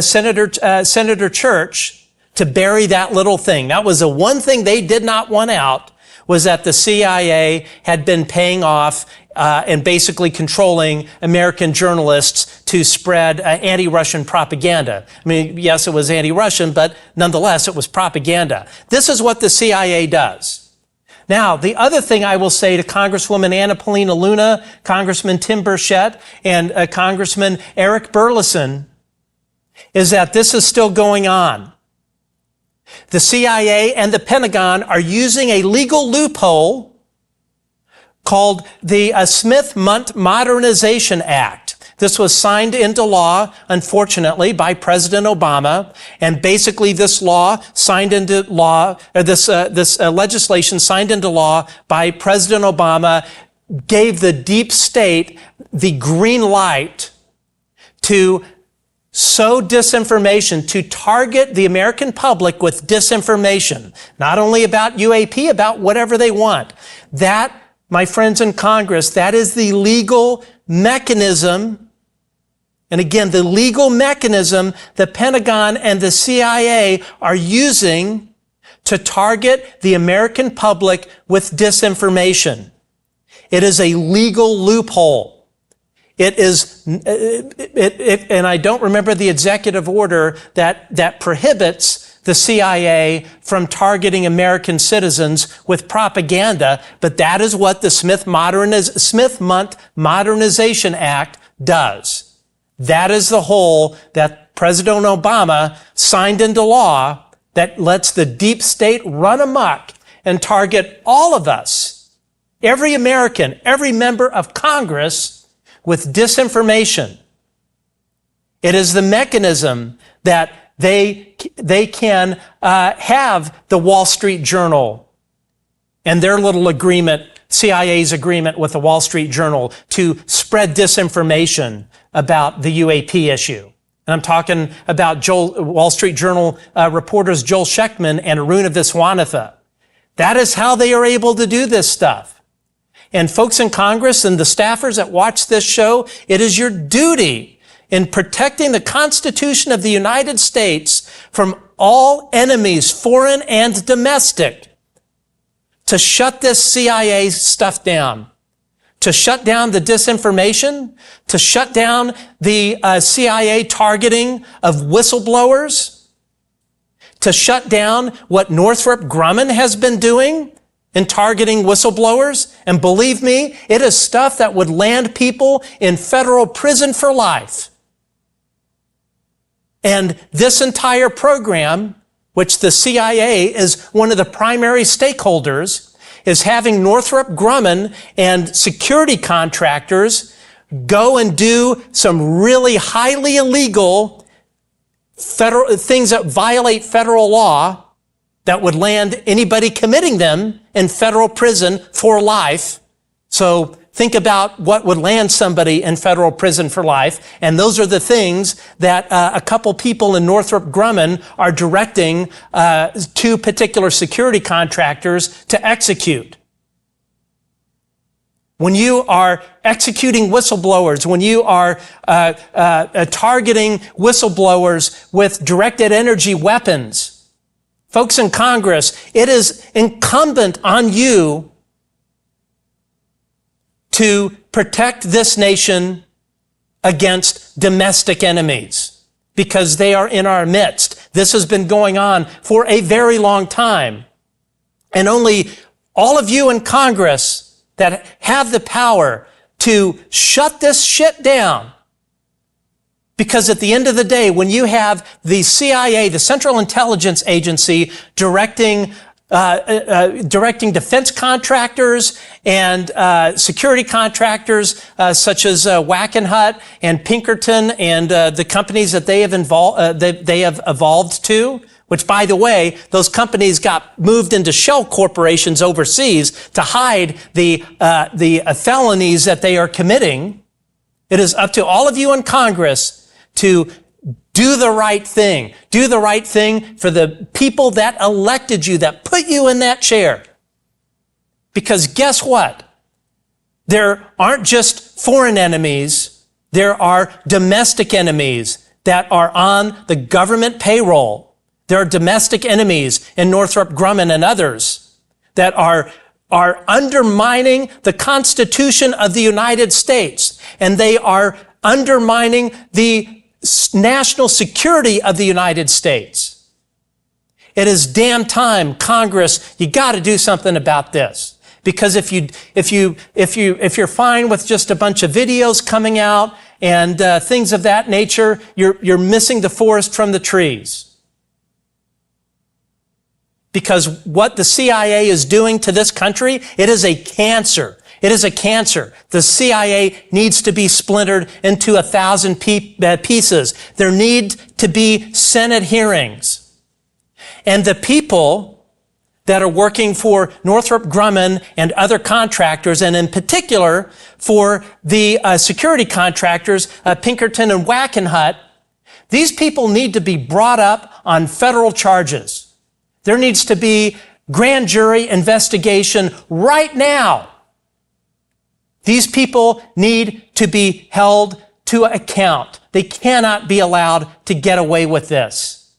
Speaker 1: Senator Church to bury that little thing. That was the one thing they did not want out, was that the CIA had been paying off and basically controlling American journalists to spread anti-Russian propaganda. I mean, yes, it was anti-Russian, but nonetheless, it was propaganda. This is what the CIA does. Now, the other thing I will say to Congresswoman Anna Paulina Luna, Congressman Tim Burchett, and Congressman Eric Burleson is that this is still going on. The CIA and the Pentagon are using a legal loophole called the Smith-Mundt Modernization Act. This was signed into law, unfortunately, by President Obama, and basically this legislation signed into law by President Obama gave the deep state the green light to sow disinformation, to target the American public with disinformation, not only about UAP, about whatever they want. That, my friends in Congress, that is the legal mechanism. And again, the legal mechanism the Pentagon and the CIA are using to target the American public with disinformation. It is a legal loophole. It is, and I don't remember the executive order that prohibits the CIA from targeting American citizens with propaganda, but that is what the Smith-Mundt Modernization Act does. That is the hole that President Obama signed into law that lets the deep state run amok and target all of us, every American, every member of Congress, with disinformation. It is the mechanism that they can have the Wall Street Journal and their little agreement, CIA's agreement with the Wall Street Journal to spread disinformation about the UAP issue. And I'm talking about Wall Street Journal reporters Joel Schechtman and Aruna Viswanathan. That is how they are able to do this stuff. And folks in Congress and the staffers that watch this show, it is your duty in protecting the Constitution of the United States from all enemies, foreign and domestic, to shut this CIA stuff down, to shut down the disinformation, to shut down the CIA targeting of whistleblowers, to shut down what Northrop Grumman has been doing in targeting whistleblowers. And believe me, it is stuff that would land people in federal prison for life. And this entire program, which the CIA is one of the primary stakeholders, is having Northrop Grumman and security contractors go and do some really highly illegal federal things that violate federal law that would land anybody committing them in federal prison for life. So think about what would land somebody in federal prison for life. And those are the things that a couple people in Northrop Grumman are directing two particular security contractors to execute. When you are executing whistleblowers, when you are targeting whistleblowers with directed energy weapons, folks in Congress, it is incumbent on you to protect this nation against domestic enemies, because they are in our midst. This has been going on for a very long time. And only all of you in Congress that have the power to shut this shit down, Because at the end of the day, when you have the CIA, the Central Intelligence Agency, directing defense contractors and security contractors such as Wackenhut and Pinkerton and the companies that they have evolved to, which, by the way, those companies got moved into shell corporations overseas to hide the felonies that they are committing. It is up to all of you in Congress to do the right thing. Do the right thing for the people that elected you, that put you in that chair. Because guess what? There aren't just foreign enemies. There are domestic enemies that are on the government payroll. There are domestic enemies in Northrop Grumman and others that are undermining the Constitution of the United States. And they are undermining the national security of the United States. It is damn time, Congress, you got to do something about this. Because if you're fine with just a bunch of videos coming out and things of that nature, you're missing the forest from the trees. Because what the CIA is doing to this country, it is a cancer. It is a cancer. The CIA needs to be splintered into 1,000 pieces. There need to be Senate hearings. And the people that are working for Northrop Grumman and other contractors, and in particular for the security contractors, Pinkerton and Wackenhut, these people need to be brought up on federal charges. There needs to be grand jury investigation right now. These people need to be held to account. They cannot be allowed to get away with this.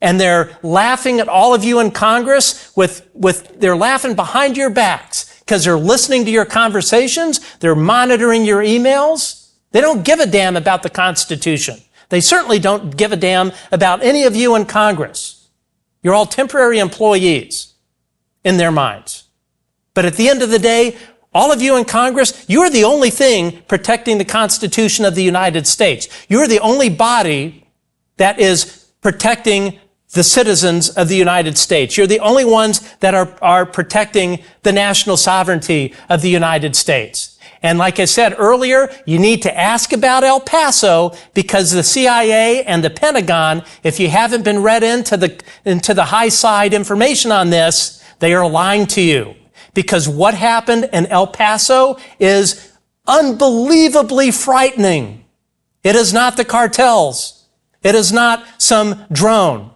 Speaker 1: And they're laughing at all of you in Congress they're laughing behind your backs because they're listening to your conversations. They're monitoring your emails. They don't give a damn about the Constitution. They certainly don't give a damn about any of you in Congress. You're all temporary employees in their minds. But at the end of the day, all of you in Congress, you're the only thing protecting the Constitution of the United States. You're the only body that is protecting the citizens of the United States. You're the only ones that are protecting the national sovereignty of the United States. And like I said earlier, you need to ask about El Paso because the CIA and the Pentagon, if you haven't been read into the high side information on this, they are lying to you. Because what happened in El Paso is unbelievably frightening. It is not the cartels. It is not some drone.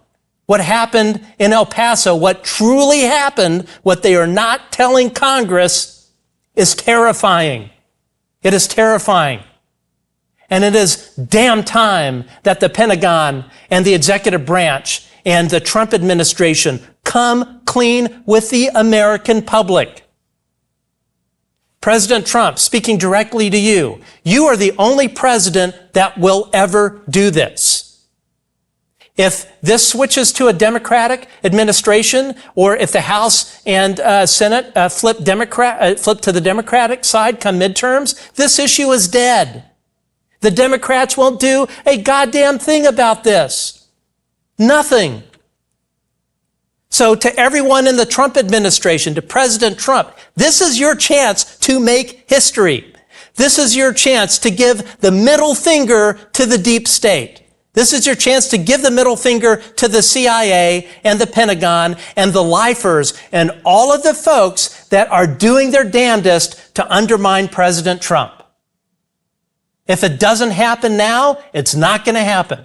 Speaker 1: What happened in El Paso, what truly happened, what they are not telling Congress, is terrifying. It is terrifying. And it is damn time that the Pentagon and the executive branch and the Trump administration come clean with the American public. President Trump, speaking directly to you, you are the only president that will ever do this. If this switches to a Democratic administration, or if the House and Senate flip to the Democratic side come midterms, this issue is dead. The Democrats won't do a goddamn thing about this. Nothing. So to everyone in the Trump administration, to President Trump, this is your chance to make history. This is your chance to give the middle finger to the deep state. This is your chance to give the middle finger to the CIA and the Pentagon and the lifers and all of the folks that are doing their damnedest to undermine President Trump. If it doesn't happen now, it's not going to happen.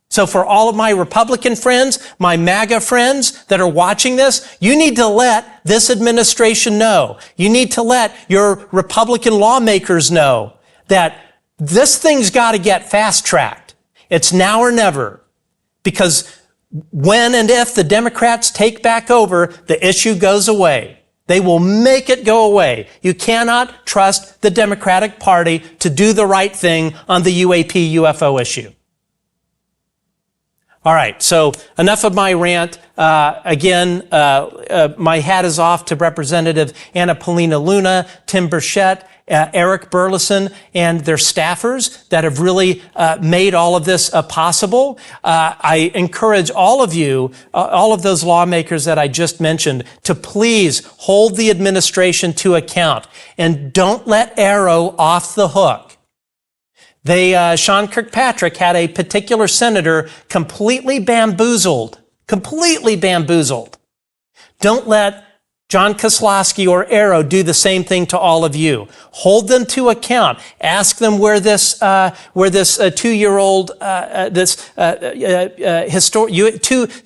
Speaker 1: So for all of my Republican friends, my MAGA friends that are watching this, you need to let this administration know. You need to let your Republican lawmakers know that this thing's got to get fast-tracked. It's now or never. Because when and if the Democrats take back over, the issue goes away. They will make it go away. You cannot trust the Democratic Party to do the right thing on the UAP UFO issue. All right, so enough of my rant. Again, my hat is off to Representative Anna Paulina Luna, Tim Burchett, Eric Burleson, and their staffers that have really made all of this possible. I encourage all of you, all of those lawmakers that I just mentioned, to please hold the administration to account and don't let AARO off the hook. Sean Kirkpatrick had a particular senator completely bamboozled. Don't let John Kozlowski or AARO do the same thing to all of you. Hold them to account. Ask them where this 2-year-old,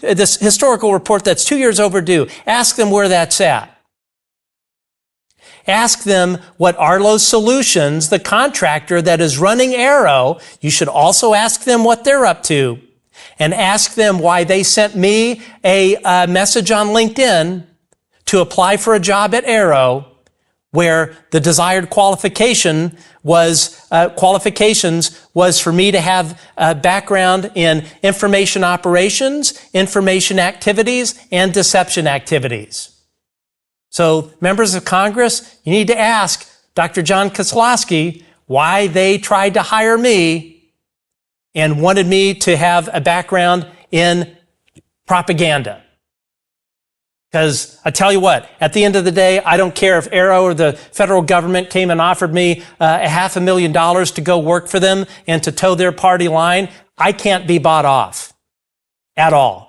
Speaker 1: this historical report that's 2 years overdue. Ask them where that's at. Ask them what Arlo Solutions, the contractor that is running AARO, you should also ask them what they're up to, and ask them why they sent me a message on LinkedIn to apply for a job at AARO, where the desired qualifications was for me to have a background in information operations, information activities, and deception activities. So, members of Congress, you need to ask Dr. John Kozlowski why they tried to hire me and wanted me to have a background in propaganda. Because I tell you what, at the end of the day, I don't care if AARO or the federal government came and offered me $500,000 to go work for them and to toe their party line. I can't be bought off at all.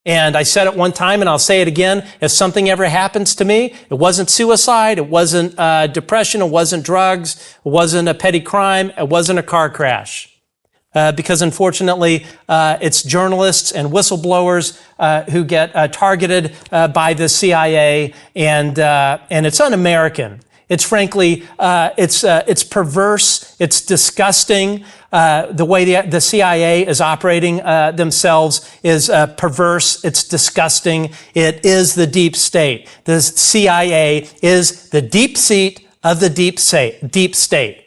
Speaker 1: And I said it one time, and I'll say it again. If something ever happens to me, it wasn't suicide, it wasn't depression, it wasn't drugs, it wasn't a petty crime, it wasn't a car crash. Because unfortunately, it's journalists and whistleblowers who get targeted by the CIA, and it's un-American. It's frankly, it's perverse. It's disgusting. The way the CIA is operating themselves is perverse. It's disgusting. It is the deep state. The CIA is the deep seat of the deep state.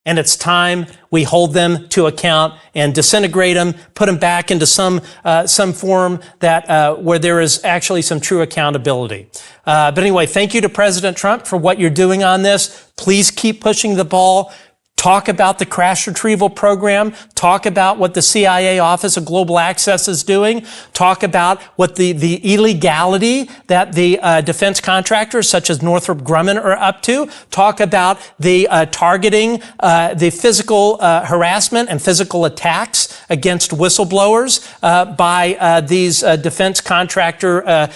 Speaker 1: And it's time we hold them to account and disintegrate them, put them back into some form that where there is actually some true accountability. But anyway, thank you to President Trump for what you're doing on this. Please keep pushing the ball. Talk about the crash retrieval program. Talk about what the CIA Office of Global Access is doing. Talk about what the illegality that the defense contractors such as Northrop Grumman are up to. Talk about the targeting, the physical harassment and physical attacks against whistleblowers by these defense contractor,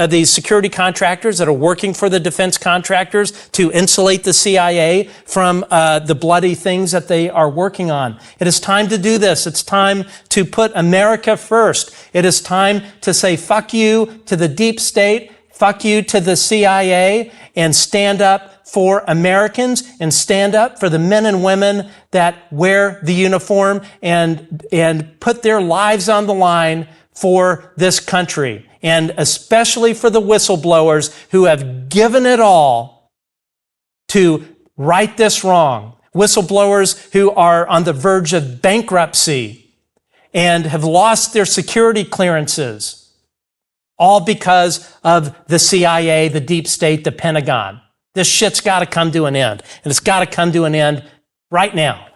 Speaker 1: these security contractors that are working for the defense contractors to insulate the CIA from the bloody things that they are working on. It is time to do this. It's time to put America first. It is time to say fuck you to the deep state, fuck you to the CIA, and stand up for Americans and stand up for the men and women that wear the uniform and put their lives on the line for this country, and especially for the whistleblowers who have given it all to right this wrong. Whistleblowers who are on the verge of bankruptcy and have lost their security clearances, all because of the CIA, the deep state, the Pentagon. This shit's got to come to an end, and it's got to come to an end right now.